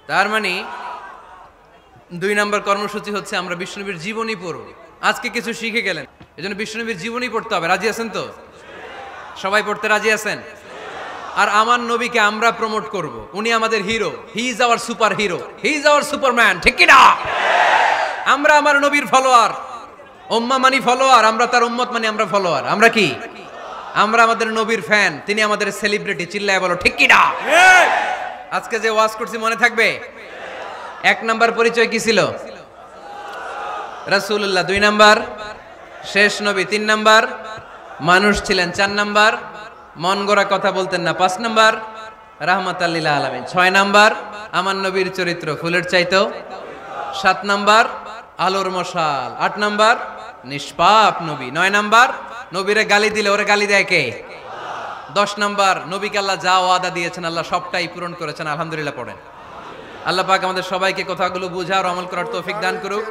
তার মানে 2 নম্বর কর্মসূচি হচ্ছে আমরা বিশ্বনবীর জীবনী পড়ব। আজকে কিছু শিখে গেলেন, এজন্য বিশ্বনবীর জীবনী পড়তে হবে। রাজি আছেন তো? সবাই পড়তে রাজি আছেন? আর আমার নবীকে আমরা প্রমোট করব। উনি আমাদের hero, he is our super hero, he is our Superman. ঠিক কি না? আমরা আমার নবীর ফলোয়ার, উম্মাহ মানি ফলোয়ার, আমরা তার উম্মত মানি আমরা ফলোয়ার। আমরা কি? আমরা আমাদের নবীর ফ্যান, তিনি আমাদের সেলিব্রিটি। চিল্লায় বলো ঠিক কি না? আজকে যে ওয়াজ করছি মনে থাকবে? 1 নাম্বার পরিচয় কি ছিল? রাসূলুল্লাহ। 2 নাম্বার শেষ নবী। 3 নাম্বার মানুষ ছিলেন। 4 নাম্বার মন গড়া কথা বলতেন না। 5 নাম্বার রাহমাতাল লিল আলামিন। 6 নাম্বার আমার নবীর চরিত্র ফুলের চাইতেও। 7 নাম্বার আলোর মশাল। 8 নাম্বার নিষ্পাপ নবী। 9 নাম্বার নবীরে গালি দিলে ওরে গালি দেয় কে? 10 নাম্বার নবীকে আল্লাহ যা ওয়াদা দিয়েছেন আল্লাহ সবটাই পূরণ করেছেন। আলহামদুলিল্লাহ পড়েন। আল্লাহ পাক আমাদের সবাইকে কথাগুলো বুঝার আমল করার তৌফিক দান করুক।